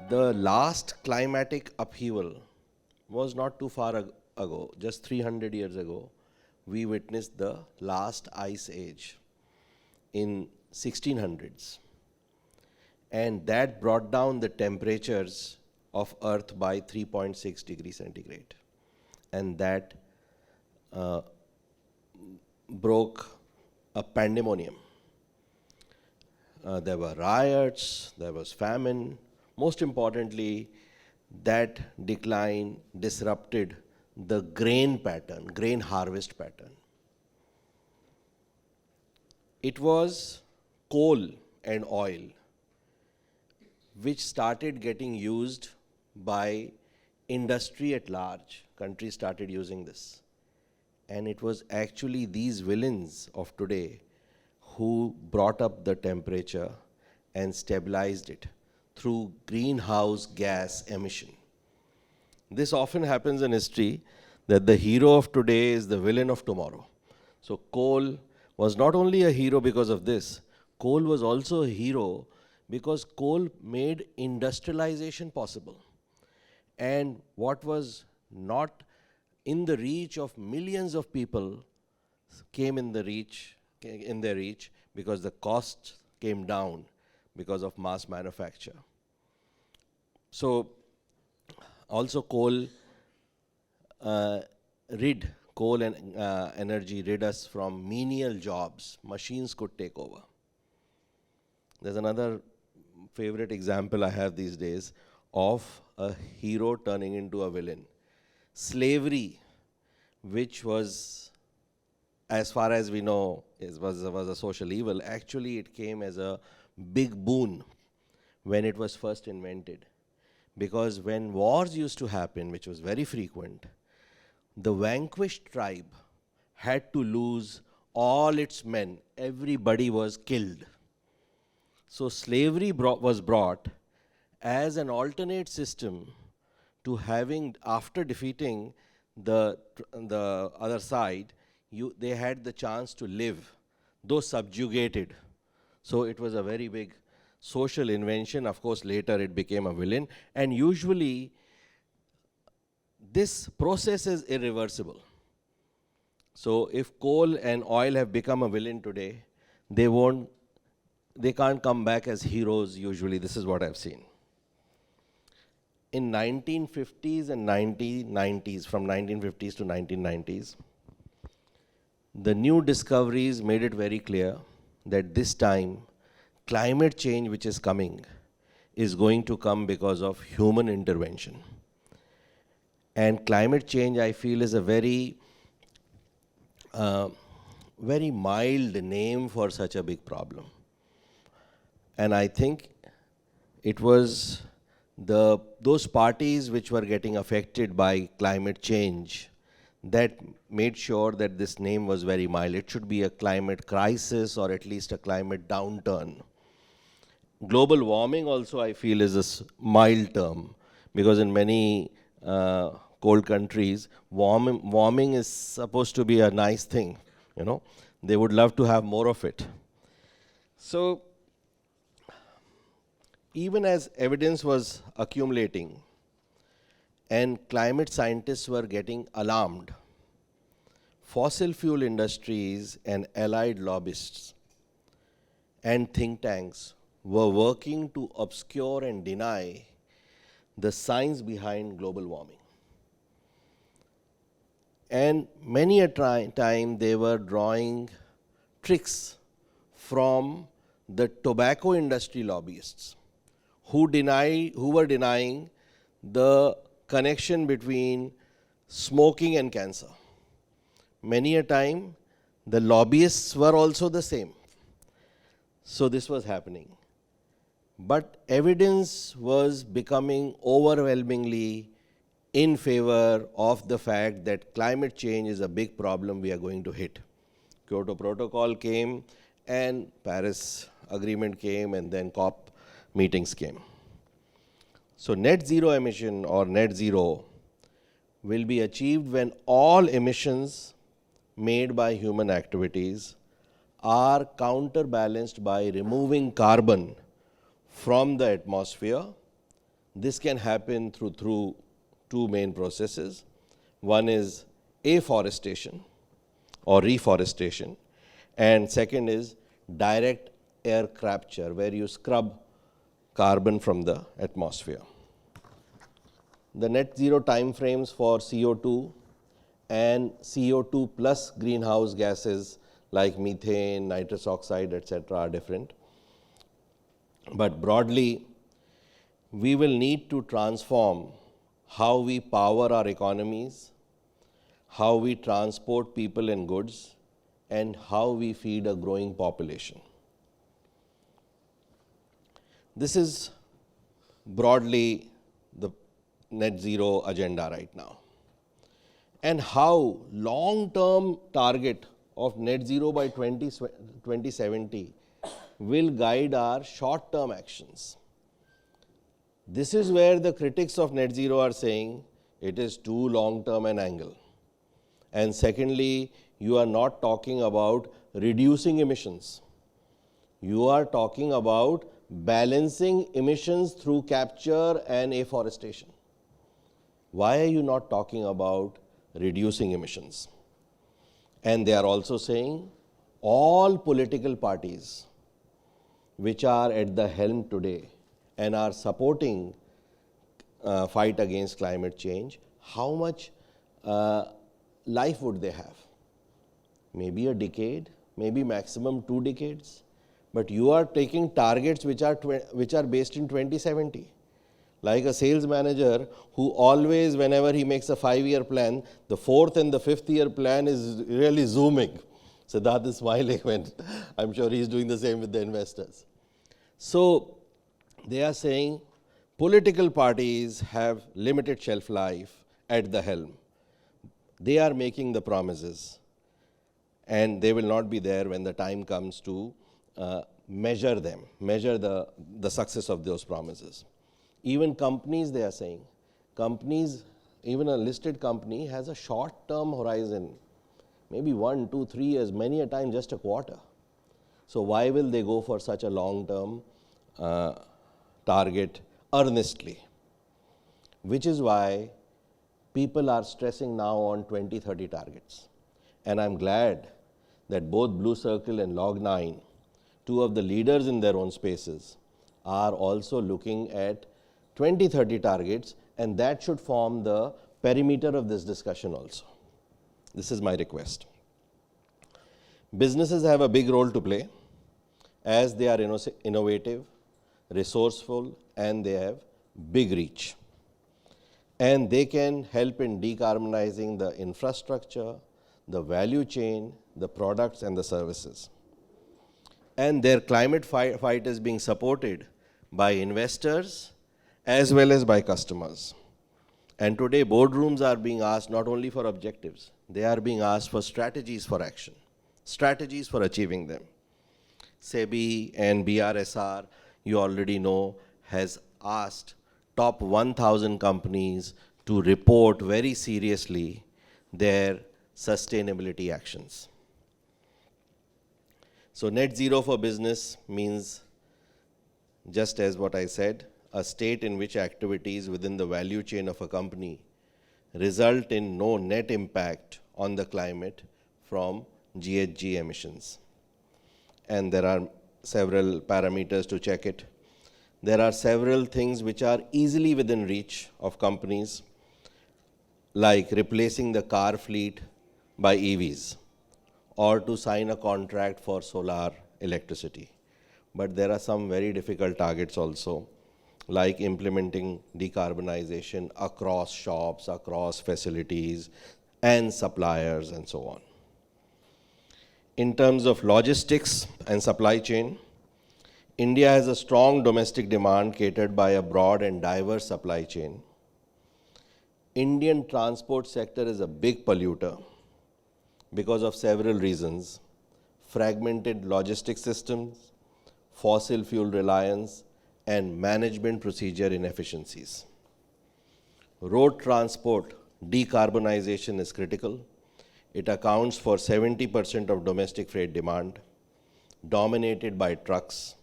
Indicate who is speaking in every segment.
Speaker 1: The last climatic upheaval was not too far ago, just 300 years ago. We witnessed the last ice age in 1600s, and that brought down the temperatures of Earth by 3.6 degrees centigrade, and that broke a pandemonium. There were riots, there was famine. Most importantly, that decline disrupted the grain pattern, grain harvest pattern. It was coal and oil which started getting used by industry at large. Countries started using this. And it was actually these villains of today who brought up the temperature and stabilized it through greenhouse gas emission. This often happens in history, that the hero of today is the villain of tomorrow. So coal was not only a hero because of this, coal was also a hero because coal made industrialization possible. And what was not in the reach of millions of people came in their reach because the cost came down because of mass manufacture. So also coal and energy rid us from menial jobs. Machines could take over. There's another favorite example I have these days of a hero turning into a villain. Slavery, which was, as far as we know, was a social evil, actually it came as a big boon when it was first invented. Because when wars used to happen, which was very frequent, the vanquished tribe had to lose all its men. Everybody was killed. So slavery was brought as an alternate system to having, after defeating the other side, they had the chance to live, though subjugated. So it was a very big social invention. Of course, later it became a villain. And usually, this process is irreversible. So if coal and oil have become a villain today, they can't come back as heroes usually. This is what I've seen. In 1950s and 1990s, from 1950s to 1990s, the new discoveries made it very clear that this time, climate change which is coming is going to come because of human intervention. And climate change, I feel, is a very mild name for such a big problem. And I think it was those parties which were getting affected by climate change that made sure that this name was very mild. It should be a climate crisis or at least a climate downturn. Global warming also, I feel, is a mild term, because in many cold countries, warming is supposed to be a nice thing. They would love to have more of it. So even as evidence was accumulating and climate scientists were getting alarmed, fossil fuel industries and allied lobbyists and think tanks were working to obscure and deny the science behind global warming. And many a time they were drawing tricks from the tobacco industry lobbyists who were denying the connection between smoking and cancer. Many a time, the lobbyists were also the same. So this was happening. But evidence was becoming overwhelmingly in favor of the fact that climate change is a big problem we are going to hit. Kyoto Protocol came and Paris Agreement came and then COP meetings came. So net zero emission or net zero will be achieved when all emissions made by human activities are counterbalanced by removing carbon from the atmosphere, This can happen through two main processes. One is afforestation or reforestation, and second is direct air capture, where you scrub carbon from the atmosphere. The net zero timeframes for CO2 and CO2 plus greenhouse gases like methane, nitrous oxide, etc. are different. But broadly, we will need to transform how we power our economies, how we transport people and goods, and how we feed a growing population. This is broadly the net zero agenda right now. And how long-term target of net zero by 2070 will guide our short-term actions. This is where the critics of net zero are saying it is too long-term an angle. And secondly, you are not talking about reducing emissions. You are talking about balancing emissions through capture and afforestation. Why are you not talking about reducing emissions? And they are also saying all political parties which are at the helm today and are supporting fight against climate change, how much life would they have? Maybe a decade, maybe maximum 2 decades. But you are taking targets which are based in 2070. Like a sales manager who always, whenever he makes a 5-year plan, the 4th and the 5th year plan is really zooming. Siddharth is smiling when I'm sure he's doing the same with the investors. So they are saying political parties have limited shelf life at the helm. They are making the promises, and they will not be there when the time comes to measure them, measure the success of those promises. Even companies, they are saying, companies, even a listed company has a short-term horizon, maybe 1, 2, 3 years, many a time just a quarter. So why will they go for such a long-term target earnestly? Which is why people are stressing now on 2030 targets. And I'm glad that both Blue Circle and Log9, two of the leaders in their own spaces, are also looking at 2030 targets, and that should form the perimeter of this discussion also. This is my request. Businesses have a big role to play as they are innovative, resourceful, and they have big reach. And they can help in decarbonizing the infrastructure, the value chain, the products and the services. And their climate fight is being supported by investors as well as by customers. And today boardrooms are being asked not only for objectives, they are being asked for strategies for action, strategies for achieving them. SEBI and BRSR, you already know, has asked top 1,000 companies to report very seriously their sustainability actions. So net zero for business means, just as what I said, a state in which activities within the value chain of a company result in no net impact on the climate from GHG emissions. And there are several parameters to check it. There are several things which are easily within reach of companies, like replacing the car fleet by EVs, or to sign a contract for solar electricity. But there are some very difficult targets also, like implementing decarbonization across shops, across facilities, and suppliers, and so on. In terms of logistics and supply chain, India has a strong domestic demand catered by a broad and diverse supply chain. Indian transport sector is a big polluter because of several reasons: fragmented logistics systems, fossil fuel reliance, and management procedure inefficiencies. Road transport decarbonization is critical. It accounts for 70% of domestic freight demand, dominated by trucks.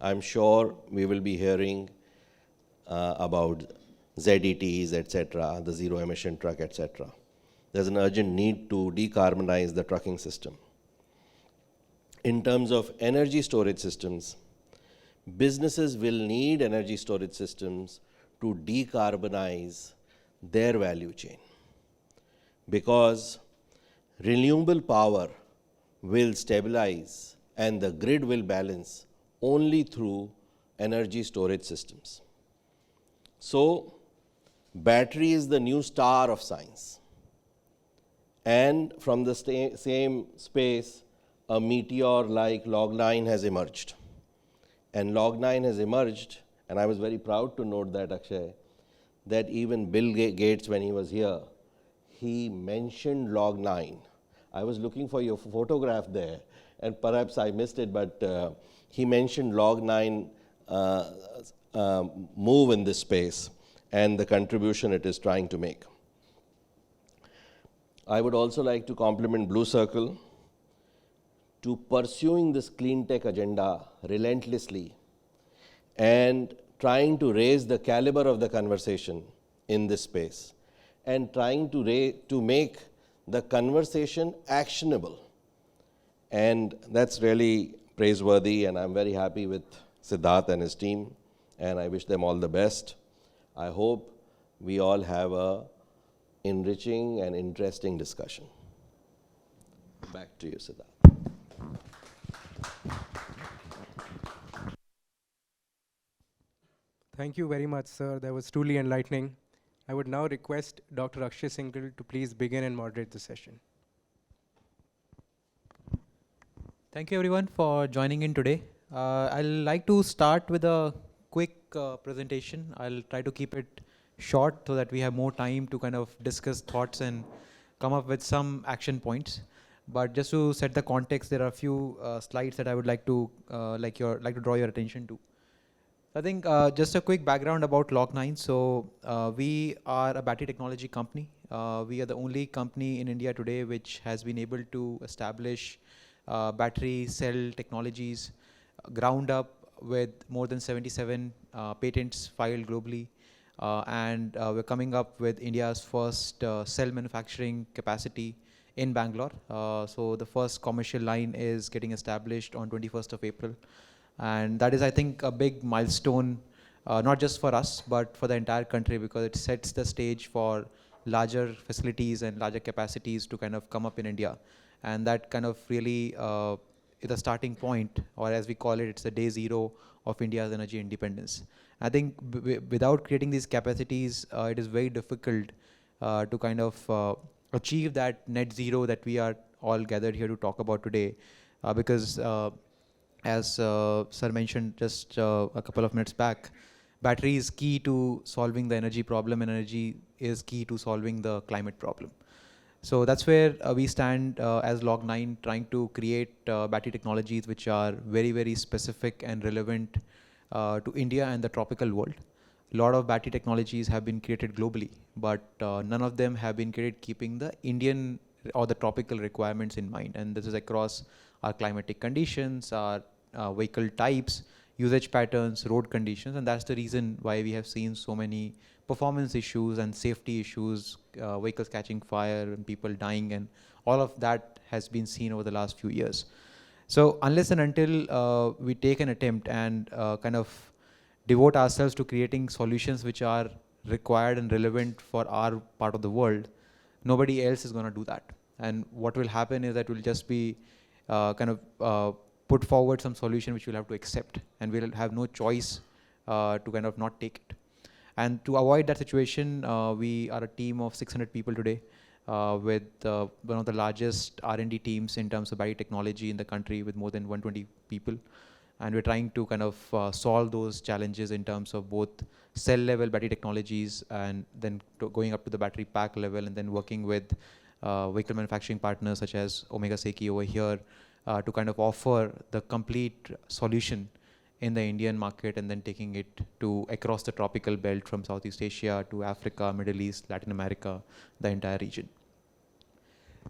Speaker 1: I'm sure we will be hearing about ZETs, etc., the zero emission truck, etc. There's an urgent need to decarbonize the trucking system. In terms of energy storage systems, businesses will need energy storage systems to decarbonize their value chain, because renewable power will stabilize and the grid will balance only through energy storage systems. So, battery is the new star of science. And from the same space, a meteor like Log9 has emerged. And Log9 has emerged, and I was very proud to note that, Akshay, that even Bill Gates, when he was here, he mentioned Log9. I was looking for your photograph there, and perhaps I missed it, but he mentioned Log9 move in this space and the contribution it is trying to make. I would also like to compliment Blue Circle to pursuing this clean tech agenda relentlessly and trying to raise the caliber of the conversation in this space and trying to make the conversation actionable. And that's really praiseworthy, and I'm very happy with Siddharth and his team, and I wish them all the best. I hope we all have a enriching and interesting discussion. Back to you, Siddharth.
Speaker 2: Thank you very much, sir. That was truly enlightening. I would now request Dr. Akshay Singhal to please begin and moderate the session.
Speaker 3: Thank you everyone for joining in today. I'll like to start with a quick presentation. I'll try to keep it short so that we have more time to kind of discuss thoughts and come up with some action points. But just to set the context, there are a few slides that I would like to draw your attention to. I think just a quick background about Log9. So we are a battery technology company. We are the only company in India today which has been able to establish battery cell technologies ground up with more than 77 patents filed globally. And we're coming up with India's first cell manufacturing capacity in Bangalore. So the first commercial line is getting established on 21st of April. And that is, I think, a big milestone, not just for us, but for the entire country, because it sets the stage for larger facilities and larger capacities to kind of come up in India. And that kind of really is a starting point, or as we call it, it's the day zero of India's energy independence. I think without creating these capacities, it is very difficult to kind of achieve that net zero that we are all gathered here to talk about today, because as sir mentioned just a couple of minutes back, battery is key to solving the energy problem, and energy is key to solving the climate problem. So that's where we stand as Log9, trying to create battery technologies which are very, very specific and relevant to India and the tropical world. A lot of battery technologies have been created globally, but none of them have been created keeping the Indian or the tropical requirements in mind. And this is across our climatic conditions, our vehicle types, usage patterns, road conditions, and that's the reason why we have seen so many performance issues and safety issues, vehicles catching fire and people dying, and all of that has been seen over the last few years. So unless and until we take an attempt and kind of devote ourselves to creating solutions which are required and relevant for our part of the world, nobody else is going to do that. And what will happen is that we'll just be put forward some solution which we'll have to accept, and we'll have no choice to kind of not take it. And to avoid that situation, we are a team of 600 people today with one of the largest R&D teams in terms of battery technology in the country, with more than 120 people. And we're trying to kind of solve those challenges in terms of both cell level battery technologies, and then going up to the battery pack level, and then working with vehicle manufacturing partners such as Omega Seiki over here to kind of offer the complete solution in the Indian market, and then taking it to across the tropical belt from Southeast Asia to Africa, Middle East, Latin America, the entire region.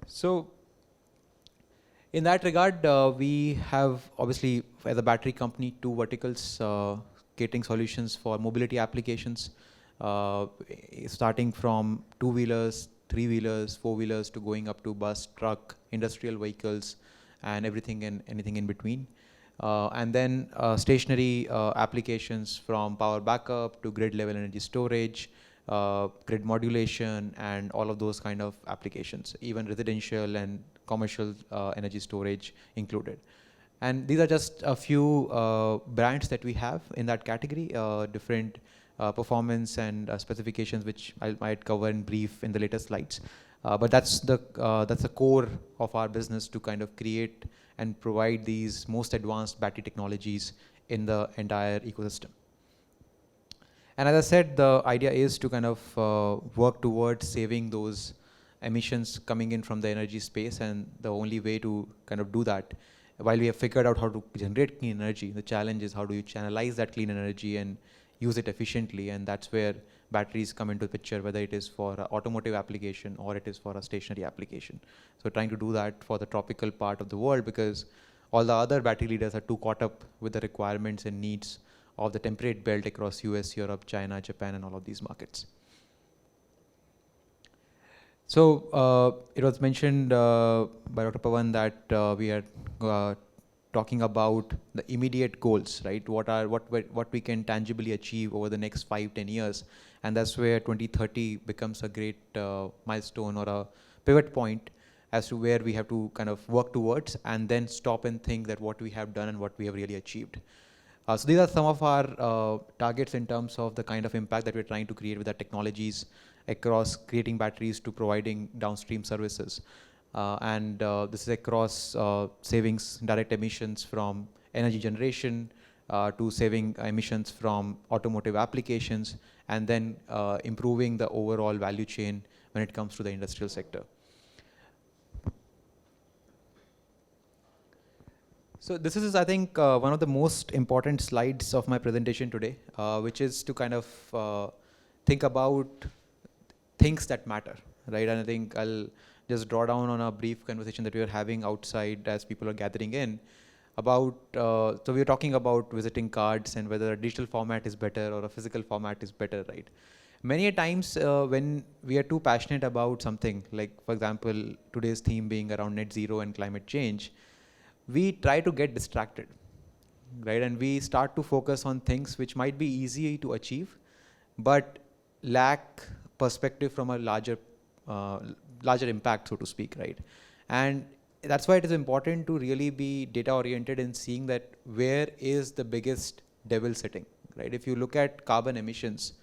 Speaker 3: So in that regard, we have obviously, as a battery company, two verticals, catering solutions for mobility applications, starting from two-wheelers, three-wheelers, four-wheelers to going up to bus, truck, industrial vehicles, and everything and anything in between. And then stationary applications from power backup to grid level energy storage, grid modulation, and all of those kind of applications, even residential and commercial energy storage included. And these are just a few brands that we have in that category, different performance and specifications, which I might cover in brief in the later slides. But that's the core of our business, to kind of create and provide these most advanced battery technologies in the entire ecosystem. And as I said, the idea is to kind of work towards saving those emissions coming in from the energy space, and the only way to kind of do that, while we have figured out how to generate clean energy, the challenge is how do you channelize that clean energy and use it efficiently, and that's where batteries come into the picture, whether it is for an automotive application or it is for a stationary application. So trying to do that for the tropical part of the world, because all the other battery leaders are too caught up with the requirements and needs of the temperate belt across US, Europe, China, Japan, and all of these markets. So it was mentioned by Dr. Pawan that we are talking about the immediate goals, right? What we can tangibly achieve over the next 5-10 years, and that's where 2030 becomes a great milestone or a pivot point as to where we have to kind of work towards, and then stop and think that what we have done and what we have really achieved. So these are some of our targets in terms of the kind of impact that we're trying to create with our technologies across creating batteries to providing downstream services. And this is across savings, direct emissions from energy generation, to saving emissions from automotive applications, and then improving the overall value chain when it comes to the industrial sector. So this is, I think, one of the most important slides of my presentation today, which is to kind of think about things that matter, right? And I think I'll just draw down on a brief conversation that we are having outside as people are gathering in about, so we're talking about visiting cards and whether a digital format is better or a physical format is better, right? Many a times when we are too passionate about something, like for example, today's theme being around net zero and climate change, we try to get distracted, right? And we start to focus on things which might be easy to achieve, but lack perspective from a larger impact, so to speak, right? And that's why it is important to really be data oriented in seeing that where is the biggest devil sitting, right? If you look at carbon emissions,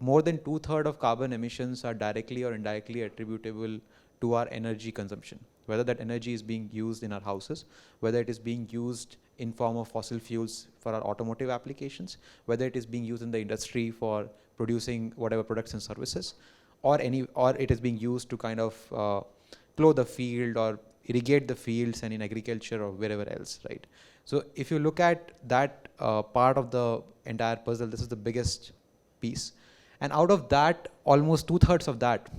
Speaker 3: more than 2/3 of carbon emissions are directly or indirectly attributable to our energy consumption, whether that energy is being used in our houses, whether it is being used in form of fossil fuels for our automotive applications, whether it is being used in the industry for producing whatever products and services, or it is being used to kind of plow the field or irrigate the fields and in agriculture or wherever else, right? So if you look at that part of the entire puzzle, this is the biggest piece. And out of that, almost 2/3 of that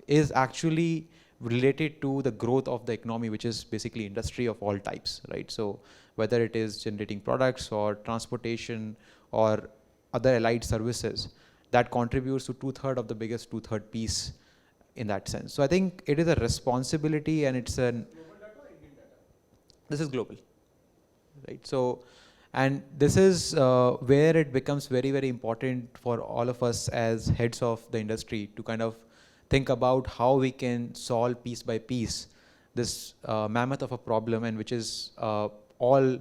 Speaker 3: is actually related to the growth of the economy, which is basically industry of all types, right? So whether it is generating products or transportation or other allied services, that contributes to 2/3 of the biggest 2/3 piece in that sense. So I think it is a responsibility, and it's an... This is global, right? So, and this is where it becomes very, very important for all of us as heads of the industry to kind of think about how we can solve piece by piece this mammoth of a problem, and which is all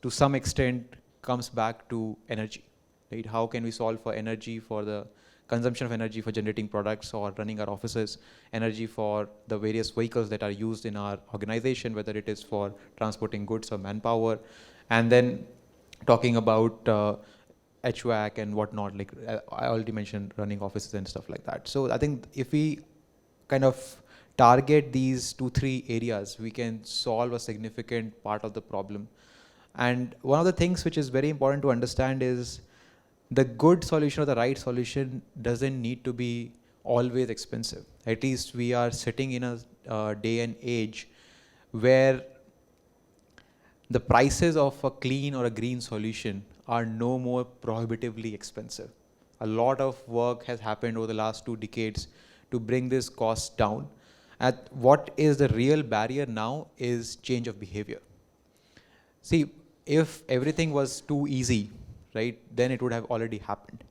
Speaker 3: to some extent comes back to energy, right? How can we solve for energy, for the consumption of energy for generating products or running our offices, energy for the various vehicles that are used in our organization, whether it is for transporting goods or manpower, and then talking about HVAC and whatnot, like I already mentioned running offices and stuff like that. So I think if we kind of target these 2-3 areas, we can solve a significant part of the problem. And one of the things which is very important to understand is the good solution or the right solution doesn't need to be always expensive. At least we are sitting in a day and age where the prices of a clean or a green solution are no more prohibitively expensive. A lot of work has happened over the last 2 decades to bring this cost down. At what is the real barrier now is change of behavior. See, if everything was too easy, right, then it would have already happened.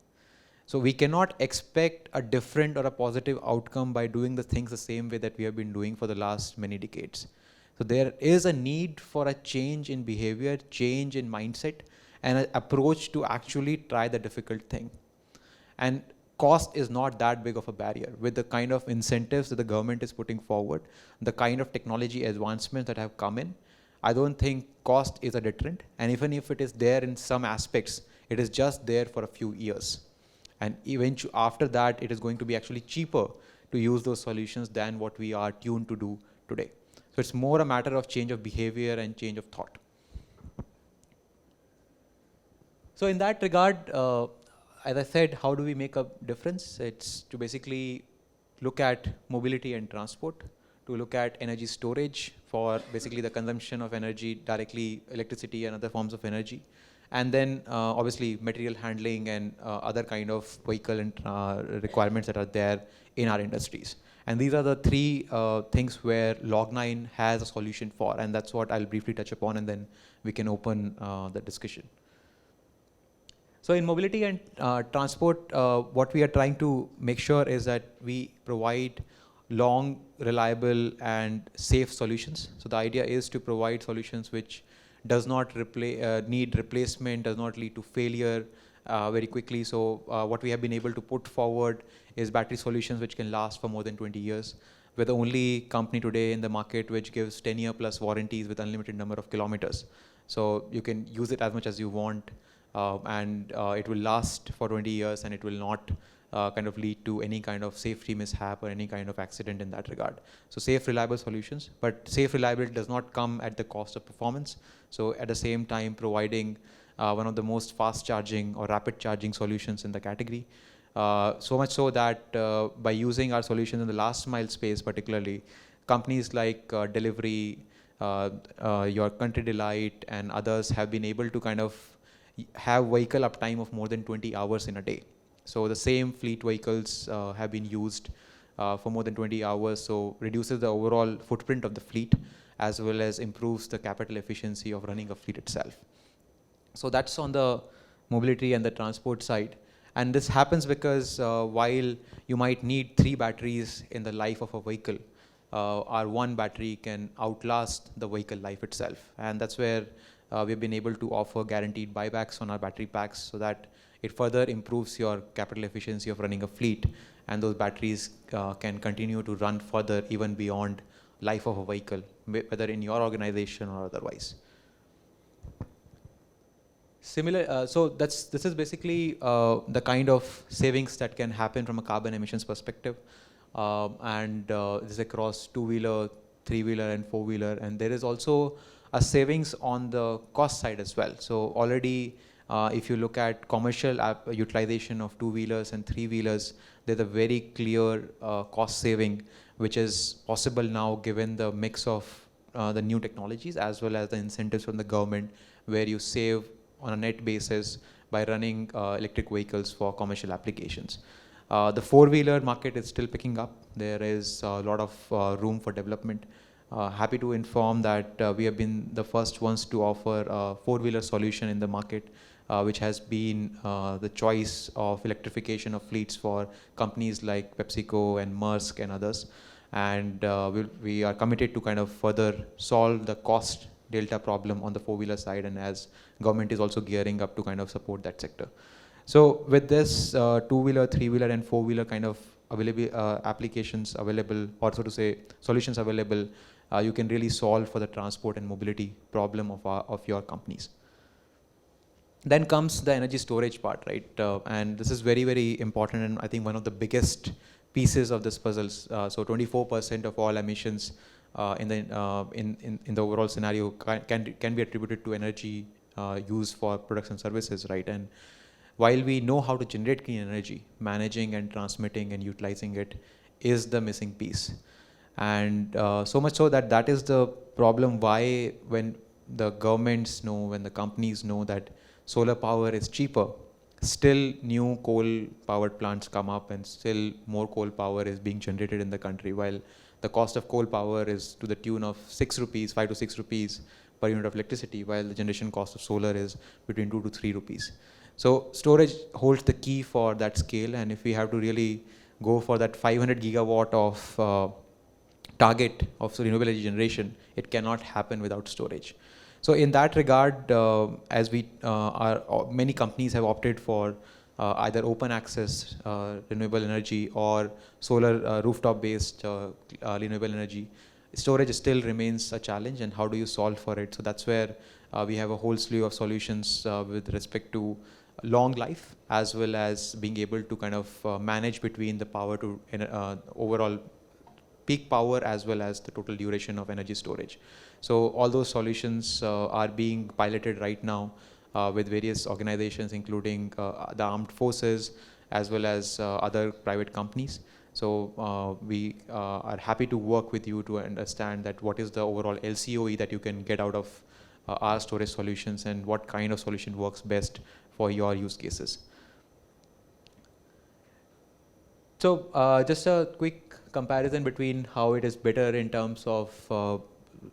Speaker 3: So we cannot expect a different or a positive outcome by doing the things the same way that we have been doing for the last many decades. So there is a need for a change in behavior, change in mindset, and an approach to actually try the difficult thing. And cost is not that big of a barrier. With the kind of incentives that the government is putting forward, the kind of technology advancements that have come in, I don't think cost is a deterrent. And even if it is there in some aspects, it is just there for a few years. And eventually, after that, it is going to be actually cheaper to use those solutions than what we are tuned to do today. So it's more a matter of change of behavior and change of thought. So in that regard, as I said, how do we make a difference? It's to basically look at mobility and transport, to look at energy storage for basically the consumption of energy, directly electricity and other forms of energy. And then obviously material handling and other kind of vehicle and requirements that are there in our industries. And these are the 3 things where Log9 has a solution for, and that's what I'll briefly touch upon, and then we can open the discussion. So in mobility and transport, what we are trying to make sure is that we provide long, reliable, and safe solutions. So the idea is to provide solutions which does not need replacement, does not lead to failure very quickly. So what we have been able to put forward is battery solutions which can last for more than 20 years. We're the only company today in the market which gives 10-year plus warranties with unlimited number of kilometers. So you can use it as much as you want, and it will last for 20 years, and it will not kind of lead to any kind of safety mishap or any kind of accident in that regard. So safe, reliable solutions, but safe, reliability does not come at the cost of performance. So at the same time, providing one of the most fast charging or rapid charging solutions in the category. So much so that by using our solutions in the last mile space particularly, companies like Delivery, Your Country Delight and others have been able to kind of have vehicle uptime of more than 20 hours in a day. So the same fleet vehicles have been used for more than 20 hours, so reduces the overall footprint of the fleet as well as improves the capital efficiency of running a fleet itself. So that's on the mobility and the transport side. And this happens because while you might need 3 batteries in the life of a vehicle, our 1 battery can outlast the vehicle life itself. And that's where we've been able to offer guaranteed buybacks on our battery packs so that it further improves your capital efficiency of running a fleet, and those batteries can continue to run further even beyond life of a vehicle, whether in your organization or otherwise. Similar, so this is basically the kind of savings that can happen from a carbon emissions perspective, and this is across 2-wheeler, 3-wheeler and 4-wheeler, and there is also a savings on the cost side as well. So already if you look at commercial utilization of 2-wheelers and 3-wheelers, there's a very clear cost saving which is possible now given the mix of the new technologies as well as the incentives from the government, where you save on a net basis by running electric vehicles for commercial applications. The 4-wheeler market is still picking up. There is a lot of room for development. Happy to inform that we have been the first ones to offer a 4-wheeler solution in the market, which has been the choice of electrification of fleets for companies like PepsiCo and Maersk and others. And we are committed to kind of further solve the cost delta problem on the 4-wheeler side, and as government is also gearing up to kind of support that sector. So with this 2-wheeler, 3-wheeler and 4-wheeler kind of available applications available, or so to say solutions available, you can really solve for the transport and mobility problem of your companies. Then comes the energy storage part, right? And this is very, very important, and I think one of the biggest pieces of this puzzles. So 24% of all emissions in the overall scenario can be attributed to energy used for products and services, right? And while we know how to generate clean energy, managing and transmitting and utilizing it is the missing piece. And so much so that that is the problem why when the governments know, when the companies know that solar power is cheaper, still new coal-powered plants come up and still more coal power is being generated in the country, while the cost of coal power is to the tune of 6 rupees, 5 to 6 rupees per unit of electricity, while the generation cost of solar is between 2 to 3 rupees. So storage holds the key for that scale, and if we have to really go for that 500 gigawatt of target of renewable energy generation, it cannot happen without storage. So in that regard, as we many companies have opted for either open access renewable energy or solar rooftop-based renewable energy, storage still remains a challenge, and how do you solve for it? So that's where we have a whole slew of solutions with respect to long life, as well as being able to kind of manage between the power to overall peak power as well as the total duration of energy storage. So all those solutions are being piloted right now with various organizations, including the armed forces as well as other private companies. So we are happy to work with you to understand that what is the overall LCOE that you can get out of our storage solutions and what kind of solution works best for your use cases. So just a quick comparison between how it is better in terms of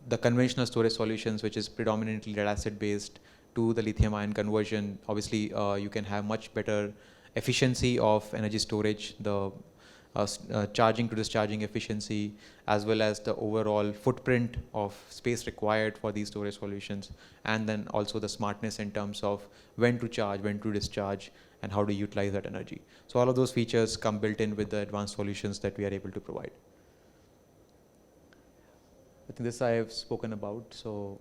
Speaker 3: the conventional storage solutions, which is predominantly lead acid based, to the lithium ion conversion. Obviously, you can have much better efficiency of energy storage, the charging to discharging efficiency, as well as the overall footprint of space required for these storage solutions, and then also the smartness in terms of when to charge, when to discharge, and how to utilize that energy. So all of those features come built in with the advanced solutions that we are able to provide. I think this I have spoken about. So,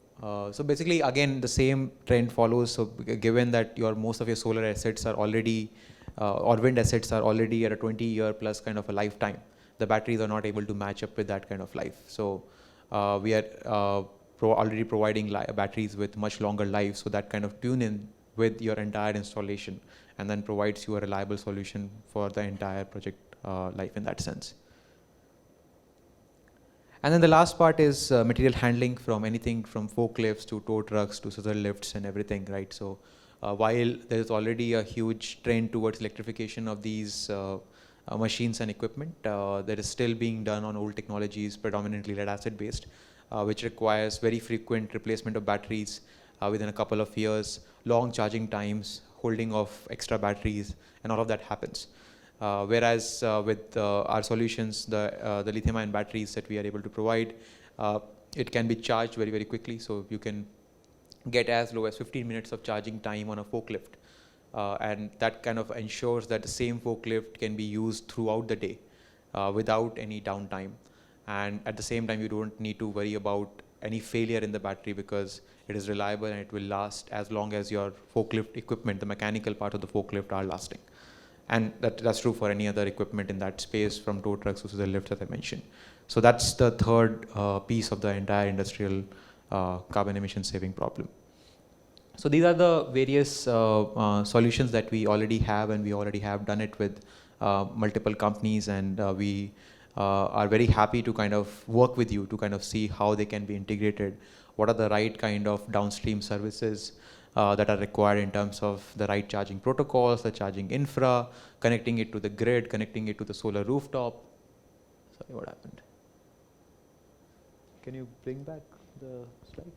Speaker 3: so basically, again, the same trend follows. So given that most of your solar assets are already, or wind assets are already at a 20-year plus kind of a lifetime, the batteries are not able to match up with that kind of life. So we are already providing batteries with much longer life, so that kind of tune in with your entire installation, and then provides you a reliable solution for the entire project life in that sense. And then the last part is material handling, from anything from forklifts to tow trucks to scissor lifts and everything, right? So while there is already a huge trend towards electrification of these machines and equipment, that is still being done on old technologies, predominantly lead acid based, which requires very frequent replacement of batteries within a couple of years, long charging times, holding of extra batteries, and all of that happens. Whereas with our solutions, the lithium-ion batteries that we are able to provide, it can be charged very, very quickly. So you can get as low as 15 minutes of charging time on a forklift. And that kind of ensures that the same forklift can be used throughout the day without any downtime. And at the same time, you don't need to worry about any failure in the battery, because it is reliable and it will last as long as your forklift equipment, the mechanical part of the forklift, are lasting. And that's true for any other equipment in that space, from tow trucks to the lifts, as I mentioned. So that's the third piece of the entire industrial carbon emission saving problem. So these are the various solutions that we already have, and we already have done it with multiple companies, and we are very happy to kind of work with you to kind of see how they can be integrated, what are the right kind of downstream services that are required in terms of the right charging protocols, the charging infra, connecting it to the grid, connecting it to the solar rooftop. Sorry, what happened? Can you bring back the slide?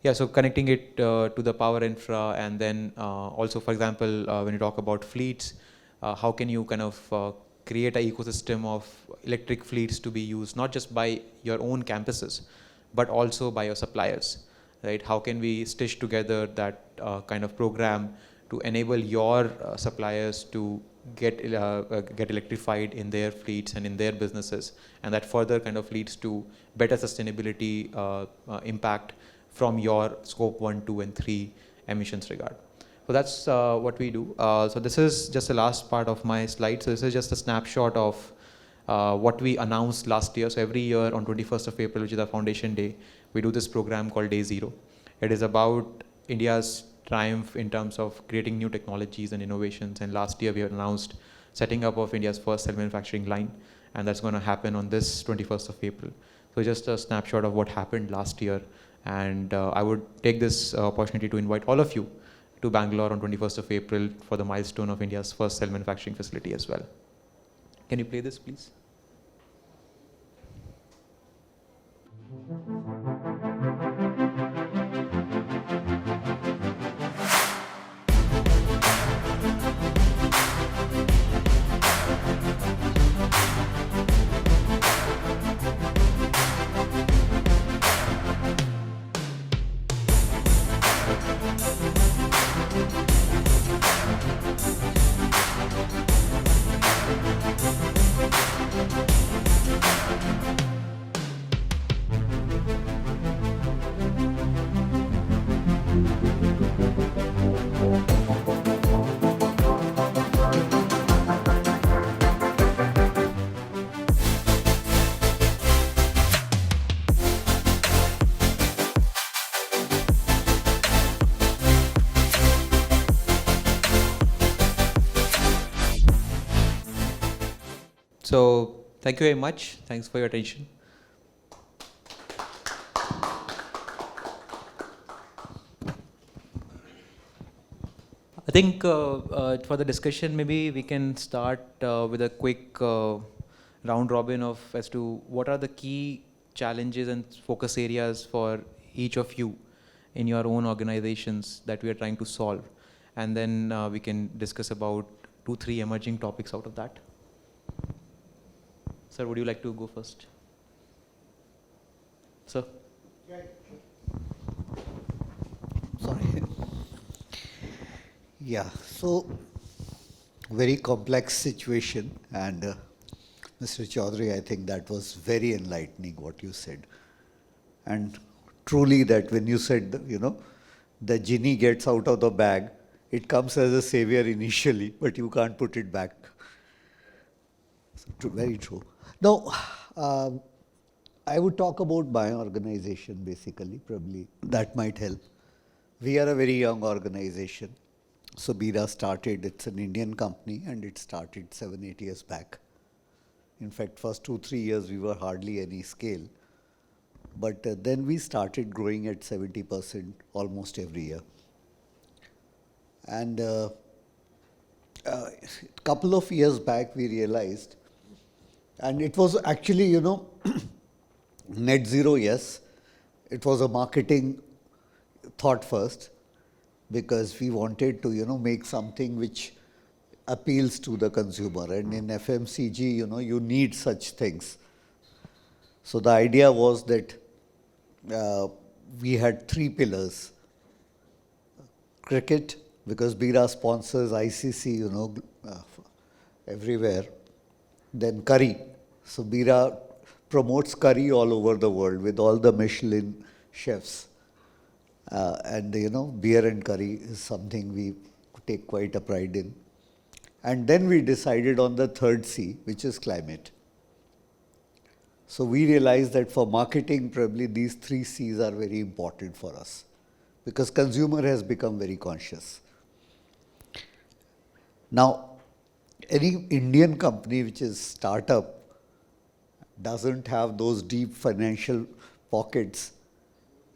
Speaker 3: Yeah, so connecting it to the power infra, and then also, for example, when you talk about fleets, how can you kind of create an ecosystem of electric fleets to be used not just by your own campuses, but also by your suppliers, right? How can we stitch together that kind of program to enable your suppliers to get electrified in their fleets and in their businesses, and that further kind of leads to better sustainability impact from your scope 1, 2, and 3 emissions regard. So that's what we do. So this is just the last part of my slide. So this is just a snapshot of what we announced last year. So every year on 21st of April, which is our foundation day, we do this program called Day Zero. It is about India's triumph in terms of creating new technologies and innovations. And last year we announced setting up of India's first cell manufacturing line, and that's going to happen on this 21st of April. So just a snapshot of what happened last year. And I would take this opportunity to invite all of you to Bangalore on 21st of April for the milestone of India's first cell manufacturing facility as well. Can you play this, please? So thank you very much. Thanks for your attention. I think for the discussion, maybe we can start with a quick round robin of as to what are the key challenges and focus areas for each of you in your own organizations that we are trying to solve. And then we can discuss about 2-3 emerging topics out of that. Sir, would you like to go first? Sir?
Speaker 4: Sorry. Yeah, so very complex situation, and Mr. Chaudhary, I think that was very enlightening what you said. And truly that when you said, you know, the genie gets out of the bag, it comes as a savior initially, but you can't put it back. So, very true. Now, I would talk about my organization basically, probably that might help. We are a very young organization. So Bira started, it's an Indian company, and it started 7-8 years back. In fact, first 2-3 years we were hardly any scale. But then we started growing at 70% almost every year. And a couple of years back we realized, and it was actually, you know, net zero, yes. It was a marketing thought first, because we wanted to, you know, make something which appeals to the consumer. And in FMCG, you know, you need such things. So the idea was that we had 3 pillars. Cricket, because Bira sponsors ICC, you know, everywhere. Then curry. So Bira promotes curry all over the world with all the Michelin chefs. And, you know, beer and curry is something we take quite a pride in. And then we decided on the third C, which is climate. So we realized that for marketing, probably these 3 C's are very important for us, because consumer has become very conscious. Now, any Indian company which is startup doesn't have those deep financial pockets.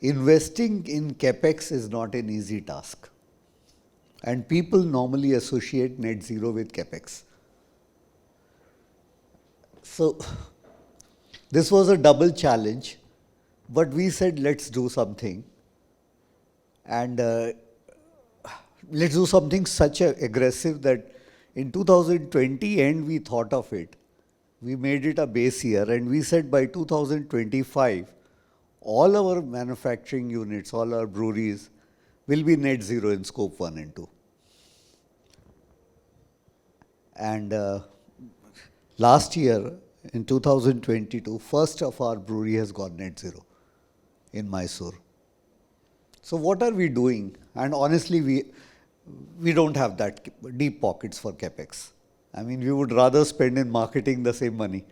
Speaker 4: Investing in capex is not an easy task. And people normally associate net zero with capex. So this was a double challenge, but we said, let's do something. And let's do something such aggressive that in 2020 end we thought of it. We made it a base year, and we said by 2025, all our manufacturing units, all our breweries will be net zero in scope 1 and 2. And last year, in 2022, first of our brewery has gone net zero in Mysore. So what are we doing? And honestly, we don't have that deep pockets for capex. I mean, we would rather spend in marketing the same money.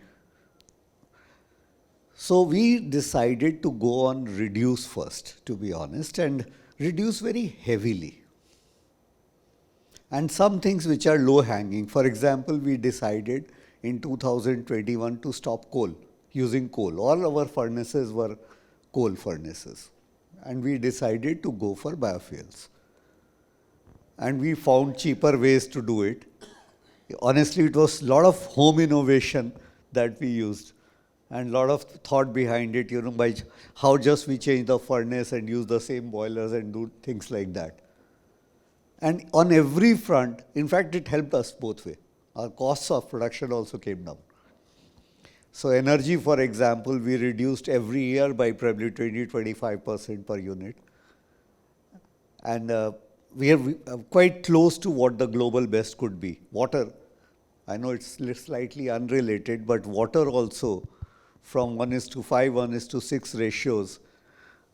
Speaker 4: So we decided to go on reduce first, to be honest, and reduce very heavily. And some things which are low hanging. For example, we decided in 2021 to stop coal, using coal. All our furnaces were coal furnaces. And we decided to go for biofuels. and we found cheaper ways to do it. Honestly, it was a lot of home innovation that we used and a lot of thought behind it, by how just we change the furnace and use the same boilers and do things like that. And on every front, in fact, it helped us both ways. Our costs of production also came down. So energy, for example, we reduced every year by probably 20-25% per unit. And we are quite close to what the global best could be. Water, I know it's slightly unrelated, but water also from 1:5, 1:6 ratios,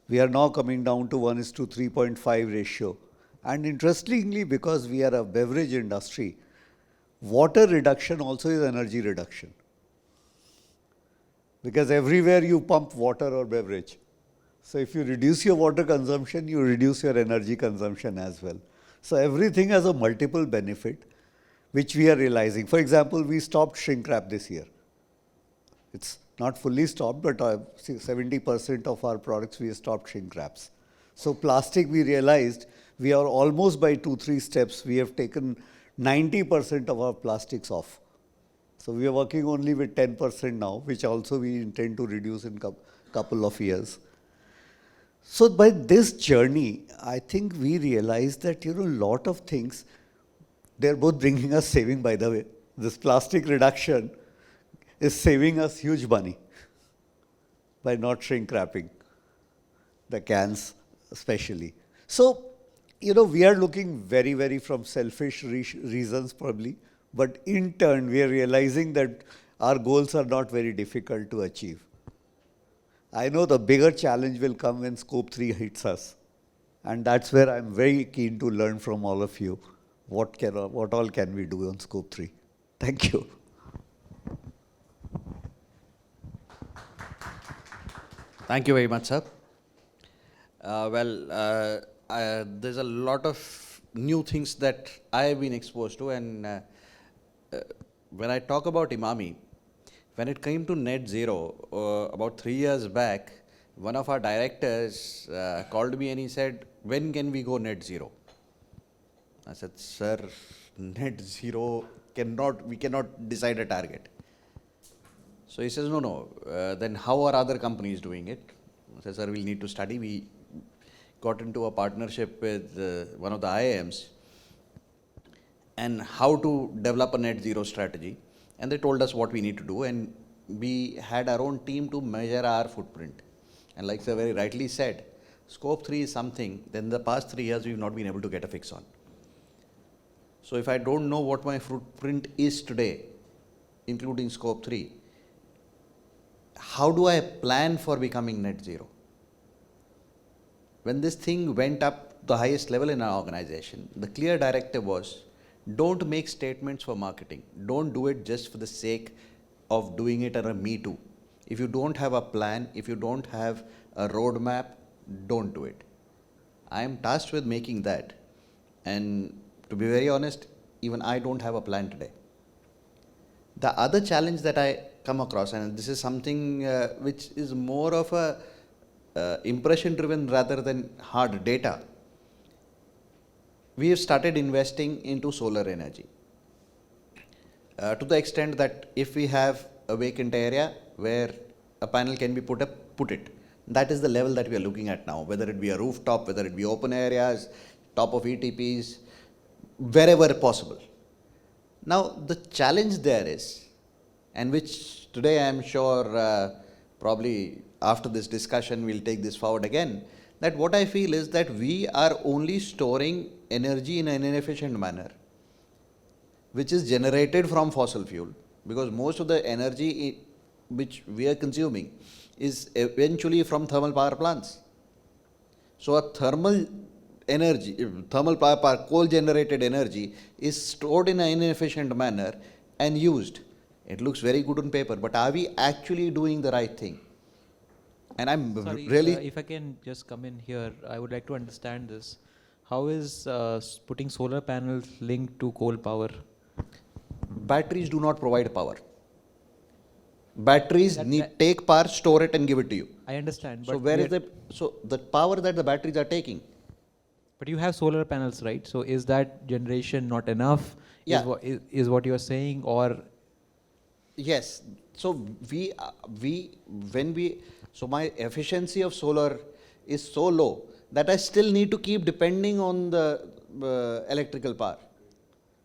Speaker 4: we are now coming down to 1:3.5 ratio. And interestingly, because we are a beverage industry, water reduction also is energy reduction. Because everywhere you pump water or beverage. So if you reduce your water consumption, you reduce your energy consumption as well. So everything has a multiple benefit, which we are realizing. For example, we stopped shrink wrap this year. It's not fully stopped, but 70% of our products we have stopped shrink wraps. So plastic, we realized we are almost by 2-3 steps, we have taken 90% of our plastics off. So we are working only with 10% now, which also we intend to reduce in couple of years. So by this journey, I think we realized that, a lot of things, they're both bringing us saving, by the way. This plastic reduction is saving us huge money by not shrink wrapping the cans especially. So, we are looking very, very from selfish reasons probably, but in turn, we are realizing that our goals are not very difficult to achieve. I know the bigger challenge will come when Scope 3 hits us. And that's where I'm very keen to learn from all of you. What all can we do on Scope 3? Thank you.
Speaker 5: Thank you very much, sir. There's a lot of new things that I've been exposed to, and when I talk about Emami, when it came to net zero, about 3 years back, one of our directors called me and he said, when can we go net zero? I said, sir, net zero we cannot decide a target. So he says, no, then how are other companies doing it? I said, sir, we'll need to study. We got into a partnership with one of the IIMs and how to develop a net zero strategy. And they told us what we need to do, and we had our own team to measure our footprint. And like sir very rightly said, Scope 3 is something, then the past 3 years we've not been able to get a fix on. So if I don't know what my footprint is today, including Scope 3, how do I plan for becoming net zero? When this thing went up the highest level in our organization, the clear directive was, don't make statements for marketing. Don't do it just for the sake of doing it as a me too. If you don't have a plan, if you don't have a roadmap, don't do it. I am tasked with making that. And to be very honest, even I don't have a plan today. The other challenge that I come across, and this is something which is more of a impression driven rather than hard data. We have started investing into solar energy to the extent that if we have a vacant area where a panel can be put up, put it. That is the level that we are looking at now, whether it be a rooftop, whether it be open areas, top of ETPs, wherever possible. Now, the challenge there is, and which today I am sure probably after this discussion we'll take this forward again, that what I feel is that we are only storing energy in an inefficient manner, which is generated from fossil fuel, because most of the energy which we are consuming is eventually from thermal power plants. So a thermal energy, thermal power, coal generated energy is stored in an inefficient manner and used. It looks very good on paper, but are we actually doing the right thing? And I'm
Speaker 3: Sorry,
Speaker 5: really...
Speaker 3: if I can just come in here, I would like to understand this. How is putting solar panels linked to coal power?
Speaker 5: Batteries do not provide power. Batteries take power, store it and give it to you.
Speaker 3: I understand.
Speaker 5: So where is the power that the batteries are taking?
Speaker 3: But you have solar panels, right? So is that generation not enough?
Speaker 5: Yeah.
Speaker 3: Is what you are saying, or
Speaker 5: Yes. So so my efficiency of solar is so low that I still need to keep depending on the electrical power,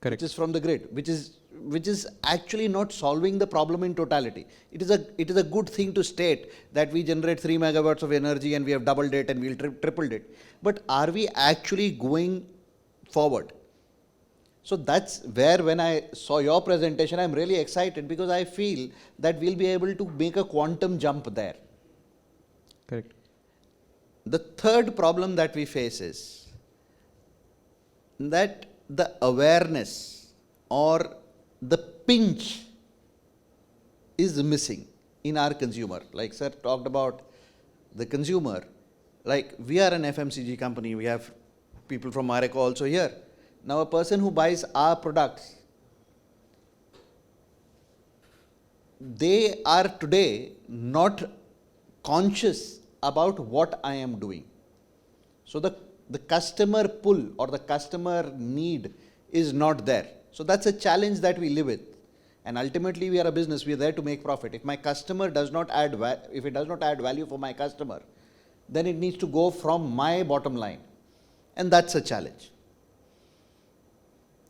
Speaker 3: correct?
Speaker 5: which is from the grid, which is actually not solving the problem in totality. It is a good thing to state that we generate 3 megawatts of energy and we have doubled it and we'll tripled it. But are we actually going forward? So that's where, when I saw your presentation, I'm really excited because I feel that we'll be able to make a quantum jump there.
Speaker 3: Correct.
Speaker 5: The third problem that we face is that the awareness or the pinch is missing in our consumer. Like sir talked about the consumer, like we are an FMCG company, we have people from Marico also here. Now a person who buys our products, they are today not conscious about what I am doing. So the customer pull or the customer need is not there. So that's a challenge that we live with. And ultimately we are a business, we are there to make profit. If my customer does not add if it does not add value for my customer, then it needs to go from my bottom line. And that's a challenge.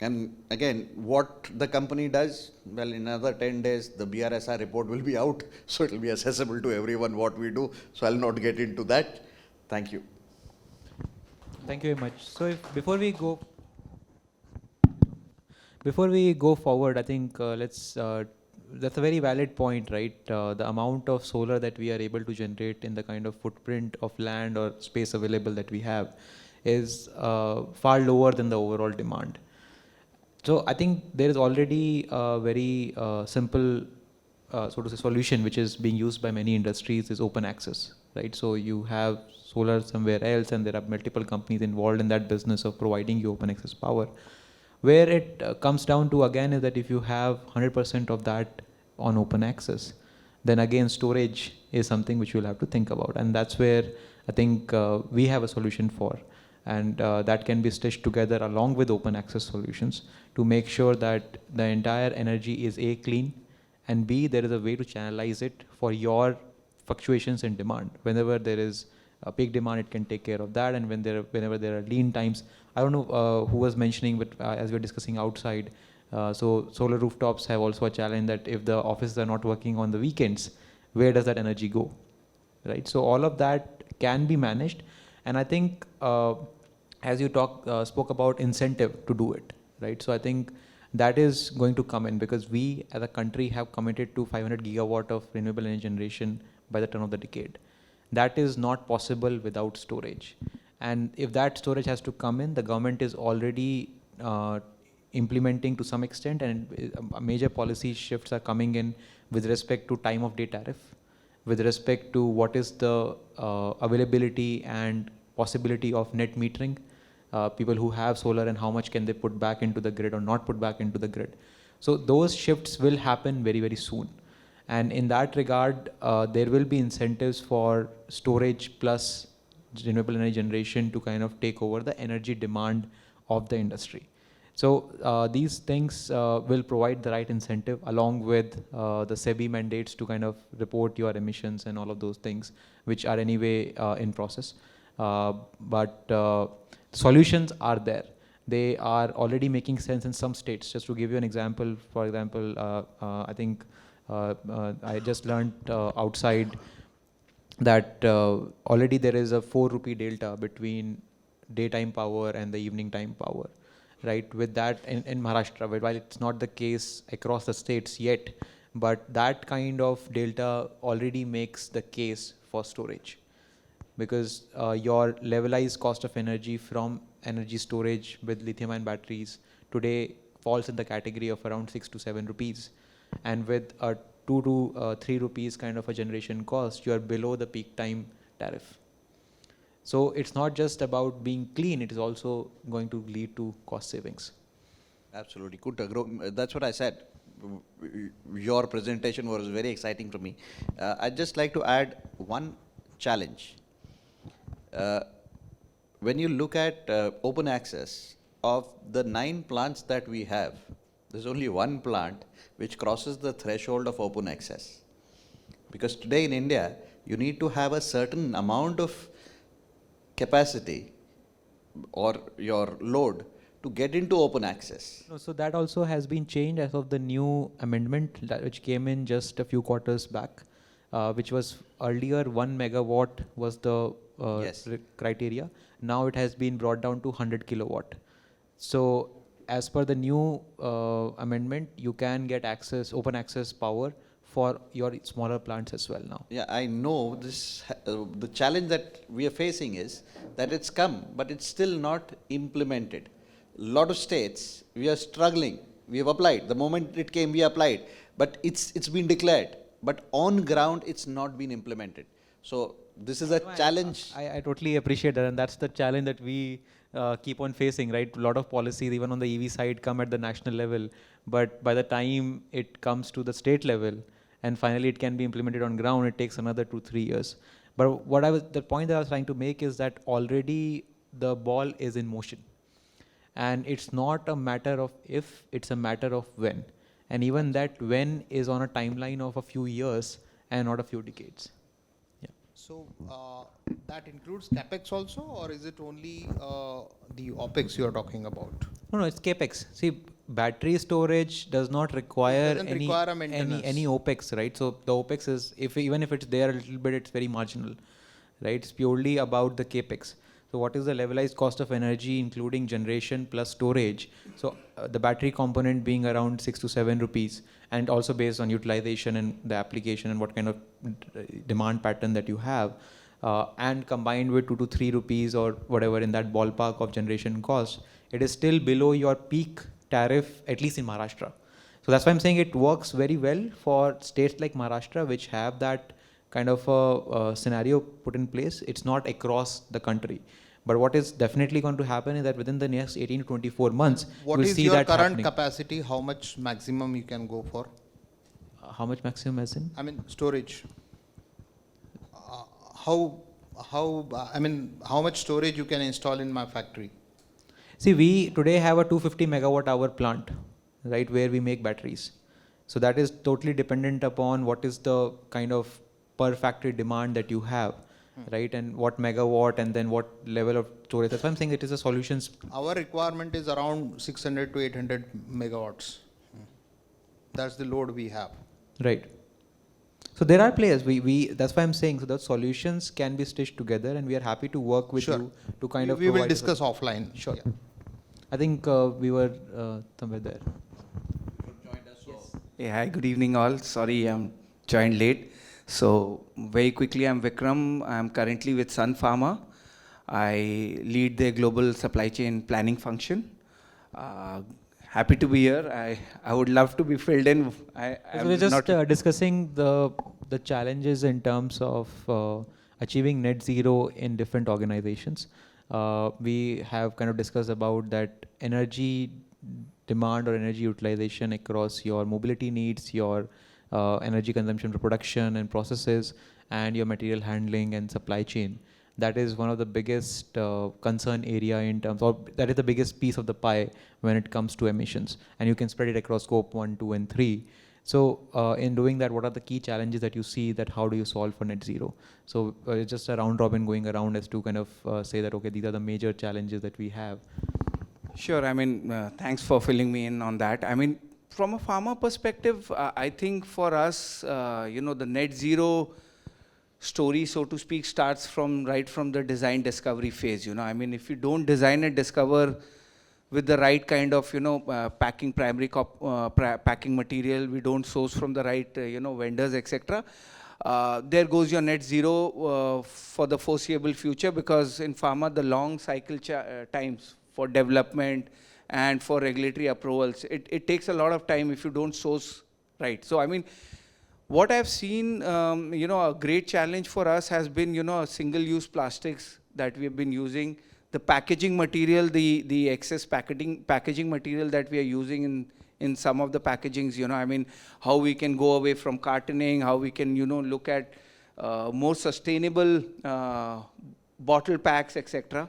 Speaker 5: And again, what the company does, well, in another 10 days, the BRSR report will be out, so it will be accessible to everyone what we do. So I'll not get into that. Thank you.
Speaker 3: Thank you very much. So before we go forward, I think that's a very valid point, right? The amount of solar that we are able to generate in the kind of footprint of land or space available that we have is far lower than the overall demand. So I think there is already a very simple, so to say, solution which is being used by many industries is open access, right? So you have solar somewhere else and there are multiple companies involved in that business of providing you open access power. Where it comes down to again is that if you have 100% of that on open access, then again storage is something which you'll have to think about. And that's where I think we have a solution for. And that can be stitched together along with open access solutions to make sure that the entire energy is A, clean, and B, there is a way to channelize it for your fluctuations in demand. Whenever there is a peak demand, it can take care of that, and whenever there are lean times, I don't know who was mentioning, but as we were discussing outside, so solar rooftops have also a challenge that if the offices are not working on the weekends, where does that energy go, right? So all of that can be managed, and I think as you spoke about incentive to do it, right? So I think that is going to come in because we as a country have committed to 500 gigawatt of renewable energy generation by the turn of the decade. That is not possible without storage. And if that storage has to come in, the government is already implementing to some extent, and major policy shifts are coming in with respect to time of day tariff, with respect to what is the availability and possibility of net metering, people who have solar and how much can they put back into the grid or not put back into the grid. So those shifts will happen very, very soon. And in that regard, there will be incentives for storage plus renewable energy generation to kind of take over the energy demand of the industry. So these things will provide the right incentive along with the SEBI mandates to kind of report your emissions and all of those things, which are anyway in process. But solutions are there. They are already making sense in some states. Just to give you an example, for example, I think I just learned outside that already there is a 4 rupee delta between daytime power and the evening time power, right? With that in Maharashtra, while it's not the case across the states yet, but that kind of delta already makes the case for storage, because your levelized cost of energy from energy storage with lithium-ion batteries today falls in the category of around 6 to 7 rupees. And with a 2 to 3 rupees kind of a generation cost, you are below the peak time tariff. So it's not just about being clean, it is also going to lead to cost savings.
Speaker 5: Absolutely. Good. That's what I said. Your presentation was very exciting for me. I'd just like to add one challenge. when you look at open access, of the 9 plants that we have, there's only one plant which crosses the threshold of open access. Because today in India, you need to have a certain amount of capacity or your load to get into open access.
Speaker 3: No, so that also has been changed as of the new amendment which came in just a few quarters back, which was earlier 1 megawatt was the
Speaker 5: Yes.
Speaker 3: criteria. Now it has been brought down to 100 kilowatt. So as per the new amendment, you can get access, open access power for your smaller plants as well now.
Speaker 5: Yeah, I know this. The challenge that we are facing is that it's come, but it's still not implemented. Lot of states, we are struggling. We have applied. The moment it came, we applied. But it's been declared. But on ground, it's not been implemented. So this is a challenge.
Speaker 3: I totally appreciate that, and that's the challenge that we keep on facing, right? A lot of policies, even on the EV side, come at the national level, but by the time it comes to the state level, and finally it can be implemented on ground, it takes another 2-3 years. But the point that I was trying to make is that already the ball is in motion, and it's not a matter of if, it's a matter of when, and even that when is on a timeline of a few years and not a few decades.
Speaker 6: So that includes capex also, or is it only the opex you are talking about?
Speaker 3: No, it's capex. See, battery storage does not require
Speaker 6: doesn't
Speaker 3: any
Speaker 6: require a maintenance.
Speaker 3: any opex, right? So the opex is, even if it's there a little bit, it's very marginal, right? It's purely about the capex. So what is the levelized cost of energy, including generation plus storage? So the battery component being around 6 to 7 rupees, and also based on utilization and the application and what kind of demand pattern that you have, and combined with 2 to 3 rupees or whatever in that ballpark of generation cost, it is still below your peak tariff, at least in Maharashtra. So that's why I'm saying it works very well for states like Maharashtra, which have that kind of a scenario put in place. It's not across the country. But what is definitely going to happen is that within the next 18 to 24 months,
Speaker 6: What
Speaker 3: you will
Speaker 6: is
Speaker 3: see
Speaker 6: your
Speaker 3: that
Speaker 6: current
Speaker 3: happening.
Speaker 6: capacity? How much maximum you can go for?
Speaker 3: How much maximum as in?
Speaker 6: I mean storage. How much storage you can install in my factory?
Speaker 3: See, we today have a 250 megawatt hour plant, right, where we make batteries. So that is totally dependent upon what is the kind of per factory demand that you have, right, and what megawatt and then what level of storage. That's why I'm saying it is a solutions.
Speaker 6: Our requirement is around 600 to 800 megawatts. That's the load we have.
Speaker 3: Right. So there are players. That's why I'm saying, so the solutions can be stitched together, and we are happy to work with
Speaker 6: Sure.
Speaker 3: you to kind of
Speaker 6: We will
Speaker 3: provide
Speaker 6: discuss offline.
Speaker 3: Sure.
Speaker 6: Yeah.
Speaker 3: I think we were somewhere there.
Speaker 7: Hey, hi, good evening all. Sorry, I'm joined late. So very quickly, I'm Vikram. I'm currently with Sun Pharma. I lead their global supply chain planning function. Happy to be here. I would love to be filled in.
Speaker 3: So we're just discussing the challenges in terms of achieving net zero in different organizations. We have kind of discussed about that energy demand or energy utilization across your mobility needs, your energy consumption for production and processes, and your material handling and supply chain. That is one of the biggest concern area in terms of, that is the biggest piece of the pie when it comes to emissions. And you can spread it across scope 1, 2, and 3. So in doing that, what are the key challenges that you see, that how do you solve for net zero? So it's just a round robin going around as to kind of say that, okay, these are the major challenges that we have.
Speaker 7: Sure, I mean, thanks for filling me in on that. I mean, from a pharma perspective, I think for us, the net zero story, so to speak, starts right from the design discovery phase. I mean, if you don't design and discover with the right kind of, packing packing material, we don't source from the right, vendors, etc. There goes your net zero for the foreseeable future, because in pharma, the long cycle times for development and for regulatory approvals, it takes a lot of time if you don't source right. So, I mean, what I've seen, a great challenge for us has been, single-use plastics that we have been using. The packaging material, the excess packaging material that we are using in some of the packagings, I mean, how we can go away from cartoning, how we can, look at more sustainable bottle packs, etc.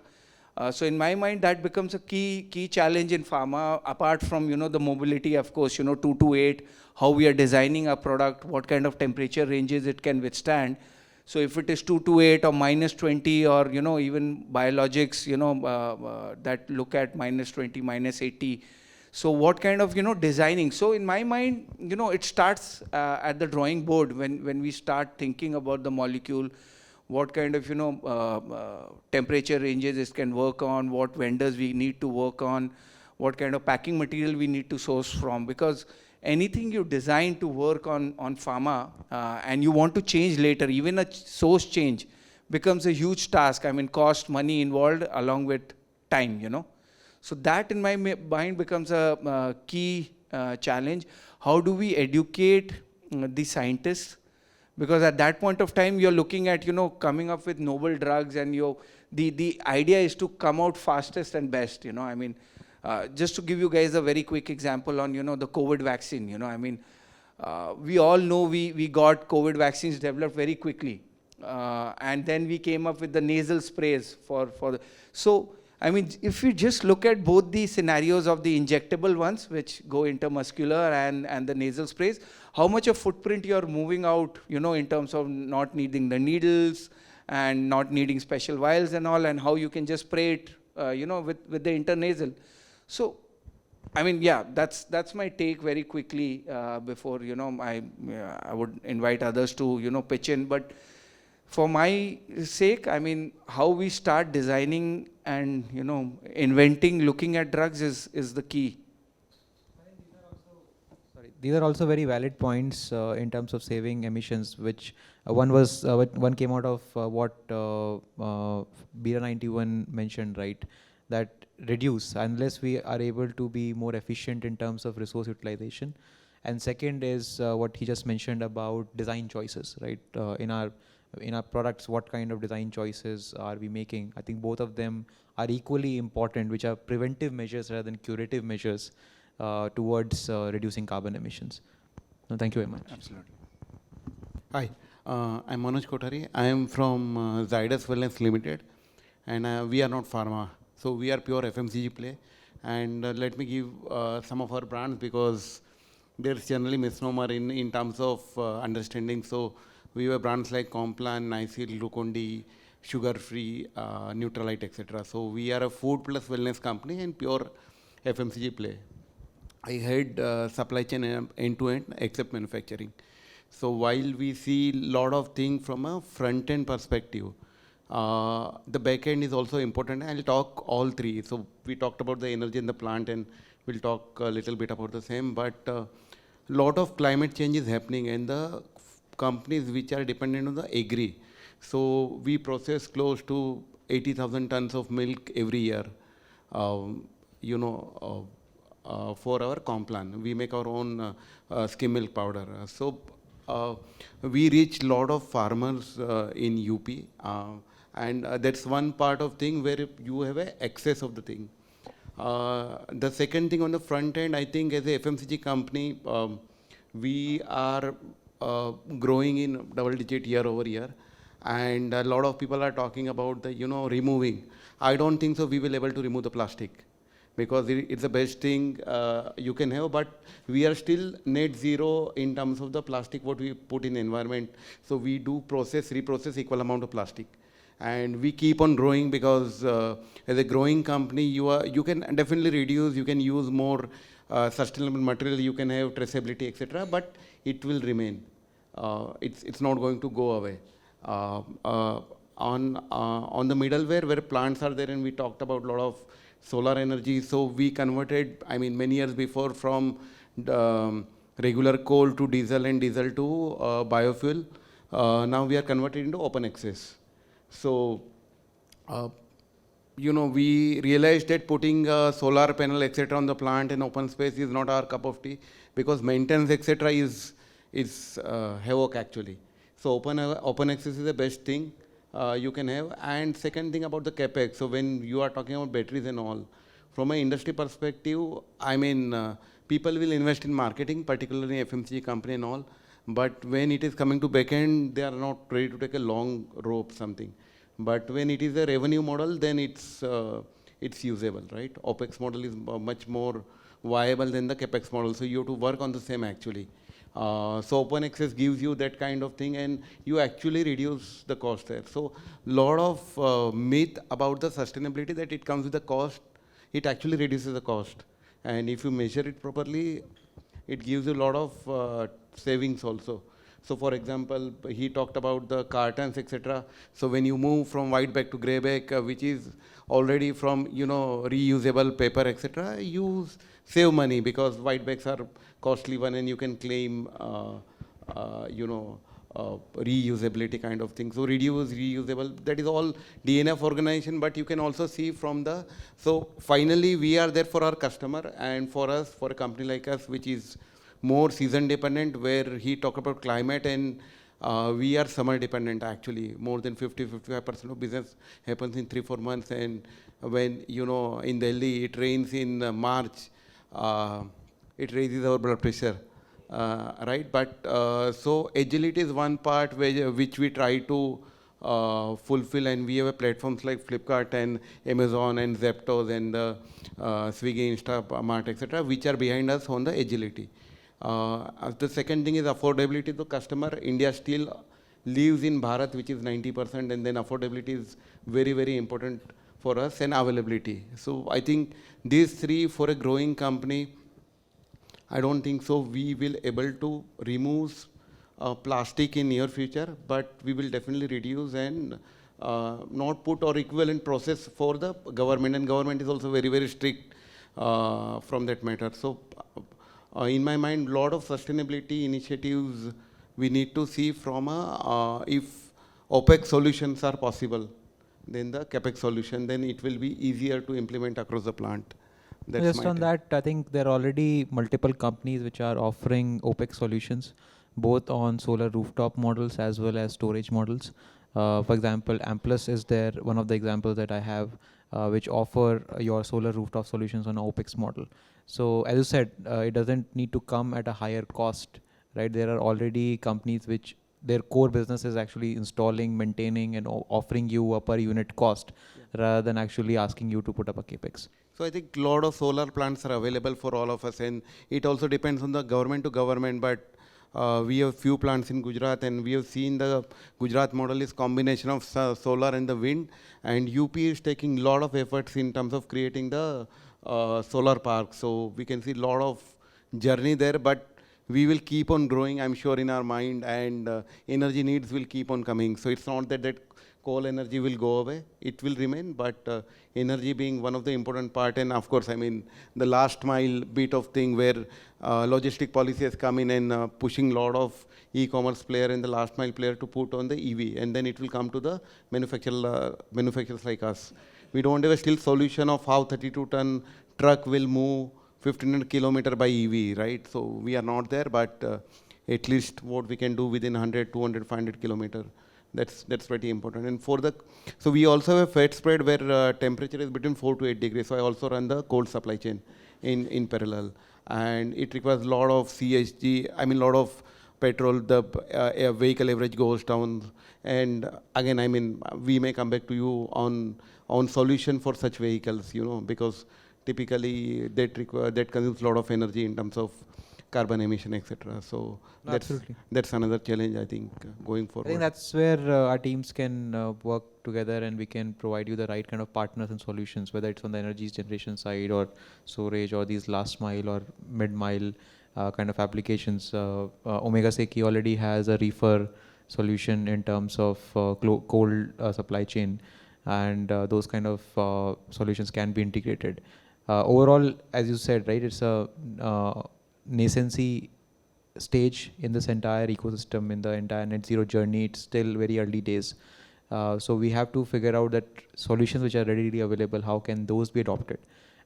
Speaker 7: So in my mind, that becomes a key challenge in pharma, apart from, the mobility, of course, 2 to 8, how we are designing a product, what kind of temperature ranges it can withstand. So if it is 2 to 8 or minus 20, or, even biologics, that look at minus 20, minus 80. So what kind of, designing? So in my mind, it starts at the drawing board when we start thinking about the molecule, what kind of, temperature ranges it can work on, what vendors we need to work on, what kind of packing material we need to source from. Because anything you design to work on pharma, and you want to change later, even a source change becomes a huge task. I mean, cost, money involved along with time, So that in my mind becomes a key challenge. How do we educate the scientists? Because at that point of time, you're looking at, coming up with novel drugs, and the idea is to come out fastest and best, I mean, just to give you guys a very quick example on, the COVID vaccine, I mean, we all know we got COVID vaccines developed very quickly. And then we came up with the nasal sprays so, I mean, if you just look at both the scenarios of the injectable ones, which go intermuscular, and the nasal sprays, how much of footprint you're moving out, in terms of not needing the needles and not needing special vials and all, and how you can just spray it, with the intranasal. So, I mean, yeah, that's my take very quickly before, I would invite others to, pitch in. But for my sake, I mean, how we start designing and, inventing, looking at drugs is the key.
Speaker 3: These are also very valid points in terms of saving emissions, which one came out of what Bira 91 mentioned, right? That reduce unless we are able to be more efficient in terms of resource utilization. And second is what he just mentioned about design choices, right? In our products, what kind of design choices are we making? I think both of them are equally important, which are preventive measures rather than curative measures towards reducing carbon emissions. No, thank you very much.
Speaker 8: Absolutely. Hi, I'm Manoj Kothari. I am from Zydus Wellness Limited, and we are not pharma. So we are pure FMCG play. And let me give some of our brands, because there's generally misnomer in terms of understanding. So we have brands like Complan, Nycil, Glucon-D, sugar-free, Neutralite, etc. So we are a food plus wellness company and pure FMCG play. I had supply chain end-to-end except manufacturing. So while we see a lot of things from a front-end perspective, the back-end is also important. I'll talk all three. So we talked about the energy in the plant, and we'll talk a little bit about the same. But a lot of climate change is happening, and the companies which are dependent on the agri. So we process close to 80,000 tons of milk every year. For our Complan, we make our own skim milk powder. So we reach a lot of farmers in UP, and that's one part of thing where you have an excess of the thing. The second thing on the front end, I think as a FMCG company, we are growing in double digit year over year, and a lot of people are talking about the removing. I don't think so we will able to remove the plastic, because it's the best thing you can have, but we are still net zero in terms of the plastic what we put in the environment. So we do reprocess equal amount of plastic, and we keep on growing, because as a growing company, you can definitely reduce, you can use more sustainable material, you can have traceability, etc. But it will remain. It's not going to go away. On the middleware where plants are there, and we talked about a lot of solar energy. So we converted, many years before, from regular coal to diesel and diesel to biofuel. Now we are converted into open access. So, we realized that putting a solar panel, etc. on the plant in open space is not our cup of tea, because maintenance, etc. is havoc actually. So open access is the best thing you can have. And second thing about the capex. So when you are talking about batteries and all, from an industry perspective, people will invest in marketing, particularly FMCG company and all. But when it is coming to back end, they are not ready to take a long rope something. But when it is a revenue model, then it's usable, right? OpEx model is much more viable than the CapEx model. So you have to work on the same actually. So open access gives you that kind of thing, and you actually reduce the cost there. So lot of myth about the sustainability that it comes with the cost. It actually reduces the cost, and if you measure it properly, it gives you a lot of savings also. So for example, he talked about the cartons, etc. So when you move from white bag to grey bag, which is already from reusable paper, etc., you save money because white bags are costly one, and you can claim reusability kind of thing. So reduce, reusable, that is all DNA of organization, but you can also see from the, so finally we are there for our customer, and for us, for a company like us, which is more season dependent, where he talked about climate, and we are summer dependent actually. More than 50-55% of business happens in 3-4 months, and when in Delhi it rains in March, it raises our blood pressure, right? But so agility is one part which we try to fulfill, and we have platforms like Flipkart and Amazon and Zeptos and Swiggy, Instamart, etc., which are behind us on the agility. The second thing is affordability to customer. India still lives in Bharat, which is 90%, and then affordability is very, very important for us, and availability. So I think these three, for a growing company, I don't think so we will able to remove plastic in near future, but we will definitely reduce and not put or equivalent process for the government, and government is also very, very strict from that matter. So in my mind, lot of sustainability initiatives we need to see from if OpEx solutions are possible, then the CapEx solution, then it will be easier to implement across the plant. That's
Speaker 3: Just on that, I think there are already multiple companies which are offering OpEx solutions, both on solar rooftop models as well as storage models. For example, Amplus is there, one of the examples that I have, which offer your solar rooftop solutions on an OpEx model. So as you said, it doesn't need to come at a higher cost, right? There are already companies which their core business is actually installing, maintaining, and offering you a per unit cost, rather than actually asking you to put up a capex.
Speaker 8: So I think a lot of solar plants are available for all of us, and it also depends on the government to government, but we have few plants in Gujarat, and we have seen the Gujarat model is combination of solar and the wind, and UP is taking a lot of efforts in terms of creating the solar park. So we can see a lot of journey there, but we will keep on growing, I'm sure, in our mind, and energy needs will keep on coming. So it's not that coal energy will go away, it will remain, but energy being one of the important part, and of course, I mean, the last mile bit of thing where logistic policy has come in and pushing a lot of e-commerce player and the last mile player to put on the EV, and then it will come to the manufacturers like us. We don't have a still solution of how 32-ton truck will move 1500 kilometer by EV, right? So we are not there, but at least what we can do within 100, 200, 500 kilometer. That's pretty important. And for the, so we also have a fat spread where temperature is between 4 to 8 degrees. So I also run the cold supply chain in parallel. And it requires a lot of CHG, I mean, a lot of petrol, the vehicle average goes down. And again, I mean, we may come back to you on solution for such vehicles, you know, because typically that consumes a lot of energy in terms of carbon emission, etc. So that's another challenge, I think, going forward.
Speaker 3: I think that's where our teams can work together, and we can provide you the right kind of partners and solutions, whether it's on the energy generation side or storage or these last mile or mid mile kind of applications. Omega Seiki already has a reefer solution in terms of cold supply chain, and those kind of solutions can be integrated. Overall, as you said, right, it's a nascency stage in this entire ecosystem, in the entire net zero journey. It's still very early days. So we have to figure out that solutions which are readily available, how can those be adopted?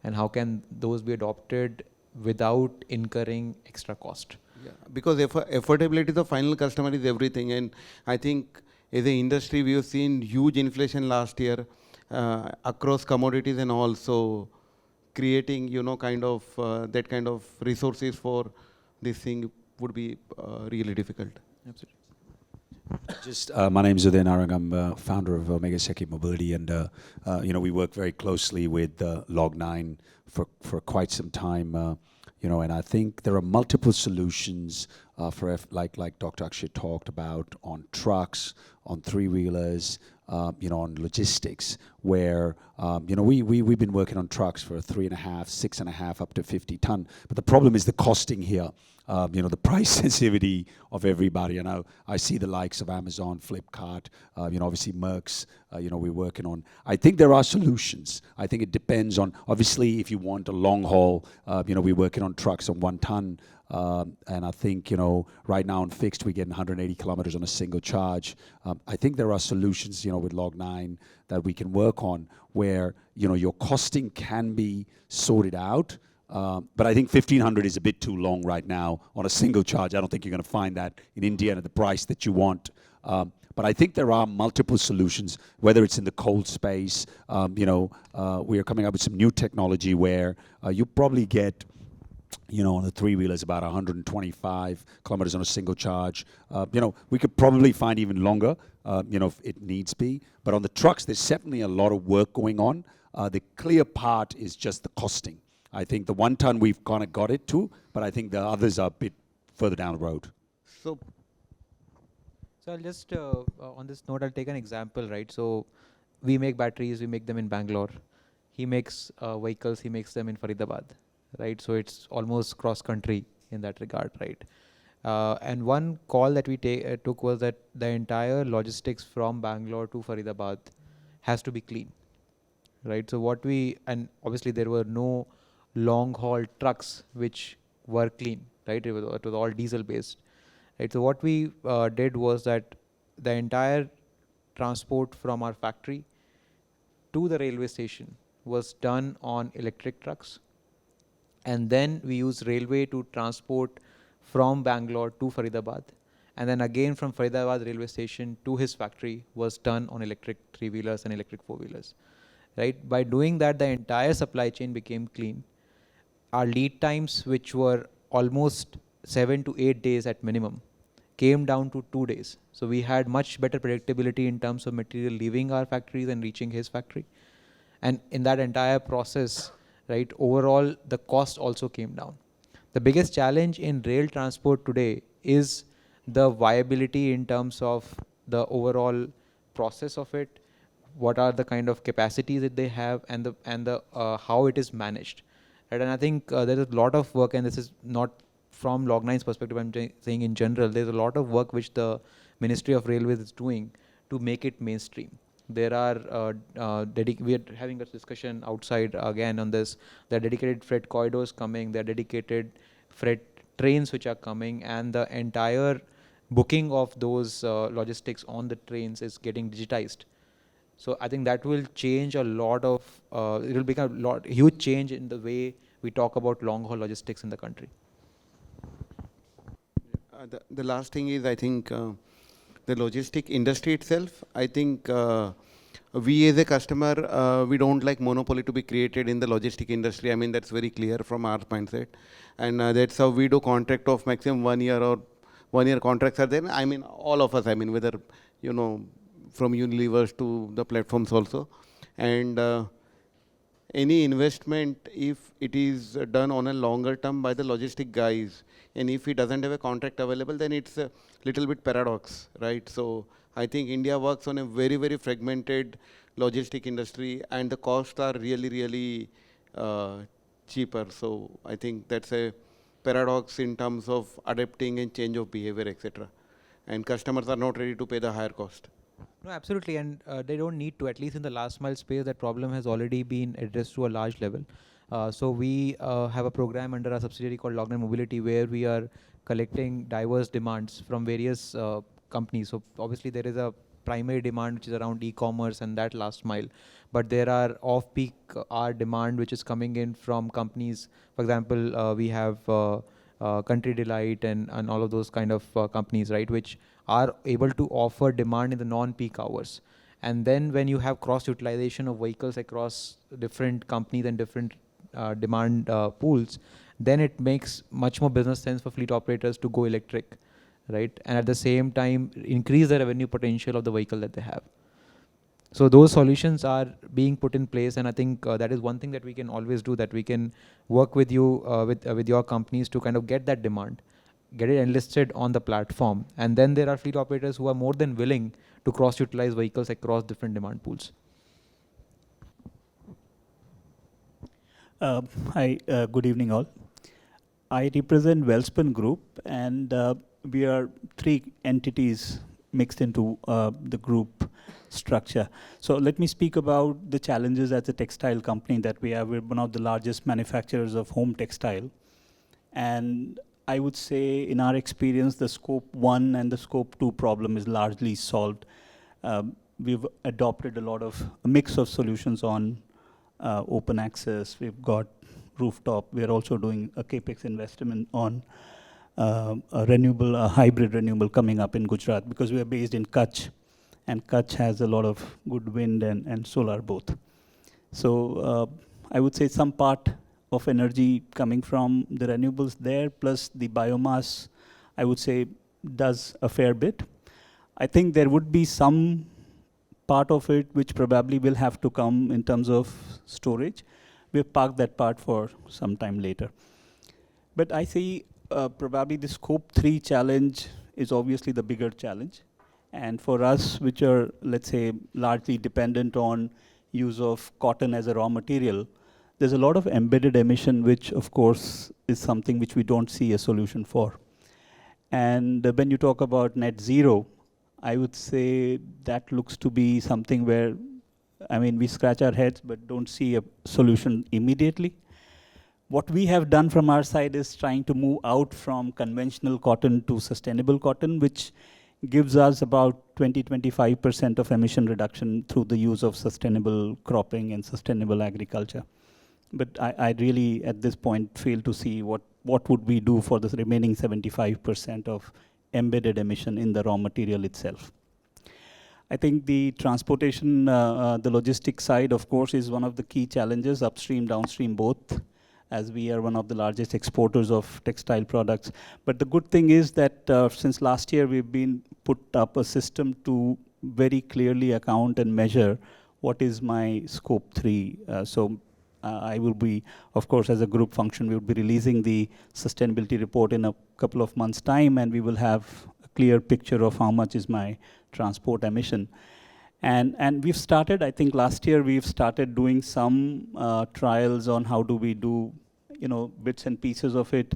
Speaker 3: And how can those be adopted without incurring extra cost?
Speaker 8: Yeah, because affordability, the final customer is everything. And I think as an industry, we have seen huge inflation last year across commodities, and also creating, you know, kind of that kind of resources for this thing would be really difficult.
Speaker 3: Absolutely.
Speaker 9: My name is Uday Narang. I'm founder of Omega Seiki Mobility, and we work very closely with Log9 for quite some time. And I think there are multiple solutions like Dr. Akshay talked about on trucks, on three-wheelers, on logistics, where we've been working on trucks for 3.5, 6.5, up to 50 ton. But the problem is the costing here. The price sensitivity of everybody. And I see the likes of Amazon, Flipkart, obviously Merck's, we're working on. I think there are solutions. I think it depends on, obviously, if you want a long haul, we're working on trucks on 1 ton. And I think, right now on fixed, we're getting 180 kilometers on a single charge. I think there are solutions, with Log9 that we can work on where, your costing can be sorted out. But I think 1,500 is a bit too long right now on a single charge. I don't think you're going to find that in India and at the price that you want. But I think there are multiple solutions, whether it's in the cold space. We are coming up with some new technology where you probably get, on the three-wheelers about 125 kilometers on a single charge. We could probably find even longer, if it needs be. But on the trucks, there's certainly a lot of work going on. The clear part is just the costing. I think the 1 ton we've kind of got it to, but I think the others are a bit further down the road.
Speaker 3: So I'll just, on this note, I'll take an example, right? So we make batteries, we make them in Bangalore. He makes vehicles, he makes them in Faridabad, right? So it's almost cross-country in that regard, right? And one call that we took was that the entire logistics from Bangalore to Faridabad has to be clean, right? So and obviously there were no long haul trucks which were clean, right? It was all diesel based, right? So what we did was that the entire transport from our factory to the railway station was done on electric trucks, and then we used railway to transport from Bangalore to Faridabad, and then again from Faridabad railway station to his factory was done on electric three-wheelers and electric four-wheelers, right? By doing that, the entire supply chain became clean. Our lead times, which were almost 7 to 8 days at minimum, came down to 2 days. So we had much better predictability in terms of material leaving our factories and reaching his factory. And in that entire process, right, overall, the cost also came down. The biggest challenge in rail transport today is the viability in terms of the overall process of it, what are the kind of capacities that they have, and the how it is managed. Right? And I think there is a lot of work, and this is not from Log9's perspective, I'm saying in general, there's a lot of work which the Ministry of Railways is doing to make it mainstream. There are, we are having a discussion outside again on this. There are dedicated freight corridors coming, there are dedicated freight trains which are coming, and the entire booking of those logistics on the trains is getting digitized. So I think that will change a lot of, it will become a huge change in the way we talk about long haul logistics in the country.
Speaker 8: The last thing is, I think, the logistic industry itself. I think we as a customer, we don't like monopoly to be created in the logistic industry. I mean, that's very clear from our mindset. And that's how we do contract of maximum 1 year or 1 year contracts are there. I mean, all of us, I mean, whether, from Unilevers to the platforms also. And any investment, if it is done on a longer term by the logistic guys, and if he doesn't have a contract available, then it's a little bit paradox, right? So I think India works on a very, very fragmented logistic industry, and the costs are really, really cheaper. So I think that's a paradox in terms of adapting and change of behavior, etc. And customers are not ready to pay the higher cost.
Speaker 3: No, absolutely, and they don't need to. At least in the last mile space, that problem has already been addressed to a large level. So we have a program under our subsidiary called Log9 Mobility, where we are collecting diverse demands from various companies. So obviously there is a primary demand which is around e-commerce and that last mile, but there are off-peak hour demand which is coming in from companies. For example, we have Country Delight and all of those kind of companies, right, which are able to offer demand in the non-peak hours. And then when you have cross-utilization of vehicles across different companies and different demand pools, then it makes much more business sense for fleet operators to go electric, right? And at the same time, increase the revenue potential of the vehicle that they have. So those solutions are being put in place, and I think that is one thing that we can always do, that we can work with you, with your companies to kind of get that demand, get it enlisted on the platform. And then there are fleet operators who are more than willing to cross-utilize vehicles across different demand pools.
Speaker 10: Hi, good evening all. I represent Welspun Group, and we are 3 entities mixed into the group structure. So let me speak about the challenges as a textile company that we have. We're one of the largest manufacturers of home textile. And I would say in our experience, the scope 1 and the scope 2 problem is largely solved. We've adopted a mix of solutions on open access. We've got rooftop. We're also doing a capex investment on a hybrid renewable coming up in Gujarat, because we are based in Kutch, and Kutch has a lot of good wind and solar both. So I would say some part of energy coming from the renewables there, plus the biomass, I would say does a fair bit. I think there would be some part of it which probably will have to come in terms of storage. We've parked that part for some time later. But I see probably the scope 3 challenge is obviously the bigger challenge. And for us, which are, let's say, largely dependent on use of cotton as a raw material, there's a lot of embedded emission, which of course is something which we don't see a solution for. And when you talk about net zero, I would say that looks to be something where, I mean, we scratch our heads but don't see a solution immediately. What we have done from our side is trying to move out from conventional cotton to sustainable cotton, which gives us about 20-25% of emission reduction through the use of sustainable cropping and sustainable agriculture. But I really, at this point, fail to see what would we do for the remaining 75% of embedded emission in the raw material itself. I think the transportation, the logistics side, of course, is one of the key challenges, upstream, downstream, both, as we are one of the largest exporters of textile products. But the good thing is that since last year, we've been put up a system to very clearly account and measure what is my scope 3. I will be, of course, as a group function, we will be releasing the sustainability report in a couple of months' time, and we will have a clear picture of how much is my transport emission. And we've started, I think last year, we've started doing some trials on how do we do, bits and pieces of it.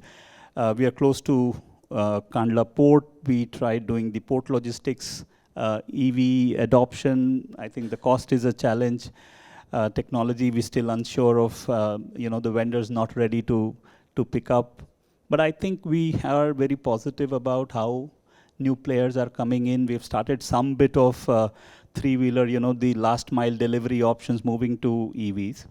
Speaker 10: We are close to Kandla port. We tried doing the port logistics, EV adoption. I think the cost is a challenge. Technology, we're still unsure of, the vendors not ready to pick up. But I think we are very positive about how new players are coming in. We've started some bit of three-wheeler, the last mile delivery options moving to EVs.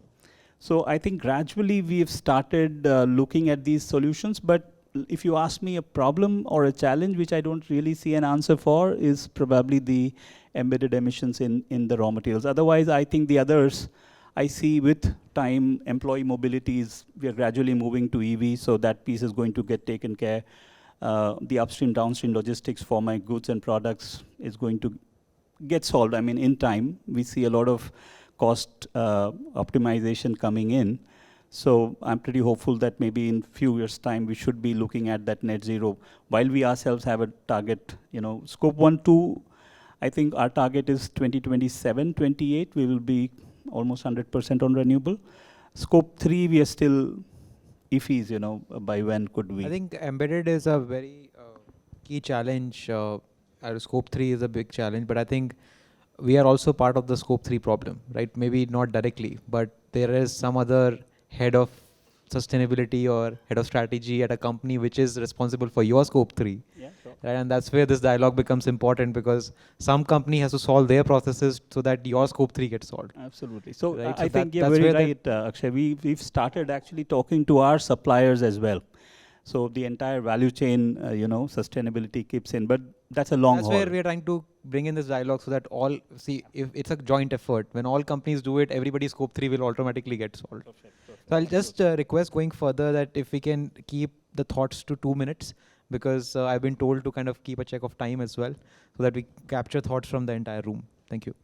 Speaker 10: So I think gradually we've started looking at these solutions. But if you ask me a problem or a challenge which I don't really see an answer for, is probably the embedded emissions in the raw materials. Otherwise, I think the others, I see with time, employee mobilities, we are gradually moving to EV, so that piece is going to get taken care. The upstream, downstream logistics for my goods and products is going to get solved. I mean, in time, we see a lot of cost optimization coming in. So I'm pretty hopeful that maybe in few years' time, we should be looking at that net zero. While we ourselves have a target, scope 1, 2, I think our target is 2027, 28. We will be almost 100% on renewable. Scope 3, we are still iffy, by when could we?
Speaker 3: I think embedded is a very key challenge. Scope 3 is a big challenge, but I think we are also part of the scope 3 problem, right? Maybe not directly, but there is some other head of sustainability or head of strategy at a company which is responsible for your scope 3.
Speaker 10: Yeah, sure.
Speaker 3: Right? And that's where this dialogue becomes important, because some company has to solve their processes so that your scope 3 gets solved.
Speaker 10: Absolutely. So
Speaker 3: right?
Speaker 10: I think you're
Speaker 3: that's
Speaker 10: very
Speaker 3: where
Speaker 10: right, Akshay. We've started actually talking to our suppliers as well. So the entire value chain, sustainability keeps in, but that's a long haul.
Speaker 3: That's where we're trying to bring in this dialogue so that if it's a joint effort. When all companies do it, everybody's scope 3 will automatically get solved.
Speaker 10: Perfect.
Speaker 3: So I'll just request going further that if we can keep the thoughts to 2 minutes, because I've been told to kind of keep a check of time as well, so that we capture thoughts from the entire room. Thank you.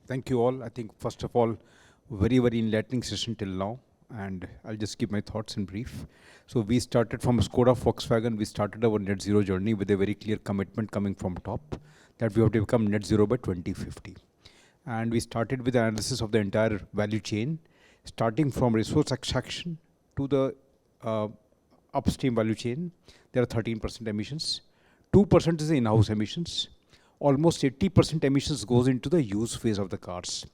Speaker 11: Thank you all. I think first of all, very, very enlightening session till now. And I'll just give my thoughts in brief. So we started from SKODA Volkswagen, we started our net zero journey with a very clear commitment coming from top that we have to become net zero by 2050. And we started with analysis of the entire value chain, starting from resource extraction to the upstream value chain. There are 13% emissions. 2% is the in-house emissions. Almost 80% emissions goes into the use phase of the cars,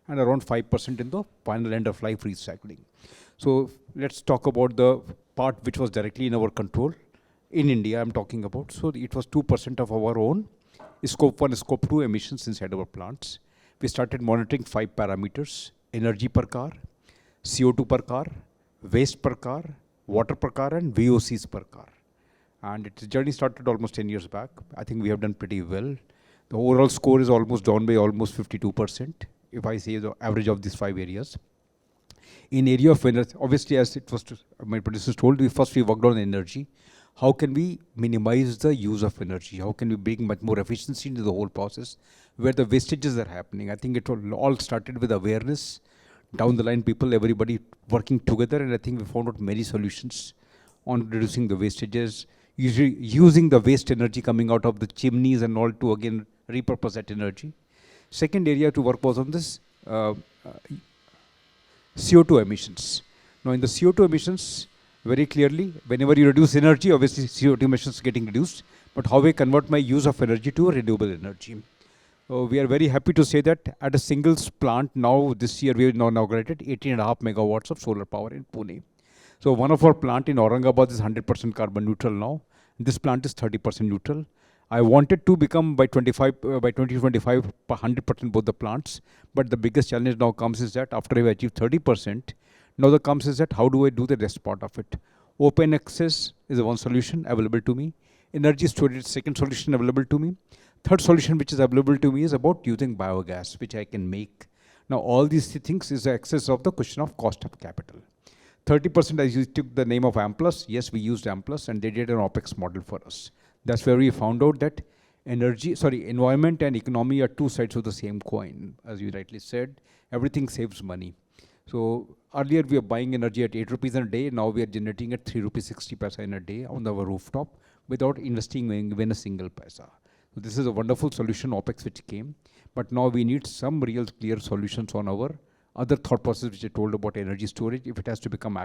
Speaker 11: and around 5% in the final end of life recycling. So let's talk about the part which was directly in our control. In India, I'm talking about. So it was 2% of our own scope 1, scope 2 emissions inside our plants. We started monitoring 5 parameters: energy per car, CO2 per car, waste per car, water per car, and VOCs per car. And its journey started almost 10 years back. I think we have done pretty well. The overall score is almost down by almost 52%, if I say the average of these 5 areas. In area of energy, obviously, as it was my predecessors told, we worked on energy. How can we minimize the use of energy? How can we bring much more efficiency into the whole process where the wastages are happening? I think it all started with awareness. Down the line, everybody working together, and I think we found out many solutions on reducing the wastages, usually using the waste energy coming out of the chimneys and all to again repurpose that energy. Second area to work was on this CO2 emissions. Now in the CO2 emissions, very clearly, whenever you reduce energy, obviously CO2 emissions getting reduced, but how we convert my use of energy to a renewable energy. We are very happy to say that at a single plant now, this year we have now inaugurated 18.5 megawatts of solar power in Pune. So one of our plant in Aurangabad is 100% carbon neutral now. This plant is 30% neutral. I wanted to become by 2025 100% both the plants, but the biggest challenge now comes is that after I achieve 30%, now the comes is that how do I do the rest part of it? Open access is one solution available to me. Energy storage, second solution available to me. Third solution which is available to me is about using biogas, which I can make. Now all these things is the excess of the question of cost of capital. 30% I took the name of Amplus. Yes, we used Amplus and they did an OPEX model for us. That's where we found out that environment and economy are two sides of the same coin. As you rightly said, everything saves money. So earlier we were buying energy at 8 rupees a day. Now we are generating at 3 rupees 60 paisa in a day on our rooftop without investing even a single paisa. So this is a wonderful solution, OPEX, which came. But now we need some real clear solutions on our other thought process which I told about energy storage, if it has to become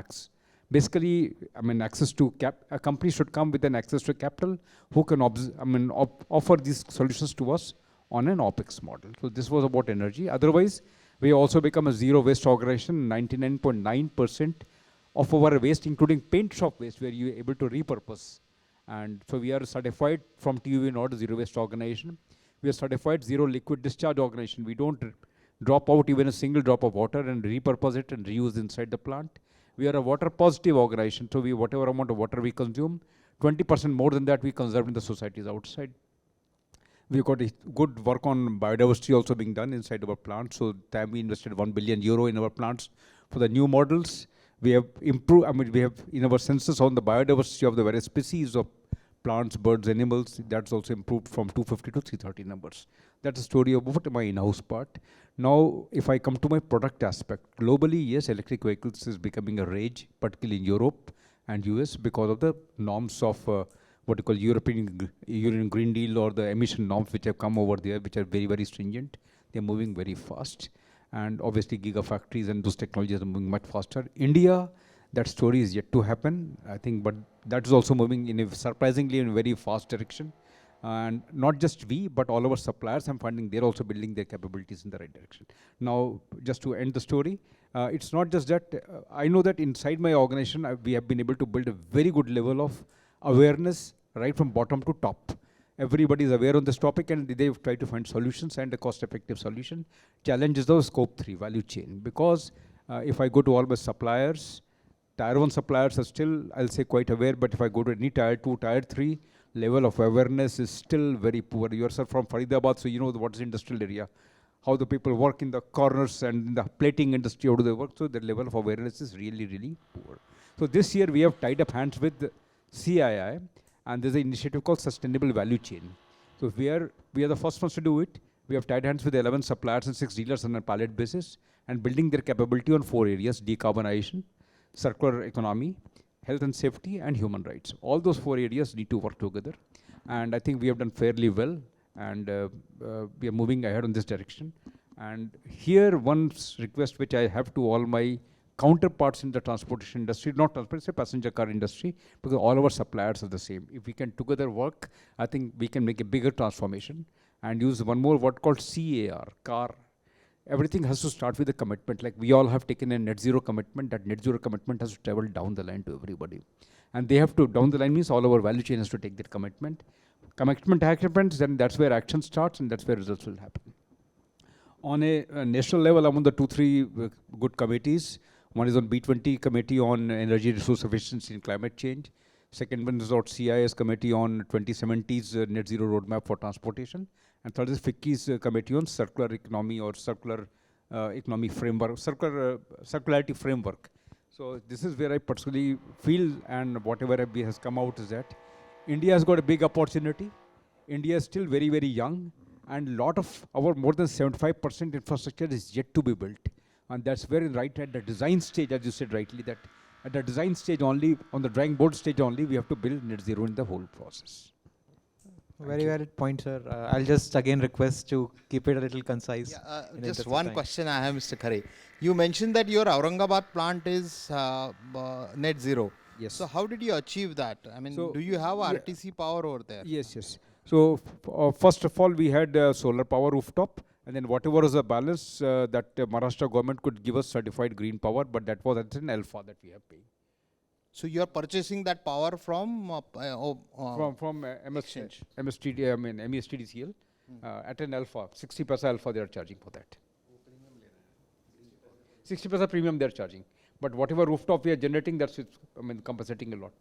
Speaker 11: basically, access to a company should come with an access to capital who can offer these solutions to us on an OPEX model. So this was about energy. Otherwise, we also become a zero waste organization. 99.9% of our waste, including paint shop waste, where you are able to repurpose. And so we are certified from TUV Nord zero waste organization. We are certified zero liquid discharge organization. We don't drop out even a single drop of water and repurpose it and reuse inside the plant. We are a water positive organization, so whatever amount of water we consume, 20% more than that we conserve in the societies outside. We've got a good work on biodiversity also being done inside our plants. So we invested €1 billion in our plants for the new models. We have improved, we have in our census on the biodiversity of the various species of plants, birds, animals, that's also improved from 250 to 330 numbers. That's a story about my in-house part. Now, if I come to my product aspect, globally, yes, electric vehicles is becoming a rage, particularly in Europe and US, because of the norms of what you call European Green Deal or the emission norms which have come over there, which are very, very stringent. They're moving very fast. And obviously, gigafactories and those technologies are moving much faster. India, that story is yet to happen, I think, but that is also moving in a surprisingly in a very fast direction. And not just we, but all our suppliers, I'm finding they're also building their capabilities in the right direction. Now, just to end the story, it's not just that, I know that inside my organization, we have been able to build a very good level of awareness right from bottom to top. Everybody is aware on this topic and they've tried to find solutions and a cost-effective solution. Challenge is the scope 3, value chain. Because if I go to all my suppliers, Tier 1 suppliers are still, I'll say, quite aware, but if I go to any Tier 2, Tier 3, level of awareness is still very poor. You are from Faridabad, so you know what is industrial area. How the people work in the corners and in the plating industry, how do they work? So the level of awareness is really, really poor. So this year we have tied up hands with CII, and there's an initiative called Sustainable Value Chain. So we are the first ones to do it. We have tied hands with 11 suppliers and 6 dealers on a pilot basis and building their capability on 4 areas: decarbonization, circular economy, health and safety, and human rights. All those 4 areas need to work together. And I think we have done fairly well, and we are moving ahead in this direction. And here, one request which I have to all my counterparts in the transportation industry, not transportation, passenger car industry, because all our suppliers are the same. If we can together work, I think we can make a bigger transformation and use one more word called CAR, car. Everything has to start with a commitment. Like we all have taken a net zero commitment. That net zero commitment has to travel down the line to everybody. And they have to, down the line means all our value chain has to take that commitment. Commitment happens, then that's where action starts and that's where results will happen. On a national level, I'm on the 2-3 good committees. One is on B20 committee on energy resource efficiency and climate change. Second one is on CIS committee on 2070's net zero roadmap for transportation. And third is FICCI's committee on circular economy or circular economy framework, circularity framework. So this is where I personally feel, and whatever has come out is that India has got a big opportunity. India is still very, very young, and a lot of our more than 75% infrastructure is yet to be built. And that's very right at the design stage, as you said rightly, that at the design stage only, on the drawing board stage only, we have to build net zero in the whole process.
Speaker 3: Very valid point, sir. I'll just again request to keep it a little concise.
Speaker 6: Yeah, just one question I have, Mr. Khare. You mentioned that your Aurangabad plant is net zero.
Speaker 11: Yes.
Speaker 6: So how did you achieve that? I mean, do you have RTC power over there?
Speaker 11: Yes, yes. So first of all, we had solar power rooftop, and then whatever was the balance that Maharashtra government could give us certified green power, but that was at an alpha that we have paid.
Speaker 6: So you are purchasing that power from
Speaker 11: MSTD, I mean MESTDCL at an alpha, 60% alpha they are charging for that. 60% premium they are charging. But whatever rooftop we are generating, that's compensating a lot.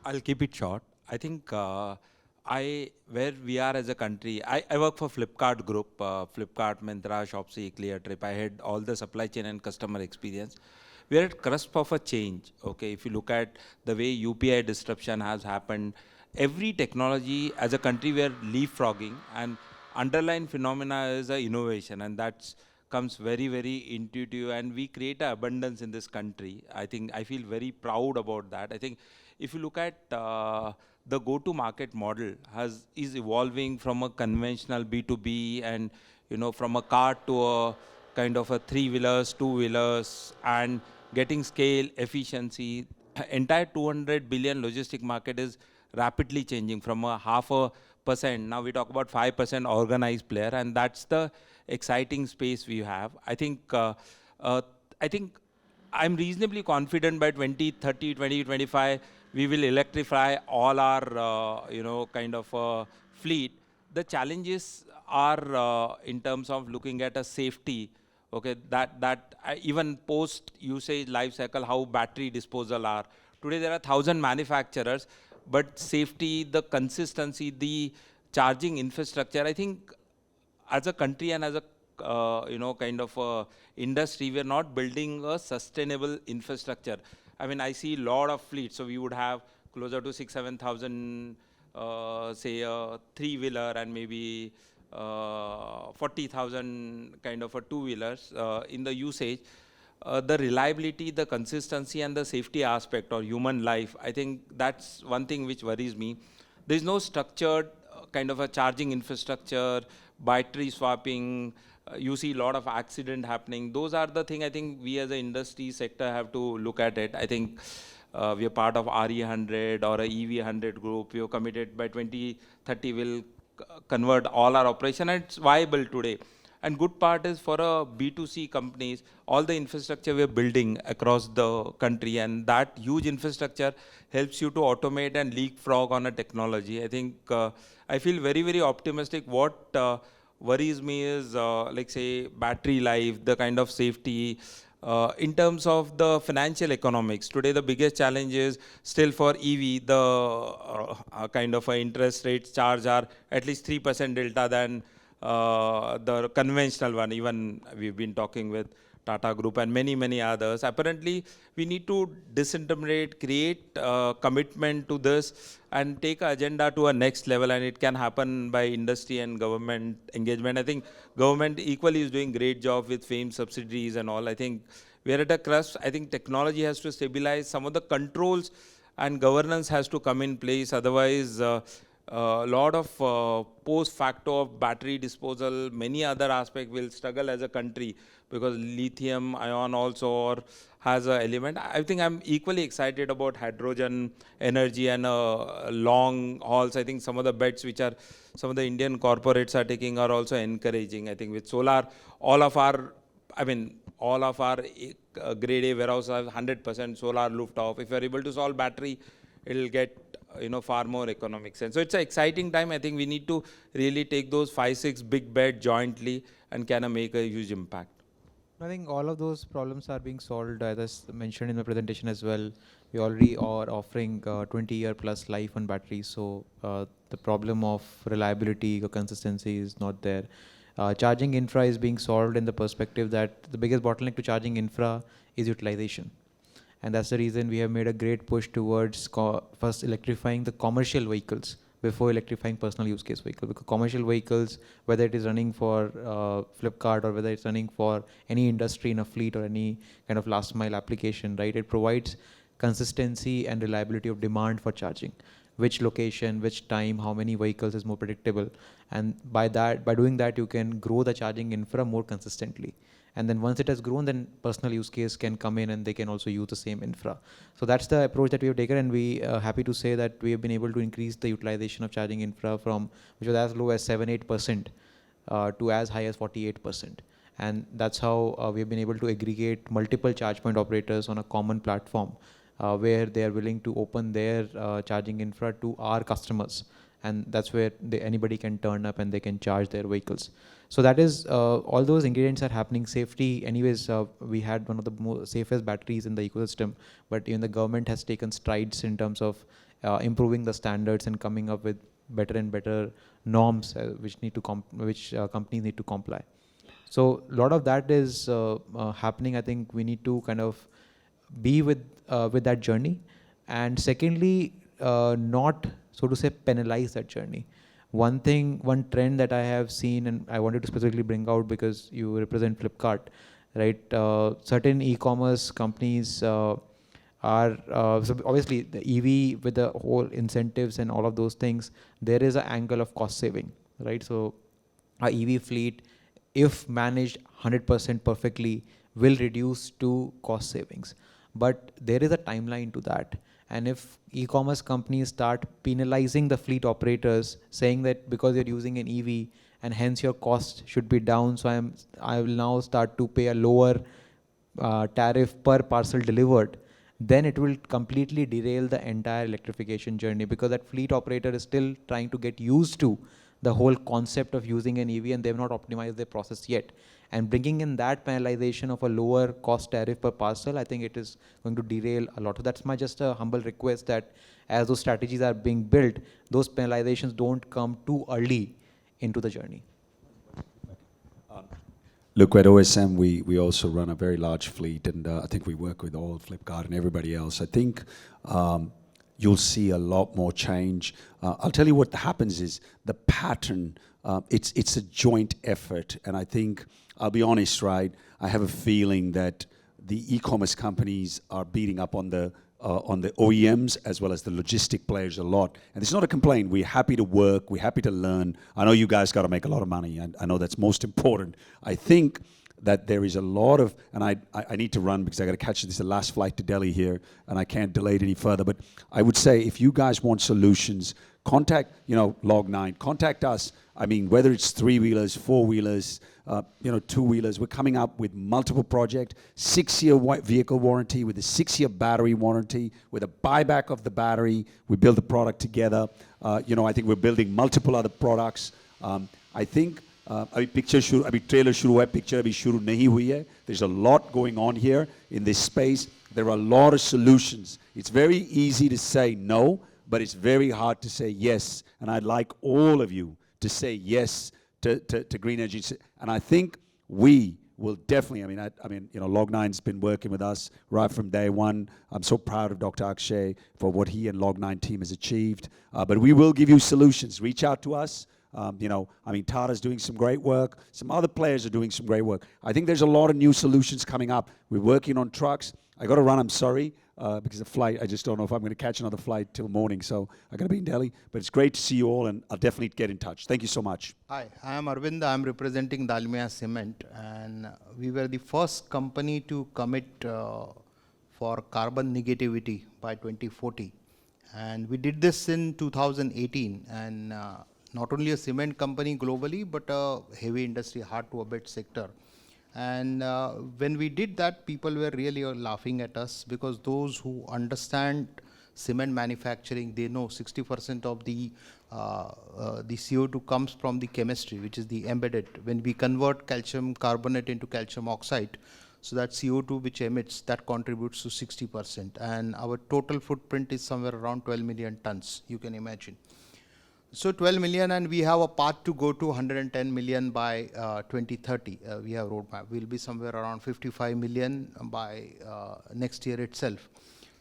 Speaker 12: I'll keep it short. I think where we are as a country, I work for Flipkart Group, Flipkart, Myntra, Shopsy, ClearTrip. I had all the supply chain and customer experience. We are at cusp of a change. Okay, if you look at the way UPI disruption has happened, every technology as a country we are leapfrogging, and underlying phenomena is a innovation, and that's comes very, very intuitive, and we create an abundance in this country. I think I feel very proud about that. I think if you look at the go-to-market model is evolving from a conventional B2B and from a car to a kind of a 3-wheelers, 2-wheelers, and getting scale, efficiency. Entire 200 billion logistic market is rapidly changing from a 0.5%. Now we talk about 5% organized player, and that's the exciting space we have. I think I'm reasonably confident by 2030, 2025, we will electrify all our kind of fleet. The challenges are in terms of looking at a safety. Okay, that even post usage life cycle, how battery disposal are. Today there are 1,000 manufacturers, but safety, the consistency, the charging infrastructure, I think as a country and as a kind of industry, we are not building a sustainable infrastructure. I mean, I see a lot of fleets, so we would have closer to 6,000-7,000, say a 3-wheeler and maybe 40,000 kind of a 2-wheelers in the usage. The reliability, the consistency, and the safety aspect or human life, I think that's one thing which worries me. There is no structured kind of a charging infrastructure, battery swapping. You see a lot of accident happening. Those are the things I think we as an industry sector have to look at it. I think we are part of RE100 or a EV100 group. We are committed by 2030 will convert all our operation, and it's viable today. And good part is for a B2C companies, all the infrastructure we are building across the country, and that huge infrastructure helps you to automate and leapfrog on a technology. I think I feel very, very optimistic. What worries me is like say battery life, the kind of safety. In terms of the financial economics, today the biggest challenge is still for EV, the kind of interest rates charge are at least 3% delta than the conventional one. Even we've been talking with Tata Group, and many, many others. Apparently, we need to disintermediate, create commitment to this, and take an agenda to a next level, and it can happen by industry and government engagement. I think government equally is doing great job with FAME subsidies and all. I think we are at a crust. I think technology has to stabilize. Some of the controls and governance has to come in place. Otherwise, a lot of post facto of battery disposal, many other aspects will struggle as a country, because lithium ion also has an element. I think I'm equally excited about hydrogen energy and long hauls. I think some of the bets which are some of the Indian corporates are taking are also encouraging. I think with solar, all of our grade A warehouses have 100% solar rooftop. If you're able to solve battery, it'll get far more economic sense. So it's an exciting time. I think we need to really take those 5-6 big bets jointly and kind of make a huge impact.
Speaker 3: I think all of those problems are being solved, as I mentioned in the presentation as well. We already are offering 20-year plus life on batteries, so the problem of reliability or consistency is not there. Charging infra is being solved in the perspective that the biggest bottleneck to charging infra is utilization. And that's the reason we have made a great push towards first electrifying the commercial vehicles before electrifying personal use case vehicle. Because commercial vehicles, whether it is running for Flipkart or whether it's running for any industry in a fleet or any kind of last mile application, right? It provides consistency and reliability of demand for charging. Which location, which time, how many vehicles is more predictable. And by doing that, you can grow the charging infra more consistently. And then once it has grown, then personal use case can come in and they can also use the same infra. So that's the approach that we have taken, and we are happy to say that we have been able to increase the utilization of charging infra from, which was as low as 7-8% to as high as 48%. And that's how we have been able to aggregate multiple charge point operators on a common platform where they are willing to open their charging infra to our customers. And that's where anybody can turn up and they can charge their vehicles. So that is, all those ingredients are happening. Safety, anyways, we had one of the safest batteries in the ecosystem, but even the government has taken strides in terms of improving the standards and coming up with better and better norms which companies need to comply. So a lot of that is happening. I think we need to kind of be with that journey, and secondly, not, so to say, penalize that journey. One trend that I have seen, and I wanted to specifically bring out because you represent Flipkart, right? Certain e-commerce companies so obviously the EV with the whole incentives and all of those things, there is an angle of cost saving, right? So our EV fleet, if managed 100% perfectly, will reduce to cost savings. But there is a timeline to that. And if e-commerce companies start penalizing the fleet operators, saying that because you're using an EV and hence your cost should be down, so I will now start to pay a lower tariff per parcel delivered, then it will completely derail the entire electrification journey, because that fleet operator is still trying to get used to the whole concept of using an EV and they have not optimized their process yet. And bringing in that penalization of a lower cost tariff per parcel, I think it is going to derail a lot. So that's my just a humble request that as those strategies are being built, those penalizations don't come too early into the journey.
Speaker 9: Look, at OSM, we also run a very large fleet, and I think we work with all Flipkart and everybody else. I think you'll see a lot more change. I'll tell you what happens is the pattern, it's a joint effort, and I think, I'll be honest, right, I have a feeling that the e-commerce companies are beating up on the OEMs as well as the logistic players a lot. And it's not a complaint. We're happy to work. We're happy to learn. I know you guys got to make a lot of money, and I know that's most important. I think that there is a lot of, and I need to run because I got to catch this the last flight to Delhi here, and I can't delay it any further. But I would say if you guys want solutions, contact, Log9, contact us. I mean, whether it's 3-wheelers, 4-wheelers, 2-wheelers, we're coming up with multiple projects, 6-year vehicle warranty with a 6-year battery warranty, with a buyback of the battery. We build the product together. I think we're building multiple other products. I think trailer shuru hai, picture abhi shuru nahi hui hai. There's a lot going on here in this space. There are a lot of solutions. It's very easy to say no, but it's very hard to say yes. And I'd like all of you to say yes to green energy. And I think we, will definitely, Log9's been working with us right from day one. I'm so proud of Dr. Akshay for what he and Log9 team has achieved. But we will give you solutions. Reach out to us. Tata's doing some great work. Some other players are doing some great work. I think there's a lot of new solutions coming up. We're working on trucks. I got to run, I'm sorry, because the flight, I just don't know if I'm going to catch another flight till morning, so I got to be in Delhi. But it's great to see you all, and I'll definitely get in touch. Thank you so much.
Speaker 6: Hi, I am Arvind. I am representing Dalmia Cement, and we were the first company to commit for carbon negativity by 2040. And we did this in 2018, and not only a cement company globally, but a heavy industry, hard to abate sector. And when we did that, people were really laughing at us, because those who understand cement manufacturing, they know 60% of the CO2 comes from the chemistry, which is the embedded. When we convert calcium carbonate into calcium oxide, so that CO2 which emits, that contributes to 60%. And our total footprint is somewhere around 12 million tons, you can imagine. So 12 million, and we have a path to go to 110 million by 2030. We have roadmap. We'll be somewhere around 55 million by next year itself.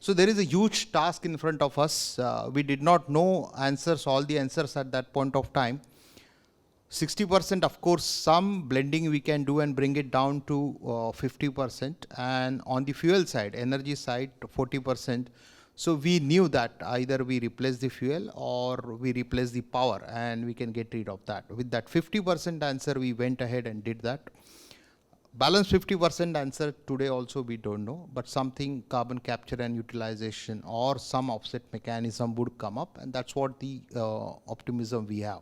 Speaker 6: So there is a huge task in front of us. We did not know all the answers at that point of time. 60%, of course, some blending we can do and bring it down to 50%. And on the fuel side, energy side, 40%. So we knew that either we replace the fuel or we replace the power, and we can get rid of that. With that 50% answer, we went ahead and did that. Balance 50% answer today also we don't know, but something carbon capture and utilization or some offset mechanism would come up, and that's what the optimism we have.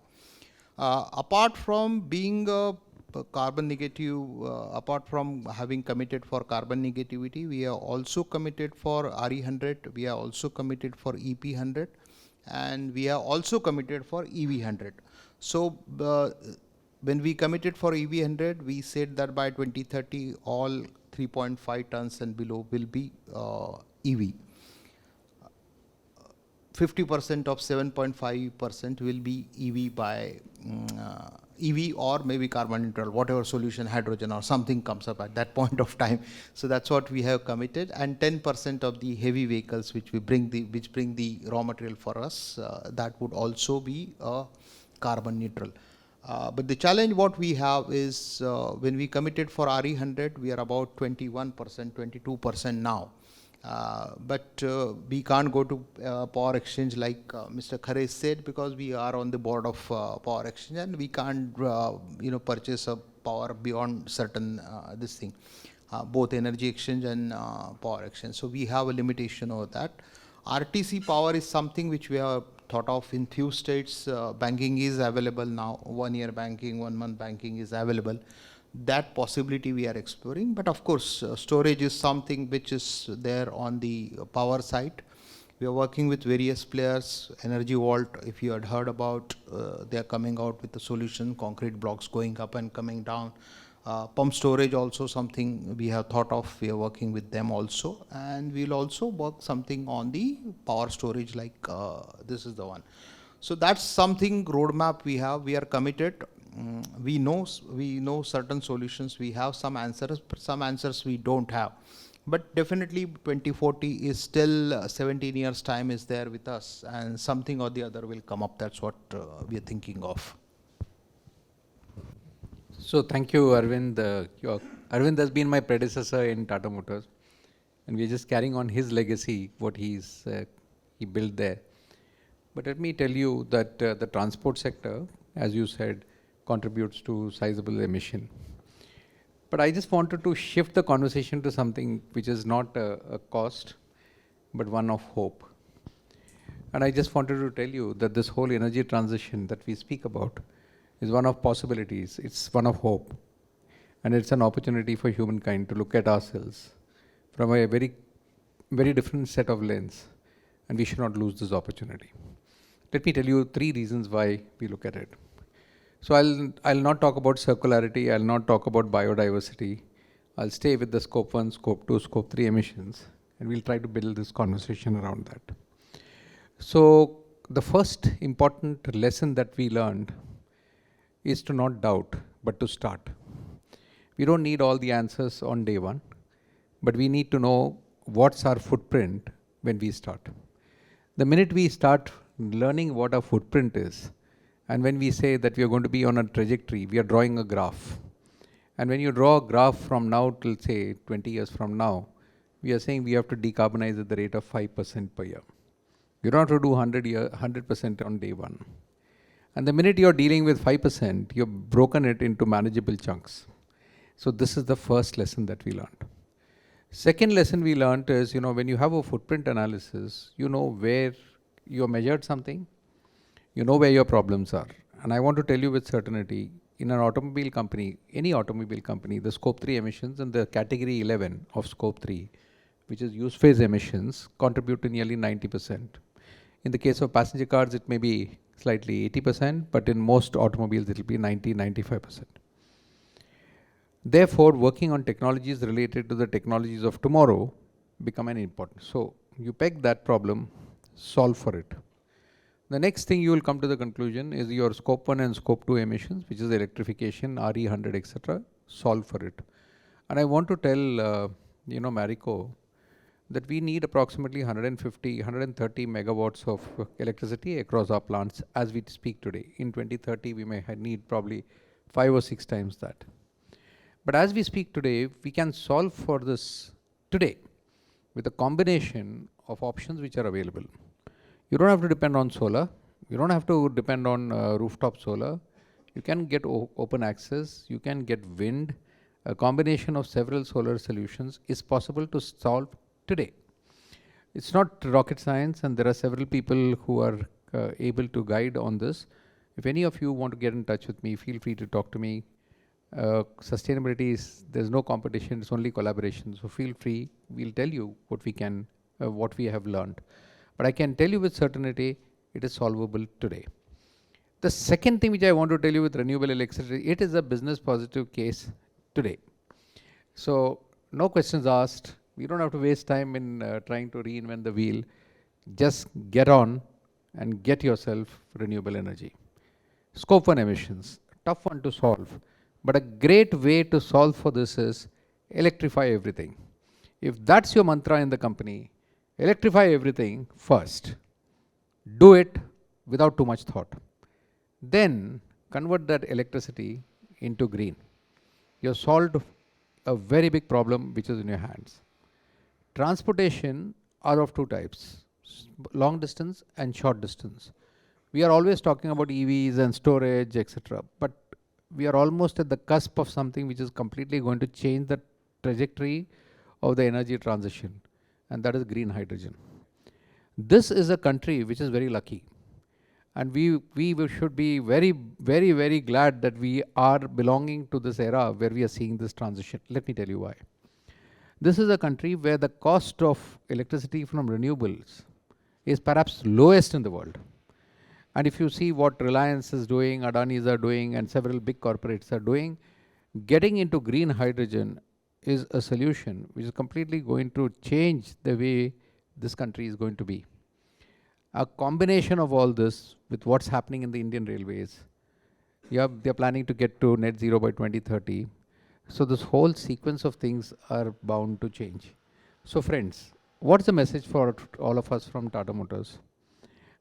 Speaker 6: Apart from being carbon negative, apart from having committed for carbon negativity, we are also committed for RE100, we are also committed for EP100, and we are also committed for EV100. So when we committed for EV100, we said that by 2030, all 3.5 tons and below will be EV. 50% of 7.5% will be EV by EV or maybe carbon neutral, whatever solution, hydrogen or something comes up at that point of time. So that's what we have committed. And 10% of the heavy vehicles which bring the raw material for us, that would also be carbon neutral. But the challenge what we have is when we committed for RE100, we are about 21%, 22% now. But we can't go to power exchange like Mr. Khare said, because we are on the board of power exchange, and we can't purchase a power beyond certain this thing, both energy exchange and power exchange. So we have a limitation over that. RTC power is something which we have thought of in few states. Banking is available now, 1 year banking, 1 month banking is available. That possibility we are exploring, but of course storage is something which is there on the power side. We are working with various players. Energy Vault, if you had heard about, they are coming out with a solution, concrete blocks going up and coming down. Pump storage also something we have thought of. We are working with them also, and we'll also work something on the power storage, like this is the one. So that's something roadmap we have. We are committed. We know certain solutions. We have some answers we don't have. But definitely 2040 is still 17 years time is there with us, and something or the other will come up. That's what we are thinking of.
Speaker 13: So thank you, Arvind. Arvind has been my predecessor in Tata Motors, and we're just carrying on his legacy, what he built there. But let me tell you that the transport sector, as you said, contributes to sizable emission. But I just wanted to shift the conversation to something which is not a cost, but one of hope. And I just wanted to tell you that this whole energy transition that we speak about is one of possibilities. It's one of hope. And it's an opportunity for humankind to look at ourselves from a very, very different set of lens. And we should not lose this opportunity. Let me tell you 3 reasons why we look at it. So I'll not talk about circularity, I'll not talk about biodiversity. I'll stay with the scope 1, scope 2, scope 3 emissions, and we'll try to build this conversation around that. So the first important lesson that we learned is to not doubt, but to start. We don't need all the answers on day one, but we need to know what's our footprint when we start. The minute we start learning what our footprint is, and when we say that we are going to be on a trajectory, we are drawing a graph. And when you draw a graph from now till say 20 years from now, we are saying we have to decarbonize at the rate of 5% per year. You don't have to do 100% on day one. And the minute you're dealing with 5%, you've broken it into manageable chunks. So this is the first lesson that we learned. Second lesson we learned is, when you have a footprint analysis, you know where you measured something, you know where your problems are. And I want to tell you with certainty, in an automobile company, any automobile company, the scope 3 emissions and the category 11 of scope 3, which is use phase emissions, contribute to nearly 90%. In the case of passenger cars, it may be slightly 80%, but in most automobiles, it will be 90-95%. Therefore, working on technologies related to the technologies of tomorrow become an important. So you peg that problem, solve for it. The next thing you will come to the conclusion is your scope 1 and scope 2 emissions, which is electrification, RE100, etc. Solve for it. And I want to tell, Marico, that we need approximately 130 megawatts of electricity across our plants as we speak today. In 2030, we may need probably 5 or 6 times that. But as we speak today, we can solve for this today with a combination of options which are available. You don't have to depend on solar. You don't have to depend on rooftop solar. You can get open access. You can get wind. A combination of several solar solutions is possible to solve today. It's not rocket science, and there are several people who are able to guide on this. If any of you want to get in touch with me, feel free to talk to me. Sustainability is, there's no competition, it's only collaboration. So feel free, we'll tell you what we can, what we have learned. But I can tell you with certainty, it is solvable today. The second thing which I want to tell you with renewable electricity, it is a business positive case today. So no questions asked. We don't have to waste time in trying to reinvent the wheel. Just get on and get yourself renewable energy. Scope 1 emissions, tough one to solve. But a great way to solve for this is electrify everything. If that's your mantra in the company, electrify everything first. Do it without too much thought. Then convert that electricity into green. You've solved a very big problem which is in your hands. Transportation are of two types, long distance and short distance. We are always talking about EVs and storage, etc. But we are almost at the cusp of something which is completely going to change the trajectory of the energy transition, and that is green hydrogen. This is a country which is very lucky, and we should be very, very, very glad that we are belonging to this era where we are seeing this transition. Let me tell you why. This is a country where the cost of electricity from renewables is perhaps lowest in the world. And if you see what Reliance is doing, Adani's are doing, and several big corporates are doing, getting into green hydrogen is a solution which is completely going to change the way this country is going to be. A combination of all this with what's happening in the Indian Railways, they're planning to get to net zero by 2030. So this whole sequence of things are bound to change. So friends, what's the message for all of us from Tata Motors?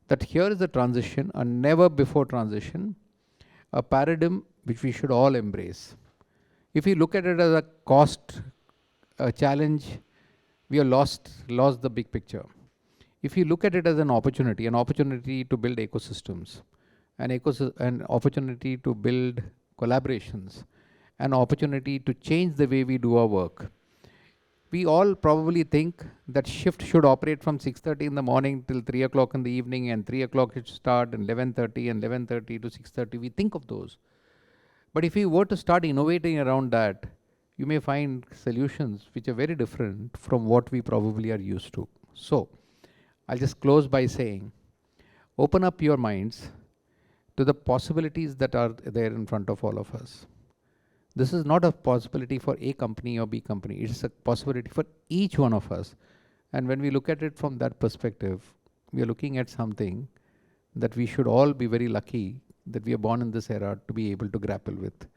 Speaker 13: That here is a transition, a never before transition, a paradigm which we should all embrace. If we look at it as a cost, a challenge, we have lost the big picture. If you look at it as an opportunity to build ecosystems, an opportunity to build collaborations, an opportunity to change the way we do our work. We all probably think that shift should operate from 6:30 in the morning till 3 o'clock in the evening, and 3 o'clock it should start, and 11:30 and 11:30 to 6:30. We think of those. But if we were to start innovating around that, you may find solutions which are very different from what we probably are used to. So I'll just close by saying, open up your minds to the possibilities that are there in front of all of us. This is not a possibility for A company or B company. It's a possibility for each one of us. And when we look at it from that perspective, we are looking at something that we should all be very lucky that we are born in this era to be able to grapple with.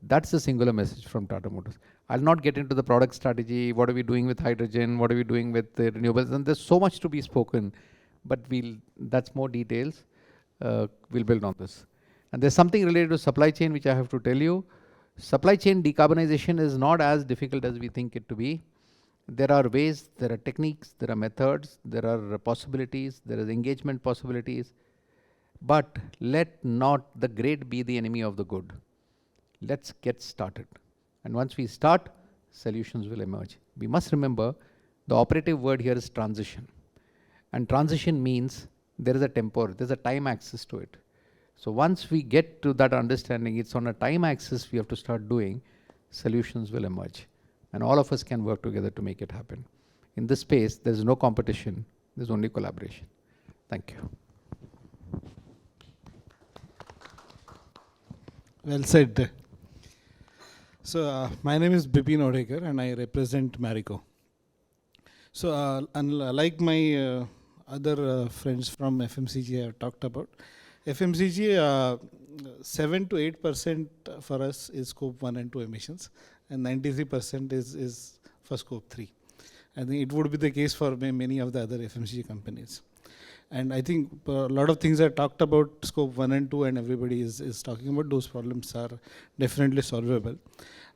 Speaker 13: That's the singular message from Tata Motors. I'll not get into the product strategy, what are we doing with hydrogen, what are we doing with the renewables, and there's so much to be spoken, but that's more details. We'll build on this. And there's something related to supply chain which I have to tell you. Supply chain decarbonization is not as difficult as we think it to be. There are ways, there are techniques, there are methods, there are possibilities, there is engagement possibilities. But let not the great be the enemy of the good. Let's get started. And once we start, solutions will emerge. We must remember the operative word here is transition. And transition means there is a tempo, there's a time axis to it. So once we get to that understanding, it's on a time axis we have to start doing, solutions will emerge. And all of us can work together to make it happen. In this space, there's no competition, there's only collaboration. Thank you.
Speaker 14: Well said. So my name is Bipin Odekar and I represent Marico. So unlike my other friends from FMCG have talked about, FMCG 7 to 8% for us is scope 1 and 2 emissions, and 93% is for scope 3. I think it would be the case for many of the other FMCG companies. And I think a lot of things are talked about scope 1 and 2, and everybody is talking about those problems are definitely solvable.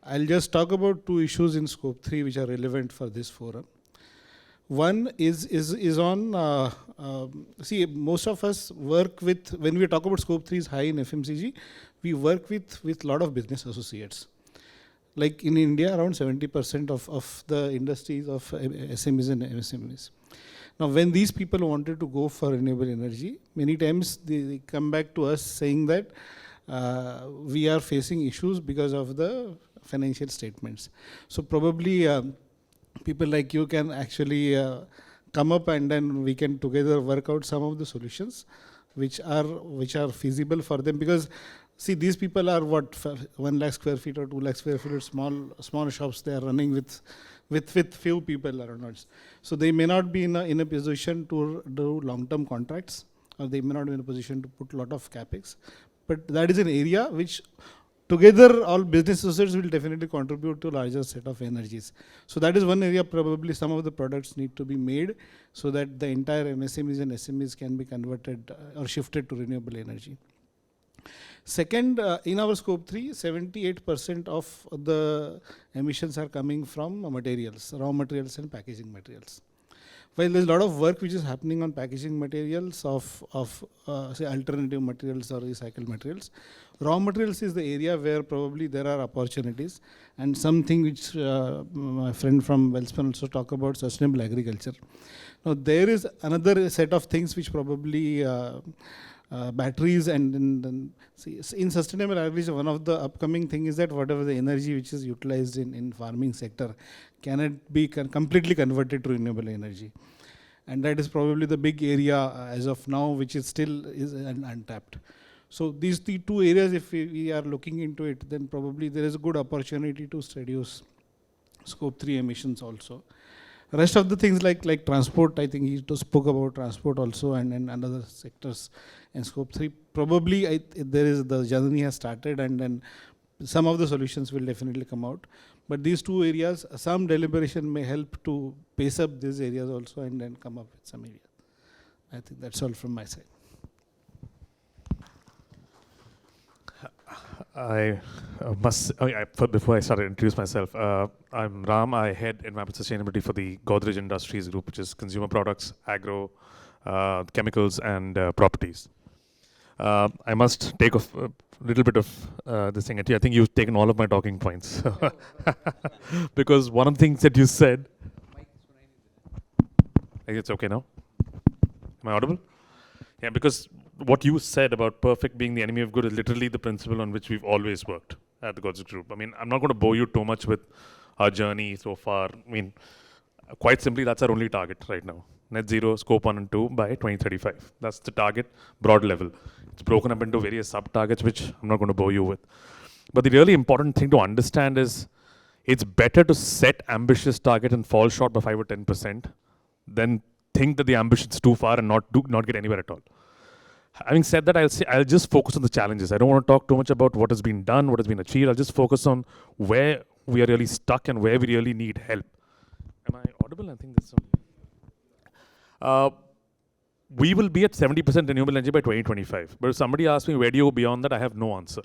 Speaker 14: I'll just talk about 2 issues in scope 3 which are relevant for this forum. One is on, see, most of us work with, when we talk about scope 3 is high in FMCG, we work with a lot of business associates. Like in India, around 70% of the industries of SMEs and MSMEs. Now, when these people wanted to go for renewable energy, many times they come back to us saying that we are facing issues because of the financial statements. So probably people like you can actually come up and then we can together work out some of the solutions which are feasible for them, because see, these people are what, 1 lakh square feet or 2 lakh square feet, small shops they are running with few people around us. So they may not be in a position to do long-term contracts, or they may not be in a position to put a lot of capex. But that is an area which together all business associates will definitely contribute to a larger set of energies. So that is one area probably some of the products need to be made so that the entire MSMEs and SMEs can be converted or shifted to renewable energy. Second, in our scope 3, 78% of the emissions are coming from materials, raw materials and packaging materials. While there's a lot of work which is happening on packaging materials of say alternative materials or recycled materials, raw materials is the area where probably there are opportunities, and something which my friend from Welspun also talk about, sustainable agriculture. Now there is another set of things which probably batteries and see, in sustainable agriculture, one of the upcoming thing is that whatever the energy which is utilized in farming sector cannot be completely converted to renewable energy, and that is probably the big area as of now which is still untapped. So these 2 areas, if we are looking into it, then probably there is a good opportunity to reduce scope 3 emissions also. Rest of the things like transport, I think he spoke about transport also, and other sectors in scope 3. Probably there is the journey has started, and then some of the solutions will definitely come out. But these 2 areas, some deliberation may help to pace up these areas also and then come up with some areas. I think that's all from my side.
Speaker 15: I must, before I start to introduce myself, I'm Ram. I head environmental sustainability for the Godrej Industries Group, which is consumer products, agro, chemicals, and properties. I must take a little bit of this thing at you. I think you've taken all of my talking points. Because one of the things that you said, it's okay now? Am I audible? Yeah, because what you said about perfect being the enemy of good is literally the principle on which we've always worked at the Godrej Group. I mean, I'm not going to bore you too much with our journey so far. I mean, quite simply, that's our only target right now. Net zero, scope 1 and 2 by 2035. That's the target, broad level. It's broken up into various sub-targets, which I'm not going to bore you with. But the really important thing to understand is it's better to set ambitious target and fall short by 5 or 10% than think that the ambition's too far and not get anywhere at all. Having said that, I'll just focus on the challenges. I don't want to talk too much about what has been done, what has been achieved. I'll just focus on where we are really stuck and where we really need help. Am I audible? I think there's some. We will be at 70% renewable energy by 2025. But if somebody asks me where do you go beyond that, I have no answer.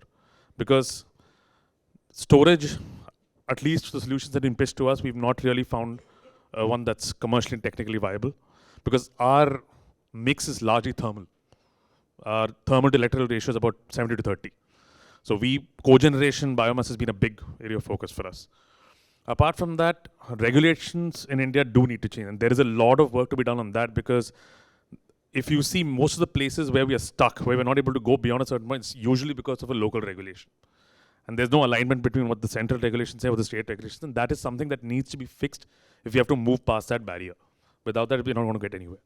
Speaker 15: Because storage, at least the solutions that have been pitched to us, we've not really found one that's commercially and technically viable. Because our mix is largely thermal. Our thermal to electrical ratio is about 70 to 30. So cogeneration biomass has been a big area of focus for us. Apart from that, regulations in India do need to change. And there is a lot of work to be done on that, because if you see most of the places where we are stuck, where we're not able to go beyond a certain point, it's usually because of a local regulation. And there's no alignment between what the central regulations say or the state regulations. And that is something that needs to be fixed if you have to move past that barrier. Without that, we're not going to get anywhere.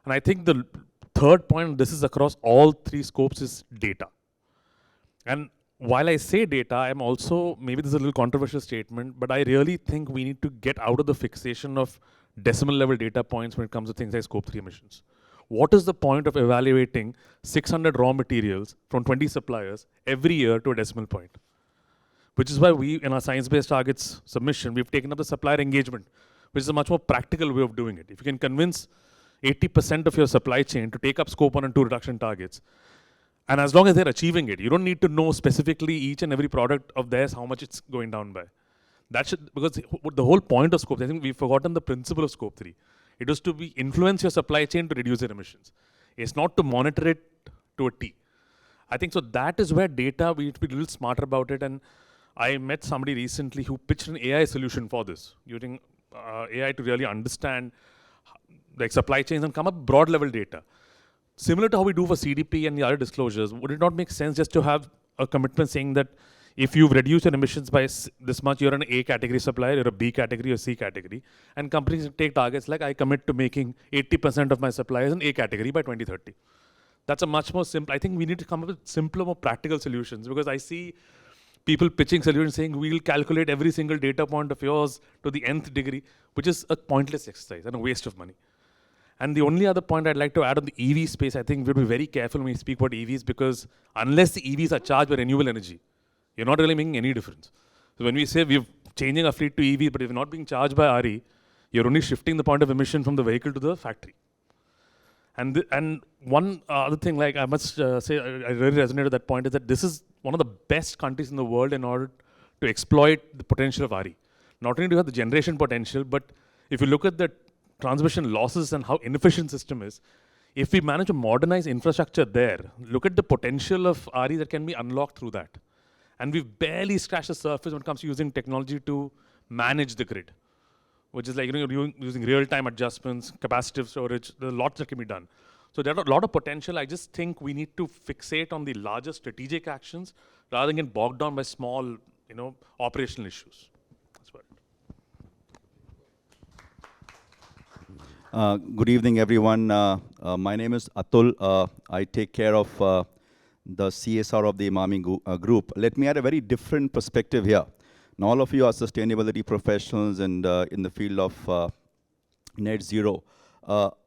Speaker 15: And I think the third point, this is across all three scopes, is data. And while I say data, I'm also, maybe this is a little controversial statement, but I really think we need to get out of the fixation of decimal level data points when it comes to things like scope 3 emissions. What is the point of evaluating 600 raw materials from 20 suppliers every year to a decimal point? Which is why we, in our science-based targets submission, we've taken up the supplier engagement, which is a much more practical way of doing it. If you can convince 80% of your supply chain to take up scope 1 and 2 reduction targets, and as long as they're achieving it, you don't need to know specifically each and every product of theirs how much it's going down by. That should, because the whole point of scope, I think we've forgotten the principle of scope 3. It was to influence your supply chain to reduce their emissions. It's not to monitor it to a T. I think so that is where data, we need to be a little smarter about it. And I met somebody recently who pitched an AI solution for this, using AI to really understand like supply chains and come up with broad level data. Similar to how we do for CDP and the other disclosures, would it not make sense just to have a commitment saying that if you've reduced your emissions by this much, you're an A category supplier, you're a B category or C category, and companies take targets like I commit to making 80% of my suppliers in A category by 2030. That's a much more simple, I think we need to come up with simpler, more practical solutions, because I see people pitching solutions saying we'll calculate every single data point of yours to the nth degree, which is a pointless exercise and a waste of money. And the only other point I'd like to add on the EV space, I think we'll be very careful when we speak about EVs, because unless the EVs are charged by renewable energy, you're not really making any difference. So when we say we're changing our fleet to EV, but if you're not being charged by RE, you're only shifting the point of emission from the vehicle to the factory. And one other thing, like I must say, I really resonate with that point, is that this is one of the best countries in the world in order to exploit the potential of RE. Not only do you have the generation potential, but if you look at the transmission losses and how inefficient system is, if we manage to modernize infrastructure there, look at the potential of RE that can be unlocked through that. And we've barely scratched the surface when it comes to using technology to manage the grid, which is like, you're using real-time adjustments, capacitive storage, there's lots that can be done. So there's a lot of potential. I just think we need to fixate on the larger strategic actions rather than get bogged down by small, operational issues. That's what.
Speaker 16: Good evening, everyone. My name is Atul. I take care of the CSR of the Emami group. Let me add a very different perspective here. Now, all of you are sustainability professionals and in the field of net zero.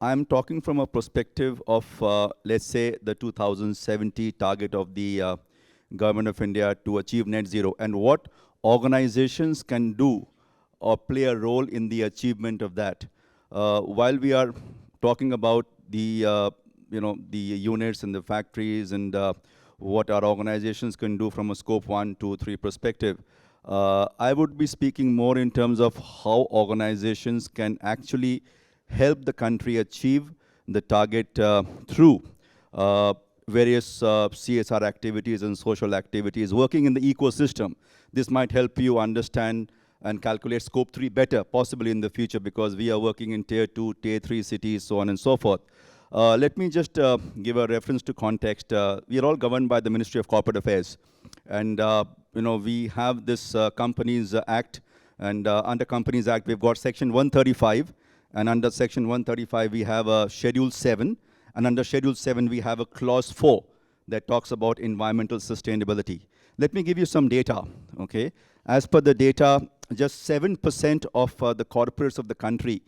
Speaker 16: I'm talking from a perspective of, let's say, the 2070 target of the Government of India to achieve net zero, and what organizations can do or play a role in the achievement of that. While we are talking about the the units and the factories and what our organizations can do from a scope 1, 2, 3 perspective, I would be speaking more in terms of how organizations can actually help the country achieve the target through various CSR activities and social activities, working in the ecosystem. This might help you understand and calculate scope 3 better, possibly in the future, because we are working in tier 2, tier 3 cities, so on and so forth. Let me just give a reference to context. We are all governed by the Ministry of Corporate Affairs. And we have this Companies Act, and under Companies Act, we've got Section 135, and under Section 135, we have Schedule 7, and under Schedule 7, we have a Clause 4 that talks about environmental sustainability. Let me give you some data, okay? As per the data, just 7% of the corporates of the country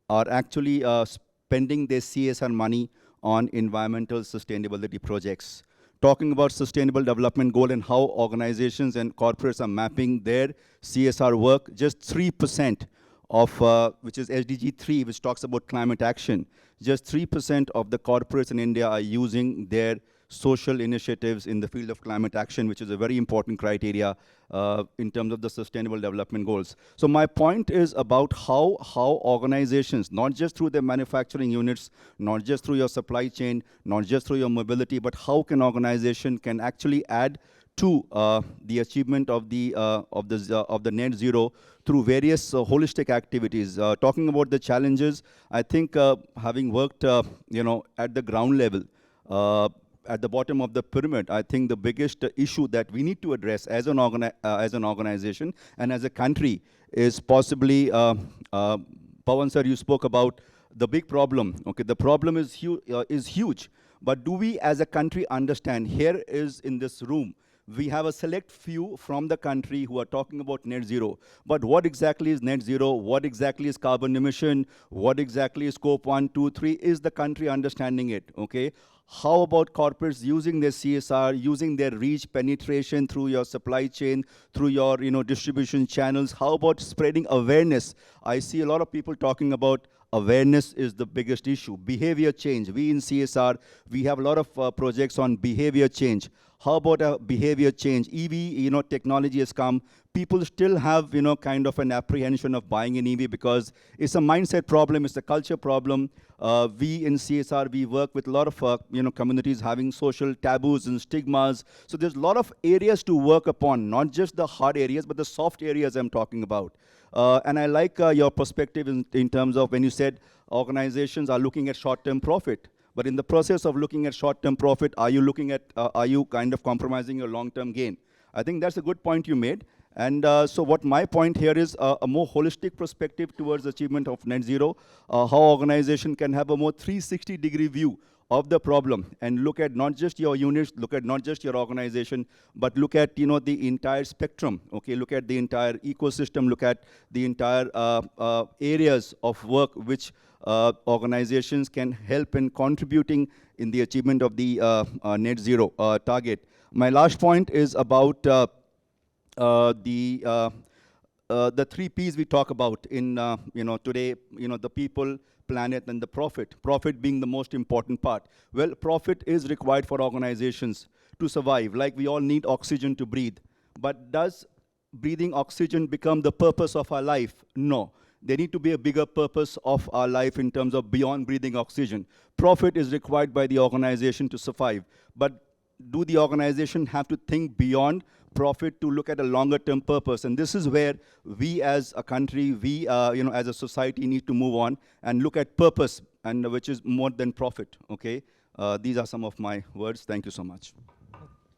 Speaker 16: are actually spending their CSR money on environmental sustainability projects. Talking about sustainable development goal and how organizations and corporates are mapping their CSR work, just 3% of, which is SDG 3, which talks about climate action, just 3% of the corporates in India are using their social initiatives in the field of climate action, which is a very important criteria in terms of the sustainable development goals. So my point is about how organizations, not just through their manufacturing units, not just through your supply chain, not just through your mobility, but how can organization can actually add to the achievement of the net zero through various holistic activities. Talking about the challenges, I think having worked at the ground level, at the bottom of the pyramid, I think the biggest issue that we need to address as an organization and as a country is possibly, Pawan sir, you spoke about the big problem. Okay, the problem is huge, but do we as a country understand? Here is in this room, we have a select few from the country who are talking about net zero. But what exactly is net zero? What exactly is carbon emission? What exactly is scope 1, 2, 3? Is the country understanding it? Okay. How about corporates using their CSR, using their reach penetration through your supply chain, through your distribution channels? How about spreading awareness? I see a lot of people talking about awareness is the biggest issue. Behavior change. We in CSR, we have a lot of projects on behavior change. How about a behavior change? EV, technology has come. People still have, kind of an apprehension of buying an EV because it's a mindset problem, it's a culture problem. We in CSR, we work with a lot of, communities having social taboos and stigmas. So there's a lot of areas to work upon, not just the hard areas, but the soft areas I'm talking about. And I like your perspective in terms of when you said organizations are looking at short-term profit. But in the process of looking at short-term profit, are you kind of compromising your long-term gain? I think that's a good point you made. And so what my point here is a more holistic perspective towards achievement of net zero, how organization can have a more 360-degree view of the problem and look at not just your units, look at not just your organization, but look at the entire spectrum. Okay, look at the entire ecosystem, look at the entire areas of work which organizations can help in contributing in the achievement of the net zero target. My last point is about the 3 Ps we talk about in today, the people, planet, and the profit. Profit being the most important part. Well, profit is required for organizations to survive. Like we all need oxygen to breathe. But does breathing oxygen become the purpose of our life? No. There need to be a bigger purpose of our life in terms of beyond breathing oxygen. Profit is required by the organization to survive. But do the organization have to think beyond profit to look at a longer term purpose? And this is where we as a country, we as a society need to move on and look at purpose, and which is more than profit. Okay, these are some of my words. Thank you so much.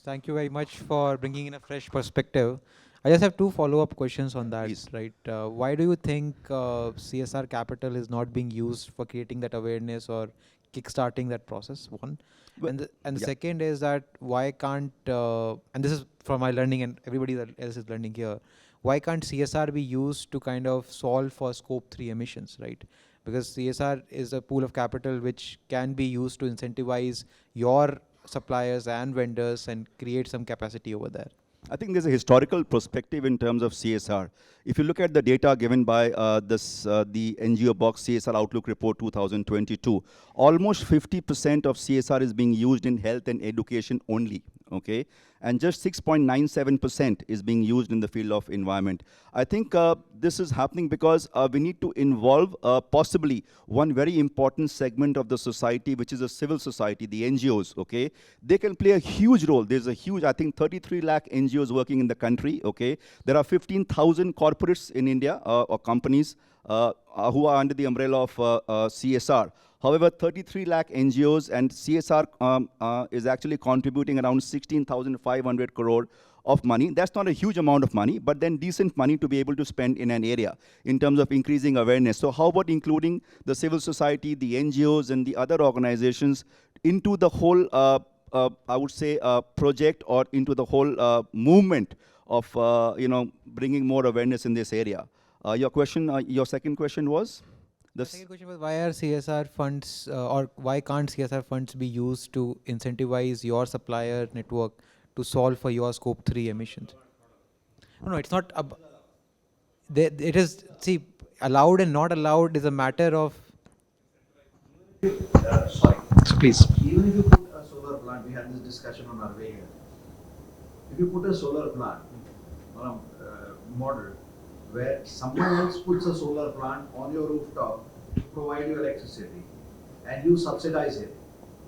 Speaker 3: Thank you very much for bringing in a fresh perspective. I just have 2 follow-up questions on that.
Speaker 16: Please.
Speaker 3: Right? Why do you think CSR capital is not being used for creating that awareness or kickstarting that process? One. And the second is that why can't, and this is from my learning and everybody else is learning here, why can't CSR be used to kind of solve for scope 3 emissions, right? Because CSR is a pool of capital which can be used to incentivize your suppliers and vendors and create some capacity over there.
Speaker 16: I think there's a historical perspective in terms of CSR. If you look at the data given by the NGO Box CSR Outlook Report 2022, almost 50% of CSR is being used in health and education only, okay? And just 6.97% is being used in the field of environment. I think this is happening because we need to involve possibly one very important segment of the society, which is a civil society, the NGOs, okay? They can play a huge role. There's a huge, I think 33 lakh NGOs working in the country, okay? There are 15,000 corporates in India or companies who are under the umbrella of CSR. However, 33 lakh NGOs and CSR is actually contributing around 16,500 crore of money. That's not a huge amount of money, but then decent money to be able to spend in an area in terms of increasing awareness. So how about including the civil society, the NGOs, and the other organizations into the whole, I would say, project or into the whole movement of, bringing more awareness in this area? Your question, your second question was? The
Speaker 3: second question was, why are CSR funds or why can't CSR funds be used to incentivize your supplier network to solve for your scope 3 emissions? No, it's not. It is, see, allowed and not allowed is a matter of.
Speaker 5: Sorry.
Speaker 11: So please.
Speaker 5: Even if you put a solar plant, we had this discussion on our way here. If you put a solar plant on a model where someone else puts a solar plant on your rooftop to provide you electricity and you subsidize it,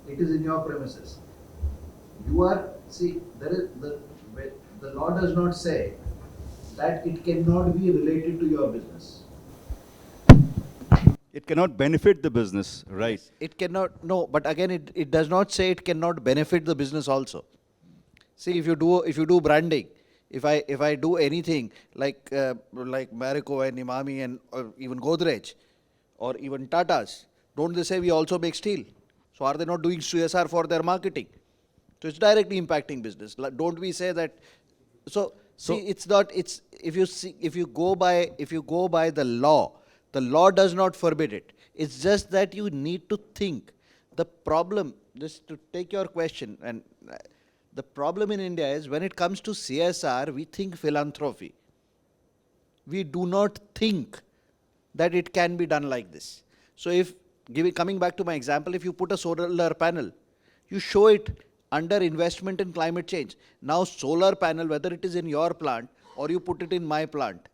Speaker 5: it is in your premises. You are, see, there is the law does not say that it cannot be related to your business.
Speaker 16: It cannot benefit the business, right?
Speaker 5: It cannot, no, but again, it does not say it cannot benefit the business also. See, if you do branding, if I do anything like Marico and Emami and even Godrej or even Tata's, don't they say we also make steel? So are they not doing CSR for their marketing? So it's directly impacting business. Don't we say that? So see, it's not. It's if you go by the law does not forbid it. It's just that you need to think. The problem, just to take your question, and the problem in India is when it comes to CSR, we think philanthropy. We do not think that it can be done like this. So if, coming back to my example, if you put a solar panel, you show it under investment in climate change. Now solar panel, whether it is in your plant or you put it in my plant,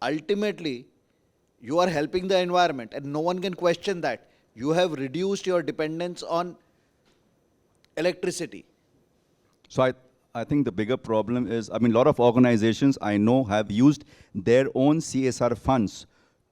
Speaker 5: ultimately you are helping the environment and no one can question that. You have reduced your dependence on electricity.
Speaker 16: So I think the bigger problem is, I mean, a lot of organizations I know have used their own CSR funds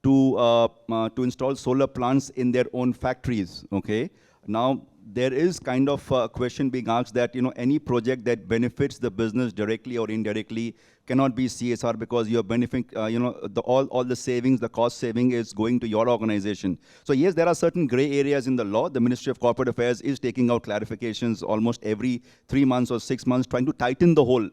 Speaker 16: to install solar plants in their own factories, okay? Now, there is kind of a question being asked that, you know, any project that benefits the business directly or indirectly cannot be CSR because you're benefiting, you know, all the savings, the cost saving is going to your organization. So yes, there are certain gray areas in the law. The Ministry of Corporate Affairs is taking out clarifications almost every 3 months or 6 months, trying to tighten the whole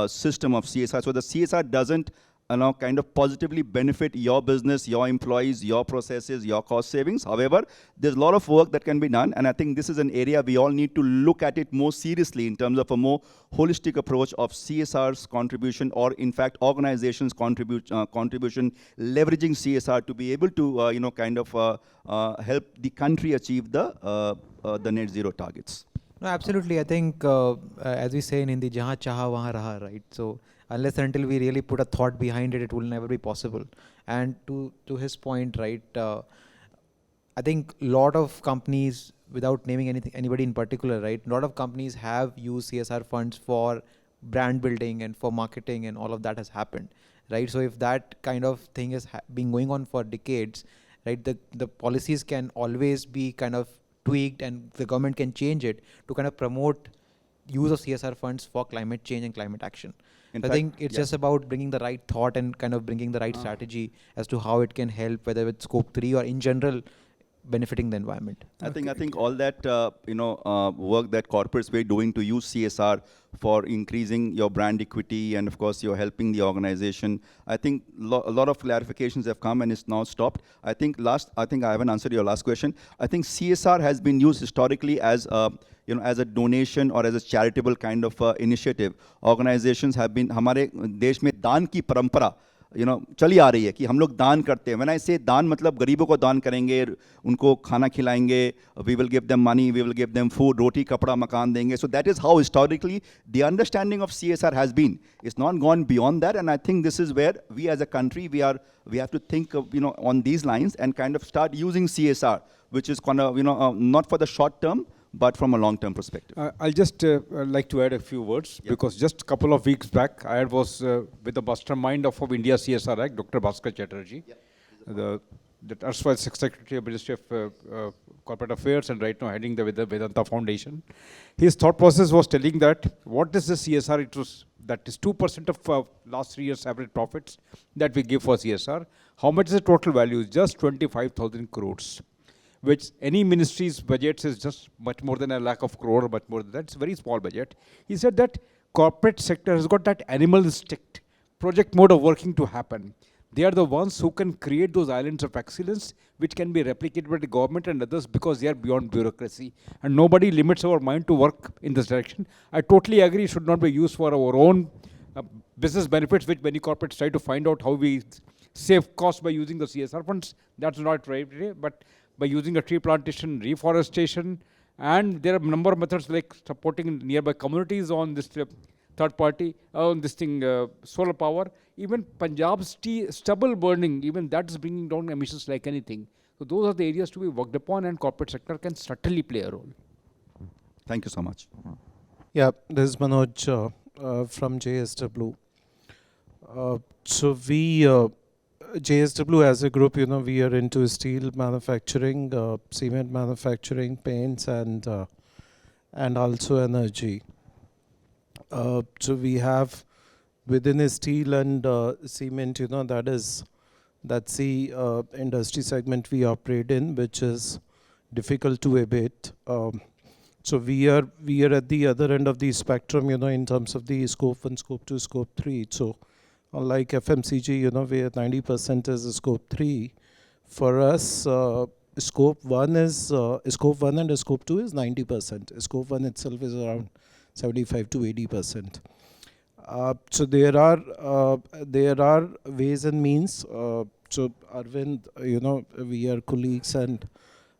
Speaker 16: system of CSR. So the CSR doesn't, you know, kind of positively benefit your business, your employees, your processes, your cost savings. However, there's a lot of work that can be done, and I think this is an area we all need to look at it more seriously in terms of a more holistic approach of CSR's contribution, or in fact, organizations' contribution, leveraging CSR to be able to, you know, kind of help the country achieve the net zero targets.
Speaker 3: No, absolutely. I think, as we say in Hindi, jahan chaha wahan raha, right? So unless and until we really put a thought behind it, it will never be possible. And to his point, right, I think a lot of companies, without naming anybody in particular, right, a lot of companies have used CSR funds for brand building and for marketing, and all of that has happened, right? So if that kind of thing has been going on for decades, right, the policies can always be kind of tweaked and the government can change it to kind of promote use of CSR funds for climate change and climate action. I think it's just about bringing the right thought and kind of bringing the right strategy as to how it can help, whether it's scope 3 or in general benefiting the environment.
Speaker 16: I think all that you know, work that corporates were doing to use CSR for increasing your brand equity, and of course you're helping the organization. I think a lot of clarifications have come and it's now stopped. I think I haven't answered your last question. I think CSR has been used historically as you know, as a donation or as a charitable kind of initiative. Organizations have been, हमारे देश में दान की परंपरा, you know, चली आ रही है कि हम लोग दान करते हैं. When I say दान, मतलब गरीबों को दान करेंगे, उनको खाना खिलाएंगे, we will give them money, we will give them food, रोटी कपड़ा मकान देंगे. So that is how historically the understanding of CSR has been. It's not gone beyond that, and I think this is where we as a country, we have to think of, you know, on these lines and kind of start using CSR, which is kind of, you know, not for the short term, but from a long-term perspective.
Speaker 11: I'll just like to add a few words, because just a couple of weeks back, I was with the mastermind of India CSR Act, Dr. Bhaskar Chatterjee, the erstwhile Secretary of Ministry of Corporate Affairs, and right now heading the Vedanta Foundation. His thought process was telling that what is the CSR? It was that is 2% of last 3 years' average profits that we give for CSR. How much is the total value? Just 25,000 crores. Which any ministry's budget is just much more than 1 lakh of crore, much more than that. It's a very small budget. He said that corporate sector has got that animal instinct, project mode of working to happen. They are the ones who can create those islands of excellence which can be replicated by the government and others because they are beyond bureaucracy. And nobody limits our mind to work in this direction. I totally agree it should not be used for our own business benefits, which many corporates try to find out how we save costs by using the CSR funds. That's not right, but by using a tree plantation, reforestation, and there are a number of methods like supporting nearby communities on this third party, on this thing, solar power. Even Punjab's tea stubble burning, even that is bringing down emissions like anything. So those are the areas to be worked upon, and corporate sector can certainly play a role.
Speaker 16: Thank you so much.
Speaker 17: Yeah, this is Manoj from JSW. So we, JSW as a group, we are into steel manufacturing, cement manufacturing, paints, and also energy. So we have within a steel and cement, that's the industry segment we operate in, which is difficult to abate. So we are at the other end of the spectrum, in terms of the scope 1, scope 2, scope 3. So unlike FMCG, where 90% is scope 3, for us, scope 1 and scope 2 is 90%. Scope 1 itself is around 75 to 80%. So there are ways and means. So Arvind, we are colleagues and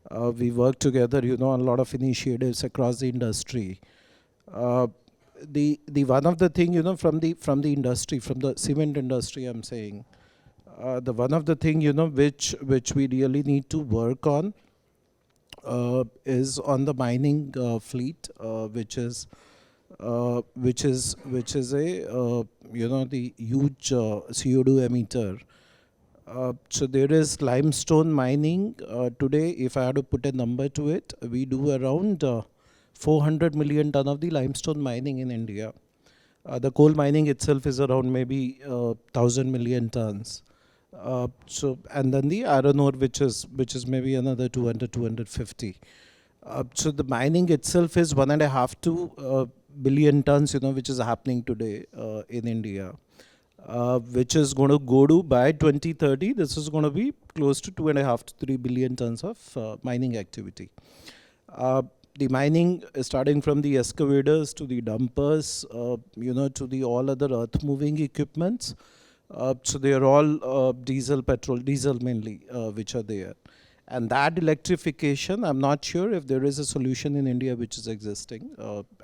Speaker 17: we work together, on a lot of initiatives across the industry. The one of the thing, from the industry, from the cement industry, I'm saying, the one of the thing, which we really need to work on is on the mining fleet, which is a the huge CO2 emitter. So there is limestone mining today. If I had to put a number to it, we do around 400 million ton of the limestone mining in India. The coal mining itself is around maybe 1,000 million tons. So and then the iron ore, which is maybe another 250. So the mining itself is 1.5 to billion tons, which is happening today in India. Which is going to go to, by 2030, this is going to be close to 2.5 to 3 billion tons of mining activity. The mining, starting from the excavators to the dumpers, to the all other earth moving equipments. So they are all diesel mainly, which are there. And that electrification, I'm not sure if there is a solution in India which is existing.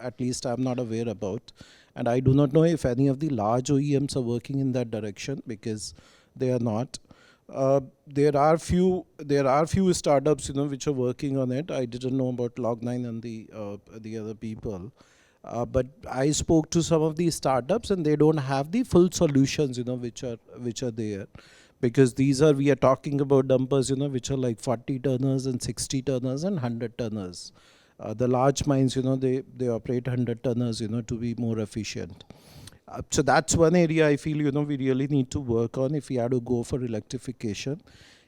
Speaker 17: At least I'm not aware about. And I do not know if any of the large OEMs are working in that direction, because they are not. There are few startups, which are working on it. I didn't know about Log9 and the other people. But I spoke to some of these startups, and they don't have the full solutions, which are there. Because we are talking about dumpers, which are like 40 tonners and 60 tonners and 100 tonners. The large mines, they operate 100 tonners, to be more efficient. So that's one area I feel, we really need to work on if we have to go for electrification.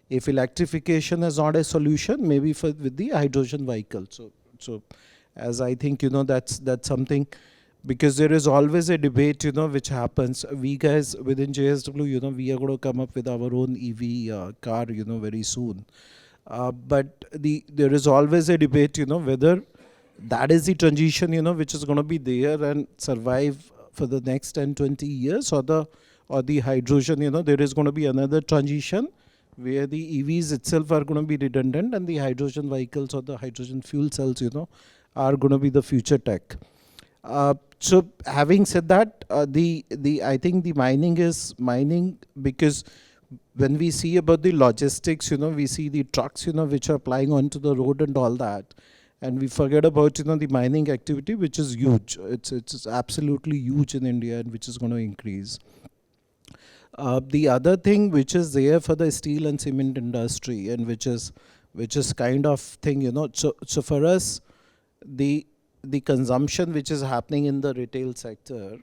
Speaker 17: If electrification is not a solution, maybe with the hydrogen vehicle. So as I think, that's something, because there is always a debate, which happens. We guys within JSW, we are going to come up with our own EV car, very soon. But there is always a debate, whether that is the transition, which is going to be there and survive for the next 10, 20 years, or the hydrogen, there is going to be another transition where the EVs itself are going to be redundant and the hydrogen vehicles or the hydrogen fuel cells, are going to be the future tech. So having said that, I think the mining is mining because when we see about the logistics, we see the trucks, which are plying onto the road and all that. And we forget about, the mining activity, which is huge. It's absolutely huge in India and which is going to increase. The other thing which is there for the steel and cement industry, and which is kind of thing, so for us, the consumption which is happening in the retail sector,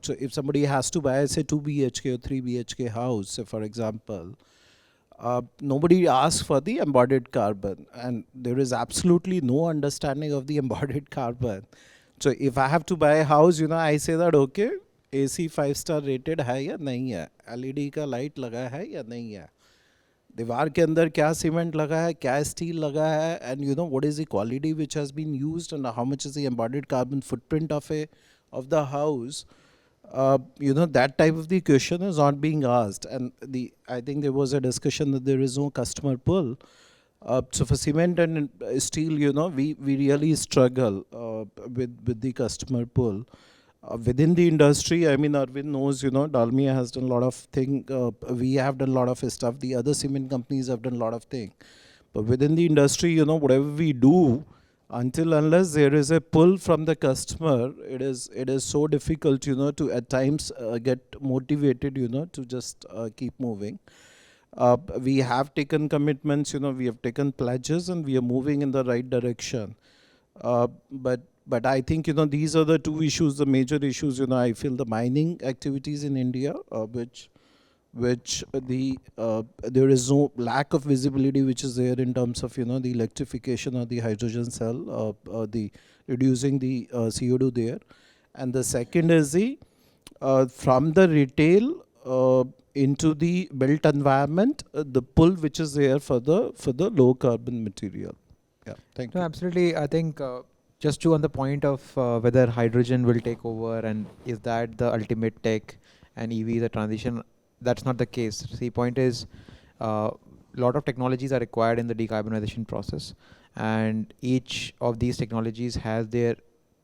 Speaker 17: so if somebody has to buy, say, 2 BHK or 3 BHK house, say, for example, nobody asks for the embodied carbon, and there is absolutely no understanding of the embodied carbon. So if I have to buy a house, I say that, okay, AC 5-star rated है या नहीं है, LED का light लगा है या नहीं है, दीवार के अंदर क्या सीमेंट लगा है, क्या स्टील लगा है, and you know what is the quality which has been used and how much is the embodied carbon footprint of the house. You know, that type of the question is not being asked, and I think there was a discussion that there is no customer pull. So for cement and steel, you know, we really struggle with the customer pull. Within the industry, I mean, Arvind knows, you know, Dalmia has done a lot of things. We have done a lot of stuff. The other cement companies have done a lot of things. But within the industry, you know, whatever we do, until unless there is a pull from the customer, it is so difficult, you know, to at times get motivated, you know, to just keep moving. We have taken commitments, you know, we have taken pledges, and we are moving in the right direction. But I think, you know, these are the two issues, the major issues. You know, I feel the mining activities in India, which there is no lack of visibility which is there in terms of, you know, the electrification of the hydrogen cell, the reducing the CO2 there. And the second is the from the retail into the built environment, the pull which is there for the low carbon material. Yeah, thank you.
Speaker 3: Absolutely. I think just to on the point of whether hydrogen will take over and is that the ultimate tech and EV the transition, that's not the case. The point is a lot of technologies are required in the decarbonization process, and each of these technologies has their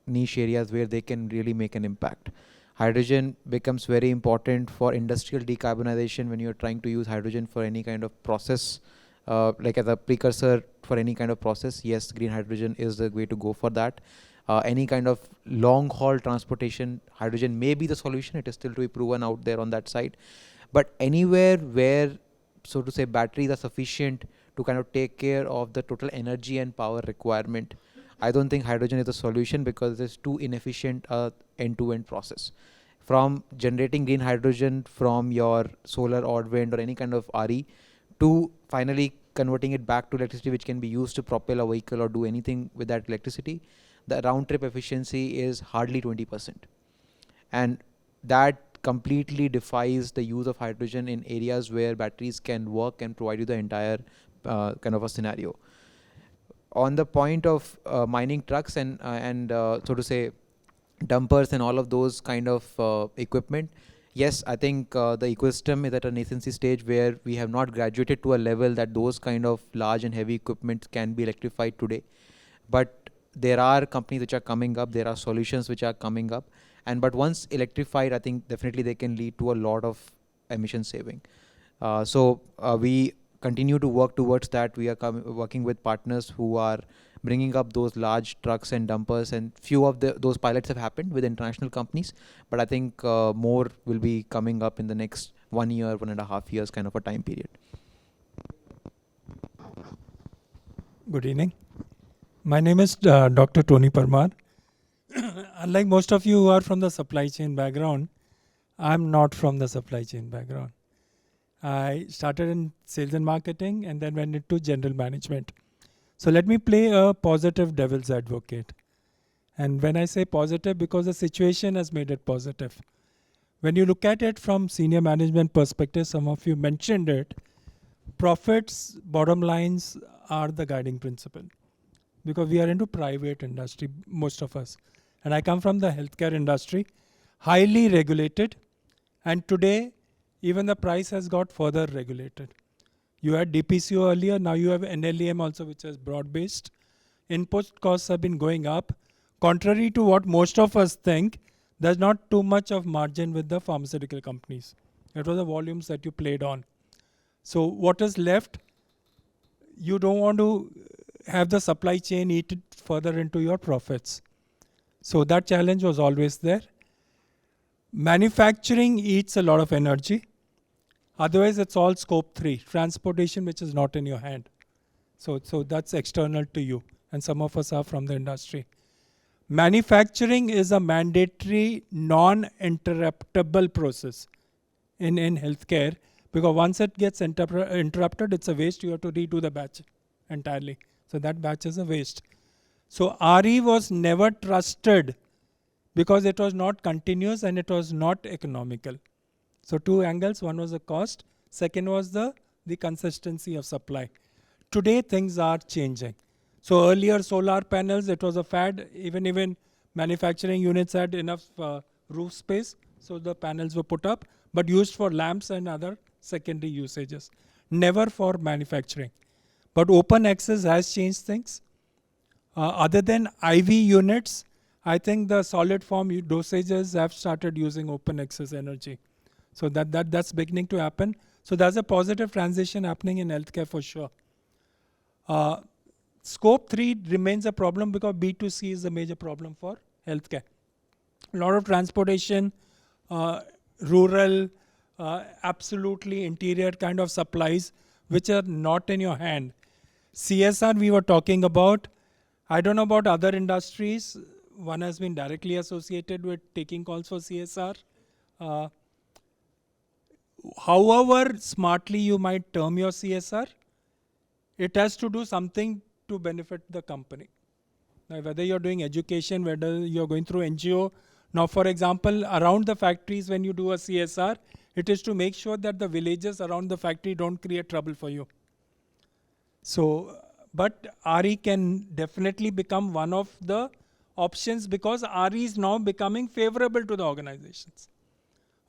Speaker 3: niche areas where they can really make an impact. Hydrogen becomes very important for industrial decarbonization when you're trying to use hydrogen for any kind of process, like as a precursor for any kind of process. Yes, green hydrogen is the way to go for that. Any kind of long haul transportation, hydrogen may be the solution. It is still to be proven out there on that side. But anywhere where, so to say, batteries are sufficient to kind of take care of the total energy and power requirement, I don't think hydrogen is a solution, because it's too inefficient end-to-end process. From generating green hydrogen from your solar or wind or any kind of RE to finally converting it back to electricity which can be used to propel a vehicle or do anything with that electricity, the round trip efficiency is hardly 20%. And that completely defies the use of hydrogen in areas where batteries can work and provide you the entire kind of a scenario. On the point of mining trucks and so to say dumpers and all of those kind of equipment, yes, I think the ecosystem is at a nascency stage where we have not graduated to a level that those kind of large and heavy equipment can be electrified today. But there are companies which are coming up, there are solutions which are coming up, but once electrified, I think definitely they can lead to a lot of emission saving. So we continue to work towards that. We are working with partners who are bringing up those large trucks and dumpers, and few of those pilots have happened with international companies, but I think more will be coming up in the next 1 year, 1.5 years kind of a time period.
Speaker 18: Good evening. My name is Dr. Tony Parmar. Unlike most of you who are from the supply chain background, I'm not from the supply chain background. I started in sales and marketing and then went into general management. So let me play a positive devil's advocate. And when I say positive, because the situation has made it positive. When you look at it from senior management perspective, some of you mentioned it, profits, bottom lines are the guiding principle. Because we are into private industry, most of us. And I come from the healthcare industry, highly regulated. And today, even the price has got further regulated. You had DPCO earlier, now you have NLEM also, which is broad-based. Input costs have been going up. Contrary to what most of us think, there's not too much of margin with the pharmaceutical companies. It was the volumes that you played on. So what is left? You don't want to have the supply chain eat it further into your profits. So that challenge was always there. Manufacturing eats a lot of energy. Otherwise, it's all scope 3, transportation, which is not in your hand. So that's external to you. And some of us are from the industry. Manufacturing is a mandatory, non-interruptible process in healthcare, because once it gets interrupted, it's a waste. You have to redo the batch entirely. So that batch is a waste. So RE was never trusted because it was not continuous and it was not economical. So two angles, one was the cost, second was the consistency of supply. Today things are changing. So earlier solar panels, it was a fad, even manufacturing units had enough roof space, so the panels were put up, but used for lamps and other secondary usages, never for manufacturing. But open access has changed things. Other than IV units, I think the solid form dosages have started using open access energy. So that's beginning to happen. So there's a positive transition happening in healthcare for sure. Scope 3 remains a problem because B2C is a major problem for healthcare. A lot of transportation, rural, absolutely interior kind of supplies, which are not in your hand. CSR we were talking about. I don't know about other industries. One has been directly associated with taking calls for CSR. However smartly you might term your CSR, it has to do something to benefit the company. Now, whether you're doing education, whether you're going through NGO. Now, for example, around the factories, when you do a CSR, it is to make sure that the villages around the factory don't create trouble for you. So, but RE can definitely become one of the options because RE is now becoming favorable to the organizations.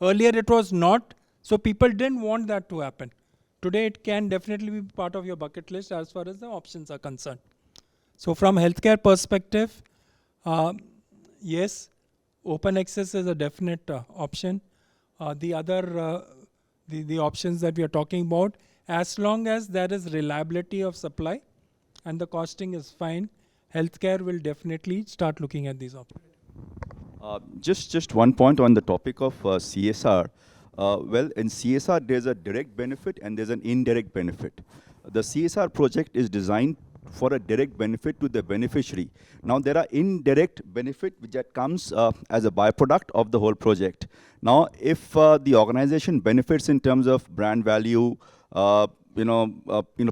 Speaker 18: Earlier it was not, so people didn't want that to happen. Today it can definitely be part of your bucket list as far as the options are concerned. So from healthcare perspective, yes, open access is a definite option. The other the options that we are talking about, as long as there is reliability of supply and the costing is fine, healthcare will definitely start looking at these options.
Speaker 16: Just one point on the topic of CSR. Well, in CSR, there's a direct benefit and there's an indirect benefit. The CSR project is designed for a direct benefit to the beneficiary. Now, there are indirect benefit which that comes as a byproduct of the whole project. Now, if the organization benefits in terms of brand value,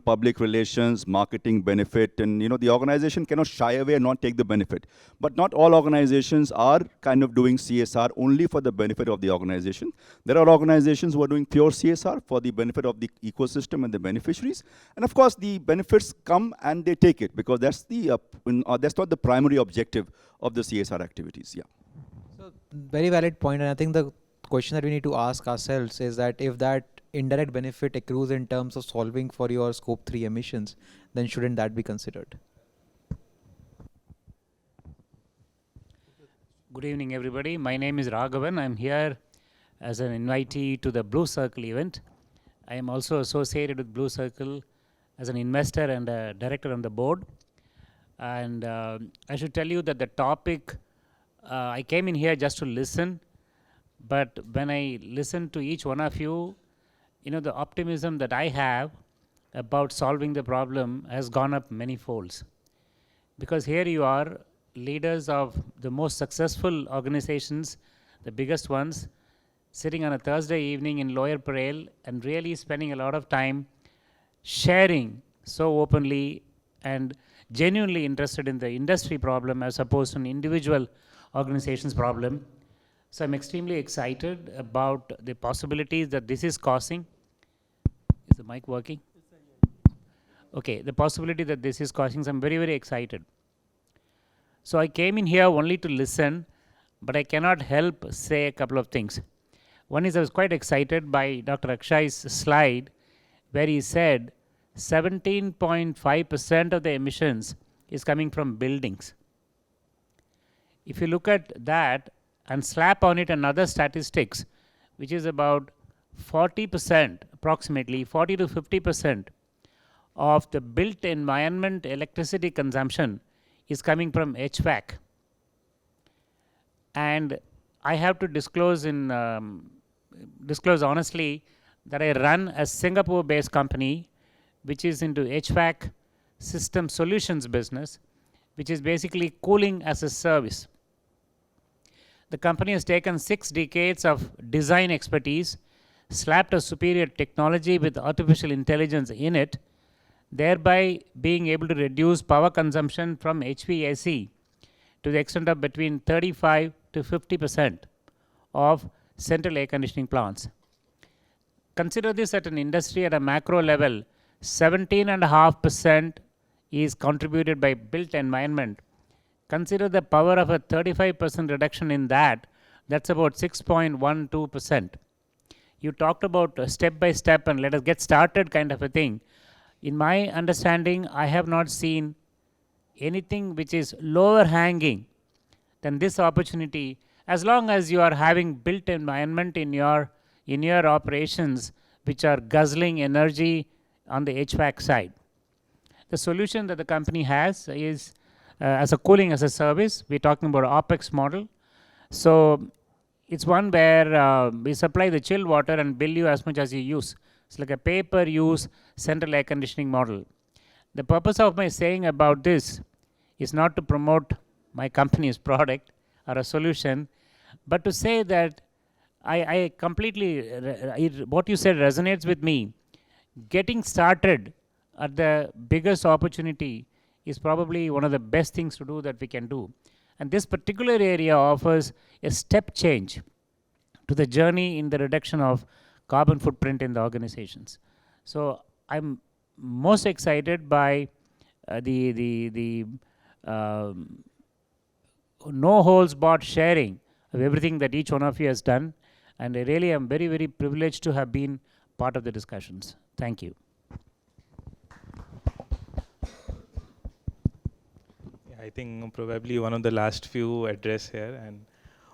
Speaker 16: public relations, marketing benefit, and the organization cannot shy away and not take the benefit. But not all organizations are kind of doing CSR only for the benefit of the organization. There are organizations who are doing pure CSR for the benefit of the ecosystem and the beneficiaries. And of course, the benefits come and they take it because that's not the primary objective of the CSR activities. Yeah.
Speaker 3: So very valid point, and I think the question that we need to ask ourselves is that if that indirect benefit accrues in terms of solving for your scope 3 emissions, then shouldn't that be considered?
Speaker 19: Good evening, everybody. My name is Raghavan. I'm here as an invitee to the Blue Circle event. I am also associated with Blue Circle as an investor and a director on the board. And I should tell you that the topic, I came in here just to listen, but when I listened to each one of you, the optimism that I have about solving the problem has gone up many folds. Because here you are, leaders of the most successful organizations, the biggest ones, sitting on a Thursday evening in Lower Parel and really spending a lot of time sharing so openly and genuinely interested in the industry problem as opposed to an individual organization's problem. So I'm extremely excited about the possibilities that this is causing. Is the mic working? Okay, the possibility that this is causing, so I'm very, very excited. So I came in here only to listen, but I cannot help say a couple of things. One is I was quite excited by Dr. Akshay's slide where he said 17.5% of the emissions is coming from buildings. If you look at that and slap on it another statistics, which is about 40%, approximately 40 to 50% of the built environment electricity consumption is coming from HVAC. And I have to disclose honestly that I run a Singapore-based company which is into HVAC system solutions business, which is basically cooling as a service. The company has taken 6 decades of design expertise, slapped a superior technology with artificial intelligence in it, thereby being able to reduce power consumption from HVAC to the extent of between 35 to 50% of central air conditioning plants. Consider this at an industry at a macro level, 17.5% is contributed by built environment. Consider the power of a 35% reduction in that, that's about 6.12%. You talked about step by step and let us get started kind of a thing. In my understanding, I have not seen anything which is lower hanging than this opportunity, as long as you are having built environment in your operations which are guzzling energy on the HVAC side. The solution that the company has is as a cooling as a service. We're talking about OpEx model. So it's one where we supply the chilled water and bill you as much as you use. It's like a pay-per-use central air conditioning model. The purpose of my saying about this is not to promote my company's product or a solution, but to say that I completely, what you said resonates with me. Getting started at the biggest opportunity is probably one of the best things to do that we can do. And this particular area offers a step change to the journey in the reduction of carbon footprint in the organizations. So I'm most excited by the no holds barred sharing of everything that each one of you has done. And I really am very, very privileged to have been part of the discussions. Thank you.
Speaker 20: I think probably one of the last few address here, and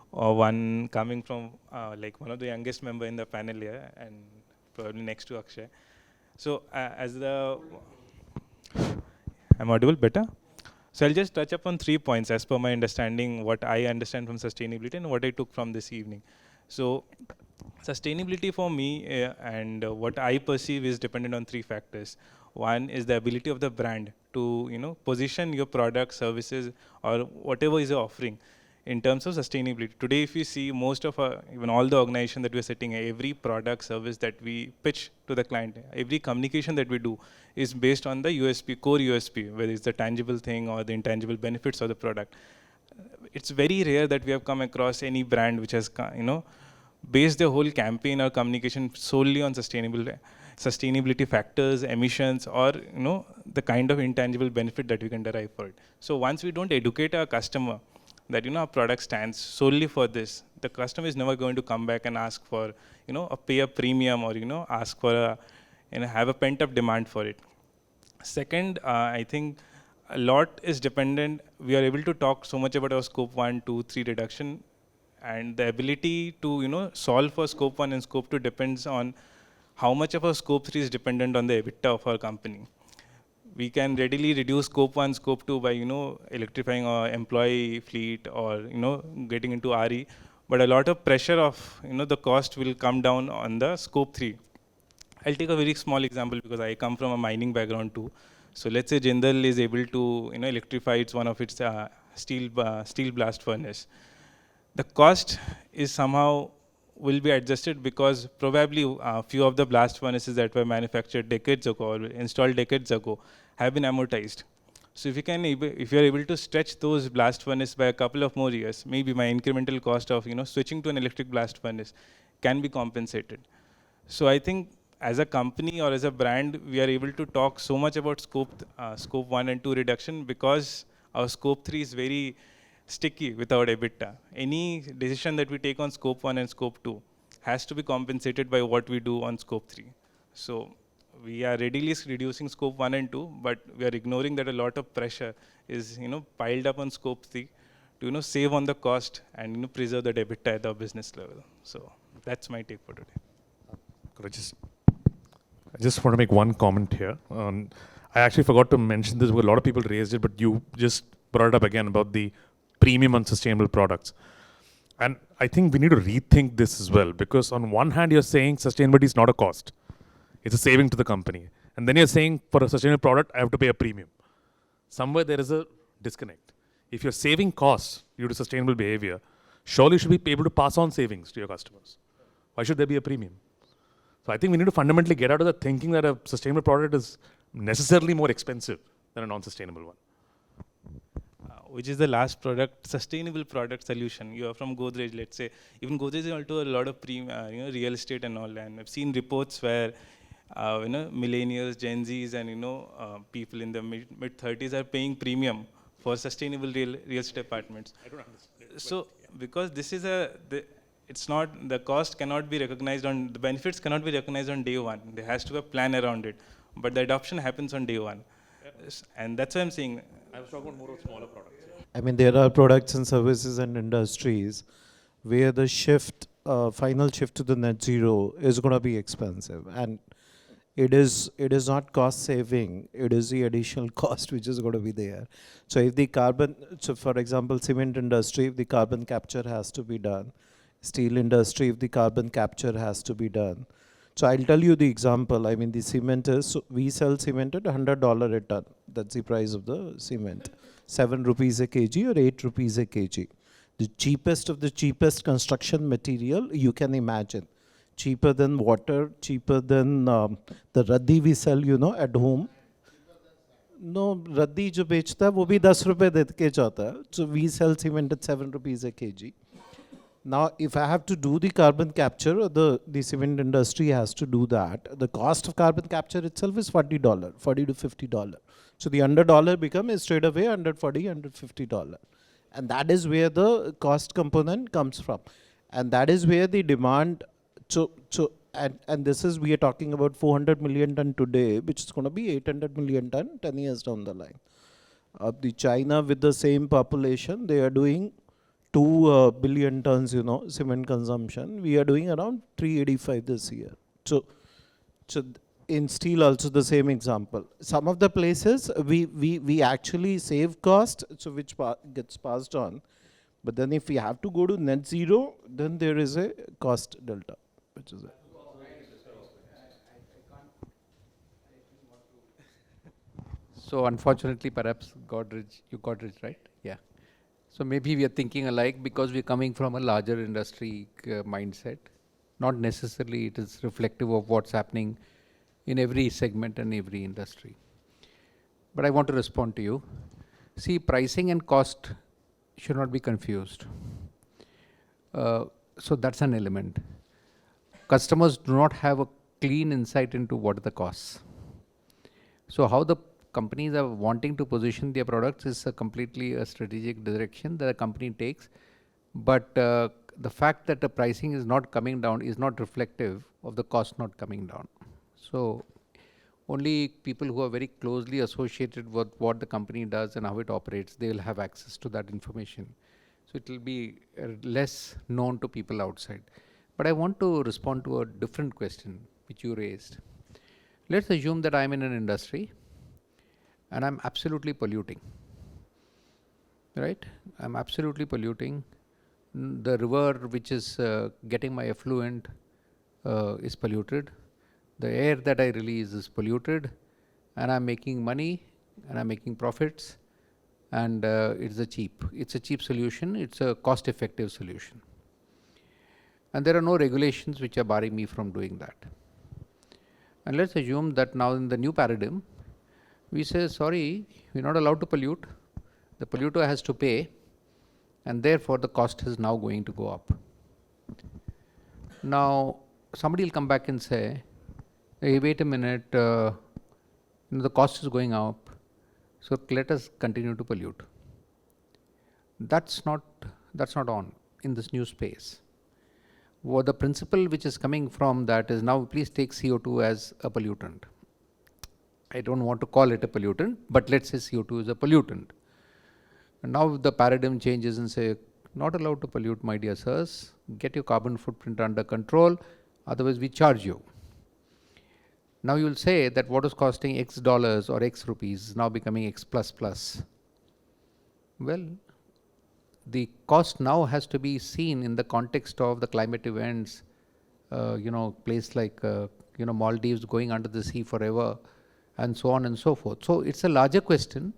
Speaker 20: one coming from like one of the youngest member in the panel here, and probably next to Akshay. So as the, I'm audible better? So I'll just touch upon 3 points as per my understanding, what I understand from sustainability and what I took from this evening. So sustainability for me and what I perceive is dependent on 3 factors. One is the ability of the brand to position your product, services, or whatever is your offering in terms of sustainability. Today, if you see most of even all the organization that we're setting, every product, service that we pitch to the client, every communication that we do is based on the USP, core USP, whether it's the tangible thing or the intangible benefits of the product. It's very rare that we have come across any brand which has, based their whole campaign or communication solely on sustainability factors, emissions, or the kind of intangible benefit that we can derive for it. So once we don't educate our customer that our product stands solely for this, the customer is never going to come back and ask for pay a premium or ask for have a pent-up demand for it. Second, I think a lot is dependent. We are able to talk so much about our scope 1, 2, 3 reduction, and the ability to solve for scope 1 and scope 2 depends on how much of our scope 3 is dependent on the EBITDA of our company. We can readily reduce scope 1, scope 2 by electrifying our employee fleet or getting into RE, but a lot of pressure of the cost will come down on the scope 3. I'll take a very small example because I come from a mining background too. So let's say Jindal is able to electrify one of its steel blast furnace. The cost is somehow will be adjusted because probably a few of the blast furnaces that were manufactured decades ago or installed decades ago have been amortized. So if you are able to stretch those blast furnaces by a couple of more years, maybe my incremental cost of switching to an electric blast furnace can be compensated. So I think as a company or as a brand, we are able to talk so much about scope 1 and 2 reduction because our scope 3 is very sticky without EBITDA. Any decision that we take on scope 1 and scope 2 has to be compensated by what we do on scope 3. So we are readily reducing scope 1 and 2, but we are ignoring that a lot of pressure is piled up on scope 3 to save on the cost and preserve the EBITDA at the business level. So that's my take for today.
Speaker 15: I just want to make one comment here. I actually forgot to mention this because a lot of people raised it, but you just brought it up again about the premium on sustainable products. And I think we need to rethink this as well, because on one hand, you're saying sustainability is not a cost. It's a saving to the company. And then you're saying for a sustainable product, I have to pay a premium. Somewhere there is a disconnect. If you're saving costs due to sustainable behavior, surely you should be able to pass on savings to your customers. Why should there be a premium? So I think we need to fundamentally get out of the thinking that a sustainable product is necessarily more expensive than a non-sustainable one.
Speaker 20: which is the last product, sustainable product solution. You are from Godrej, let's say. Even Godrej is into a lot of real estate and all. And I've seen reports where millennials, Gen Zs, and people in the mid 30s are paying premium for sustainable real estate apartments.
Speaker 15: I don't understand.
Speaker 20: So because this is it's not, the cost cannot be recognized on, the benefits cannot be recognized on day one. There has to be a plan around it. But the adoption happens on day one. And that's what I'm saying.
Speaker 15: I was talking about more of smaller products.
Speaker 17: I mean, there are products and services and industries where the shift, final shift to the net zero is going to be expensive. And it is not cost saving, it is the additional cost which is going to be there. So if the carbon, so for example, cement industry, if the carbon capture has to be done, steel industry, if the carbon capture has to be done. So I'll tell you the example. I mean, the cement is, so we sell cement at $100 a ton. That's the price of the cement. 7 rupees a kg or 8 rupees a kg. The cheapest of the cheapest construction material you can imagine. Cheaper than water, cheaper than the raddi we sell, at home. No, raddi jo bechta hai, wo bhi 10 rupees de ke jata hai. So we sell cement at 7 rupees a kg. Now, if I have to do the carbon capture, or the cement industry has to do that, the cost of carbon capture itself is $40 to $50. So the $100 becomes straight away $140, $150. And that is where the cost component comes from. And that is where the demand, and this is, we are talking about 400 million ton today, which is going to be 800 million ton 10 years down the line. The China with the same population, they are doing 2 billion tons, cement consumption. We are doing around 385 this year. So in steel also the same example. Some of the places we actually save cost, so which gets passed on. But then if we have to go to net zero, then there is a cost delta, which is it.
Speaker 13: So unfortunately, perhaps Godrej, right? Yeah. So maybe we are thinking alike because we're coming from a larger industry mindset. Not necessarily it is reflective of what's happening in every segment and every industry. But I want to respond to you. See, pricing and cost should not be confused. So that's an element. Customers do not have a clean insight into what are the costs. So how the companies are wanting to position their products is completely a strategic direction that a company takes. But the fact that the pricing is not coming down is not reflective of the cost not coming down. So only people who are very closely associated with what the company does and how it operates, they will have access to that information. So it will be less known to people outside. But I want to respond to a different question which you raised. Let's assume that I'm in an industry and I'm absolutely polluting, right? I'm absolutely polluting. The river which is getting my effluent is polluted. The air that I release is polluted, and I'm making money and I'm making profits, and it's a cheap solution. It's a cost-effective solution. And there are no regulations which are barring me from doing that. And let's assume that now in the new paradigm, we say, sorry, we're not allowed to pollute. The polluter has to pay, and therefore the cost is now going to go up. Now, somebody will come back and say, hey, wait a minute, the cost is going up, so let us continue to pollute. That's not on in this new space. Well, the principle which is coming from that is now please take CO2 as a pollutant. I don't want to call it a pollutant, but let's say CO2 is a pollutant. And now the paradigm changes and say, not allowed to pollute, my dear sirs, get your carbon footprint under control, otherwise we charge you. Now you will say that what is costing X dollars or X rupees is now becoming X plus plus. Well, the cost now has to be seen in the context of the climate events, place like Maldives going under the sea forever, and so on and so forth. So it's a larger question,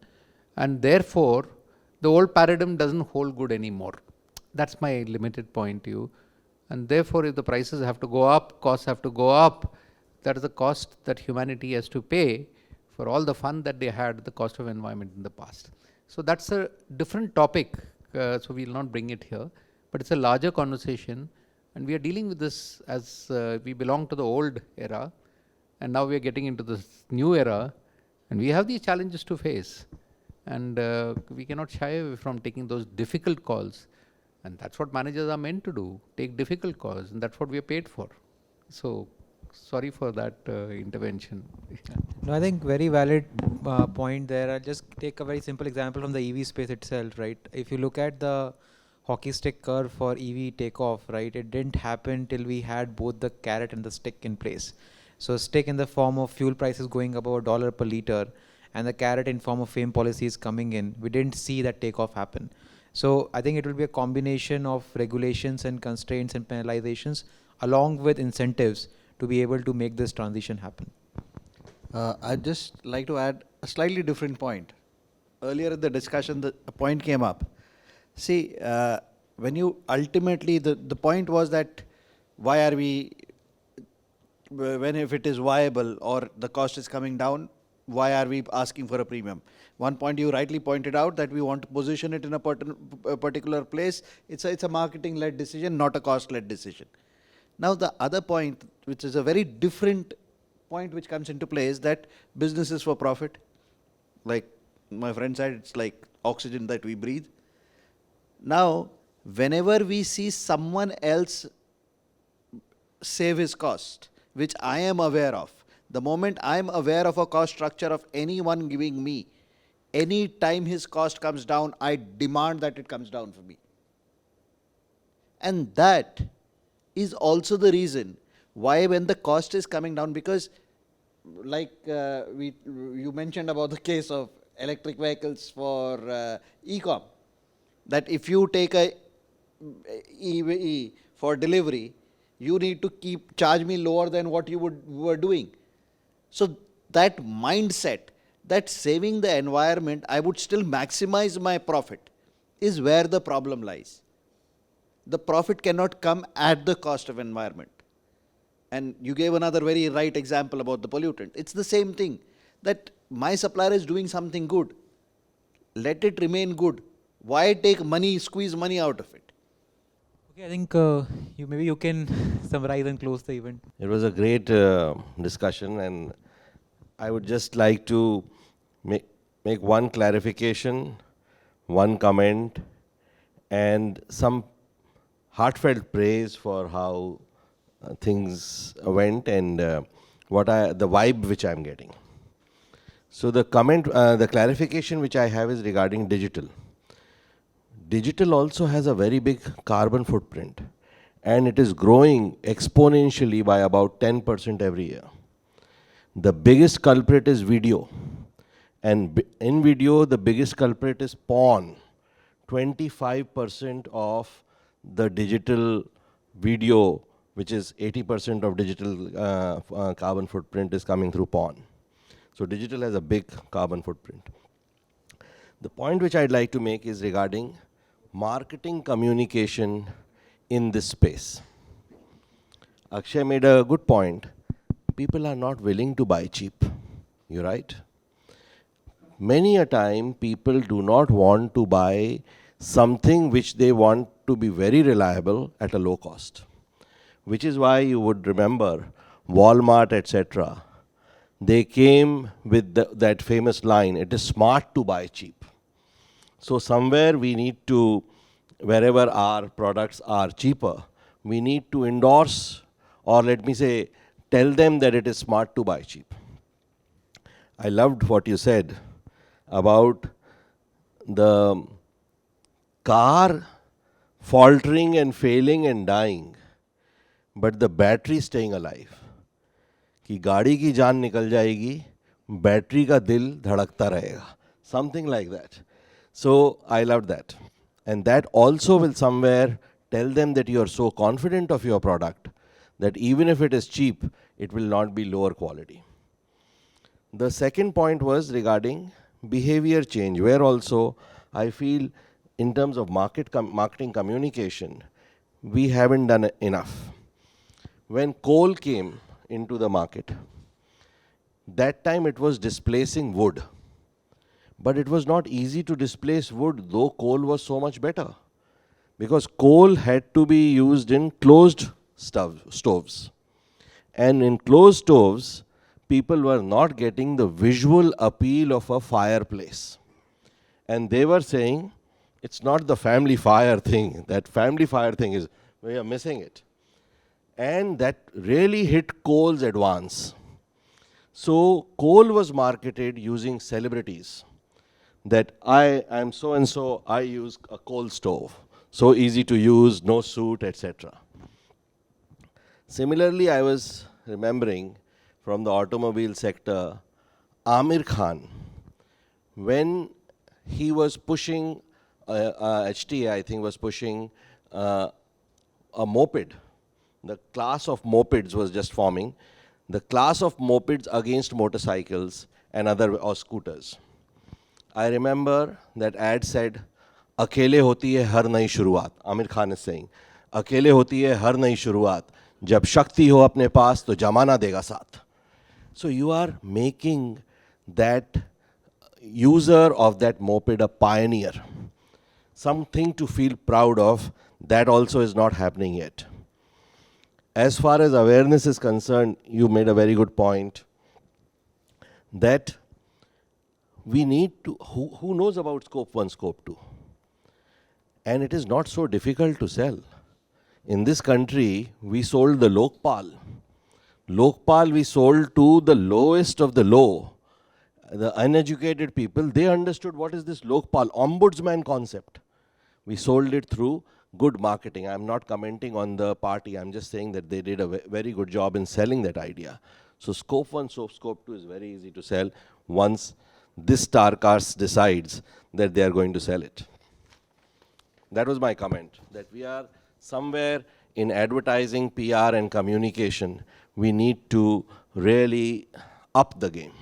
Speaker 13: and therefore the old paradigm doesn't hold good anymore. That's my limited point to you. And therefore if the prices have to go up, costs have to go up, that is the cost that humanity has to pay for all the fun that they had, the cost of environment in the past. So that's a different topic, so we'll not bring it here, but it's a larger conversation, and we are dealing with this as we belong to the old era, and now we are getting into this new era, and we have these challenges to face, and we cannot shy away from taking those difficult calls, and that's what managers are meant to do, take difficult calls, and that's what we are paid for. So sorry for that intervention.
Speaker 3: No, I think very valid point there. I'll just take a very simple example from the EV space itself, right? If you look at the hockey stick curve for EV takeoff, right, it didn't happen till we had both the carrot and the stick in place. So stick in the form of fuel prices going above $1 per liter, and the carrot in form of FAME policies coming in. We didn't see that takeoff happen. So I think it will be a combination of regulations and constraints and penalizations along with incentives to be able to make this transition happen.
Speaker 5: I'd just like to add a slightly different point. Earlier in the discussion, a point came up. See, when you ultimately, the point was that why are we, when if it is viable or the cost is coming down, why are we asking for a premium? One point you rightly pointed out that we want to position it in a particular place. It's a marketing-led decision, not a cost-led decision. Now the other point, which is a very different point which comes into play, is that business is for profit. Like my friend said, it's like oxygen that we breathe. Now, whenever we see someone else save his cost, which I am aware of, the moment I am aware of a cost structure of anyone giving me, any time his cost comes down, I demand that it comes down for me. And that is also the reason why when the cost is coming down, because like you mentioned about the case of electric vehicles for e-com, that if you take a EV for delivery, you need to charge me lower than what you were doing. So that mindset, that saving the environment, I would still maximize my profit, is where the problem lies. The profit cannot come at the cost of environment. And you gave another very right example about the pollutant. It's the same thing, that my supplier is doing something good. Let it remain good. Why take money, squeeze money out of it?
Speaker 3: Okay, I think maybe you can summarize and close the event.
Speaker 1: It was a great discussion, and I would just like to make one clarification, one comment, and some heartfelt praise for how things went and the vibe which I'm getting. So the clarification which I have is regarding digital. Digital also has a very big carbon footprint, and it is growing exponentially by about 10% every year. The biggest culprit is video, and in video the biggest culprit is porn. 25% of the digital video, which is 80% of digital carbon footprint, is coming through porn. So digital has a big carbon footprint. The point which I'd like to make is regarding marketing communication in this space. Akshay made a good point. People are not willing to buy cheap. You're right. Many a time people do not want to buy something which they want to be very reliable at a low cost. Which is why you would remember Walmart, etc. They came with that famous line, it is smart to buy cheap. So somewhere we need to, wherever our products are cheaper, we need to endorse, or let me say, tell them that it is smart to buy cheap. I loved what you said about the car faltering and failing and dying, but the battery staying alive. कि गाड़ी की जान निकल जाएगी, battery का दिल धड़कता रहेगा. Something like that. So I loved that. And that also will somewhere tell them that you are so confident of your product that even if it is cheap, it will not be lower quality. The second point was regarding behavior change, where also I feel in terms of marketing communication, we haven't done enough. When coal came into the market, that time it was displacing wood. But it was not easy to displace wood, though coal was so much better. Because coal had to be used in closed stoves. And in closed stoves, people were not getting the visual appeal of a fireplace. And they were saying, it's not the family fire thing. That family fire thing is, we are missing it. And that really hit coal's advance. So coal was marketed using celebrities. That I am so and so, I use a coal stove. So easy to use, no soot, etc. Similarly, I was remembering from the automobile sector, Amir Khan, when he was pushing, HTA I think was pushing a moped. The class of mopeds was just forming. The class of mopeds against motorcycles and or scooters. I remember that ad said, अकेले होती है हर नई शुरुआत. Amir Khan is saying, अकेले होती है हर नई शुरुआत. जब शक्ति हो अपने पास तो जमाना देगा साथ. So you are making that user of that moped a pioneer. Something to feel proud of. That also is not happening yet. As far as awareness is concerned, you made a very good point that we need to, who knows about scope 1, scope 2? And it is not so difficult to sell. In this country, we sold the Lokpal. Lokpal we sold to the lowest of the low. The uneducated people, they understood what is this Lokpal, ombudsman concept. We sold it through good marketing. I'm not commenting on the party. I'm just saying that they did a very good job in selling that idea. So scope 1, scope 2 is very easy to sell once this star cast decides that they are going to sell it. That was my comment, that we are somewhere in advertising, PR and communication. We need to really up the game.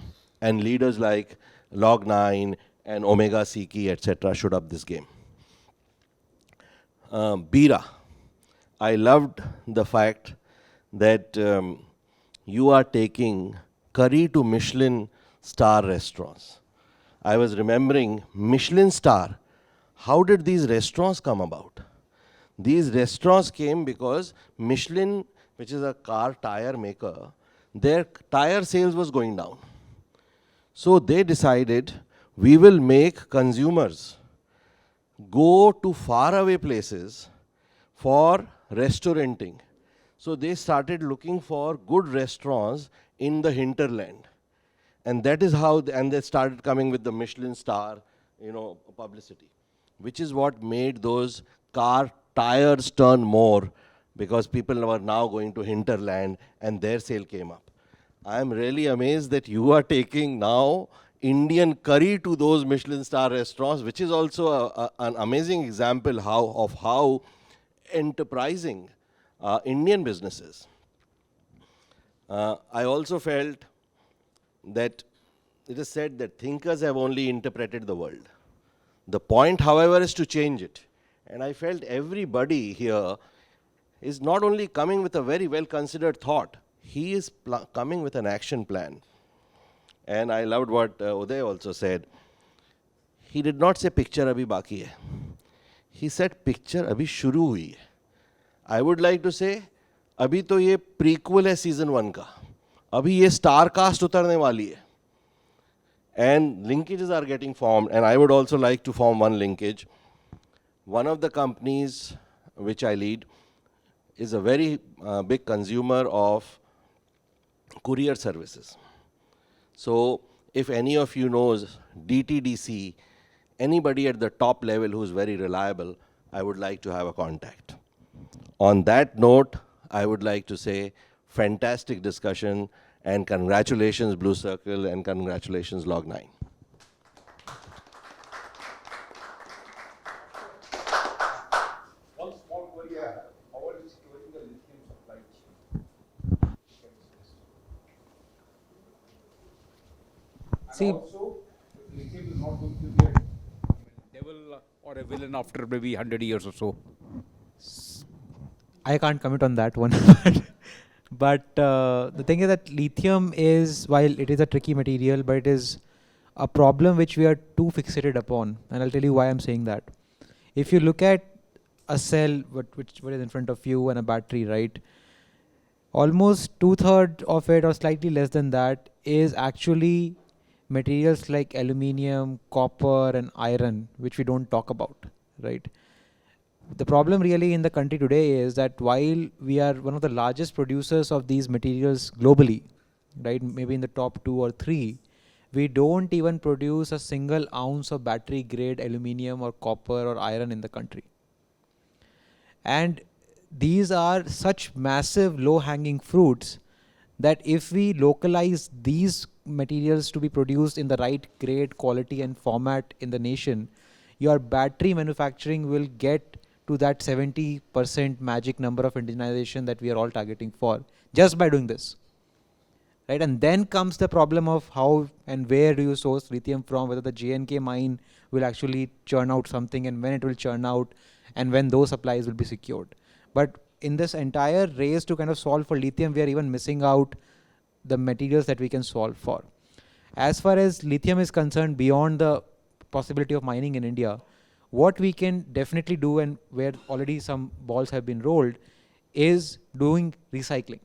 Speaker 1: And leaders like Log9 and Omega Seiki, etc. should up this game. Bira, I loved the fact that you are taking curry to Michelin star restaurants. I was remembering Michelin star. How did these restaurants come about? These restaurants came because Michelin, which is a car tire maker, their tire sales was going down. So they decided, we will make consumers go to faraway places for restauranting. So they started looking for good restaurants in the hinterland. And that is how, and they started coming with the Michelin star, publicity, which is what made those car tires turn more, because people were now going to hinterland and their sale came up. I am really amazed that you are taking now Indian curry to those Michelin star restaurants, which is also an amazing example of how enterprising Indian business is. I also felt that it is said that thinkers have only interpreted the world. The point, however, is to change it. And I felt everybody here is not only coming with a very well-considered thought, he is coming with an action plan. And I loved what Uday also said. He did not say picture abhi baki hai. He said picture abhi shuru hui hai. I would like to say, abhi to ye prequel hai season 1 ka. Abhi ye star cast utarne wali hai. And linkages are getting formed, and I would also like to form one linkage. One of the companies which I lead is a very big consumer of courier services. So if any of you knows DTDC, anybody at the top level who's very reliable, I would like to have a contact. On that note, I would like to say fantastic discussion, and congratulations Blue Circle, and congratulations Log9.
Speaker 11: One small query I have. How are you securing the lithium supply chain?
Speaker 3: See,
Speaker 11: and also, lithium is not going to be a devil or a villain after maybe 100 years or so.
Speaker 3: I can't comment on that one. But the thing is that lithium is, while it is a tricky material, but it is a problem which we are too fixated upon, and I'll tell you why I'm saying that. If you look at a cell, which is in front of you, and a battery, right? Almost 2/3 of it, or slightly less than that, is actually materials like aluminium, copper, and iron, which we don't talk about, right? The problem really in the country today is that while we are one of the largest producers of these materials globally, right, maybe in the top 2 or 3, we don't even produce a single ounce of battery grade aluminium or copper or iron in the country. And these are such massive low hanging fruits that if we localize these materials to be produced in the right grade, quality and format in the nation, your battery manufacturing will get to that 70% magic number of indigenization that we are all targeting for, just by doing this. Right? And then comes the problem of how and where do you source lithium from, whether the J&K mine will actually churn out something, and when it will churn out, and when those supplies will be secured. But in this entire race to kind of solve for lithium, we are even missing out the materials that we can solve for. As far as lithium is concerned, beyond the possibility of mining in India, what we can definitely do, and where already some balls have been rolled, is doing recycling.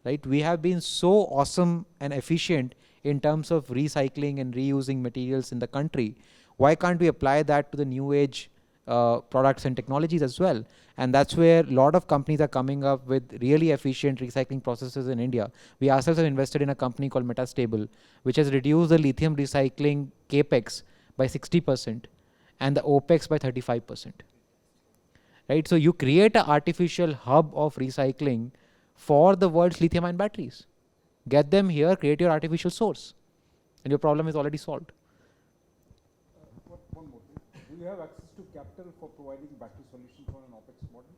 Speaker 3: Right? We have been so awesome and efficient in terms of recycling and reusing materials in the country. Why can't we apply that to the new age products and technologies as well? And that's where a lot of companies are coming up with really efficient recycling processes in India. We ourselves have invested in a company called Metastable, which has reduced the lithium recycling capex by 60% and the OPEX by 35%. Right? So you create an artificial hub of recycling for the world's lithium-ion batteries. Get them here, create your artificial source, and your problem is already solved.
Speaker 11: One more thing. Do you have access to capital for providing battery solutions on an OPEX model?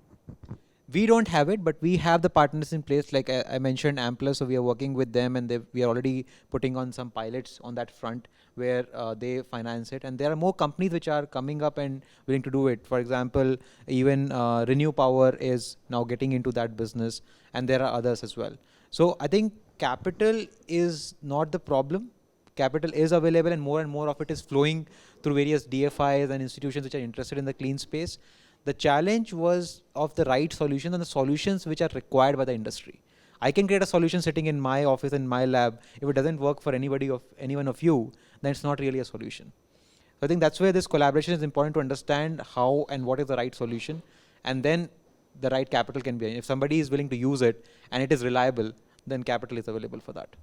Speaker 3: We don't have it, but we have the partners in place. Like I mentioned, Amplus, so we are working with them, and we are already putting on some pilots on that front where they finance it. And there are more companies which are coming up and willing to do it. For example, even Renew Power is now getting into that business, and there are others as well. So I think capital is not the problem. Capital is available, and more of it is flowing through various DFIs and institutions which are interested in the clean space. The challenge was of the right solution and the solutions which are required by the industry. I can create a solution sitting in my office, in my lab. If it doesn't work for anyone of you, then it's not really a solution. So I think that's where this collaboration is important, to understand how and what is the right solution, and then the right capital can be. If somebody is willing to use it and it is reliable, then capital is available for that.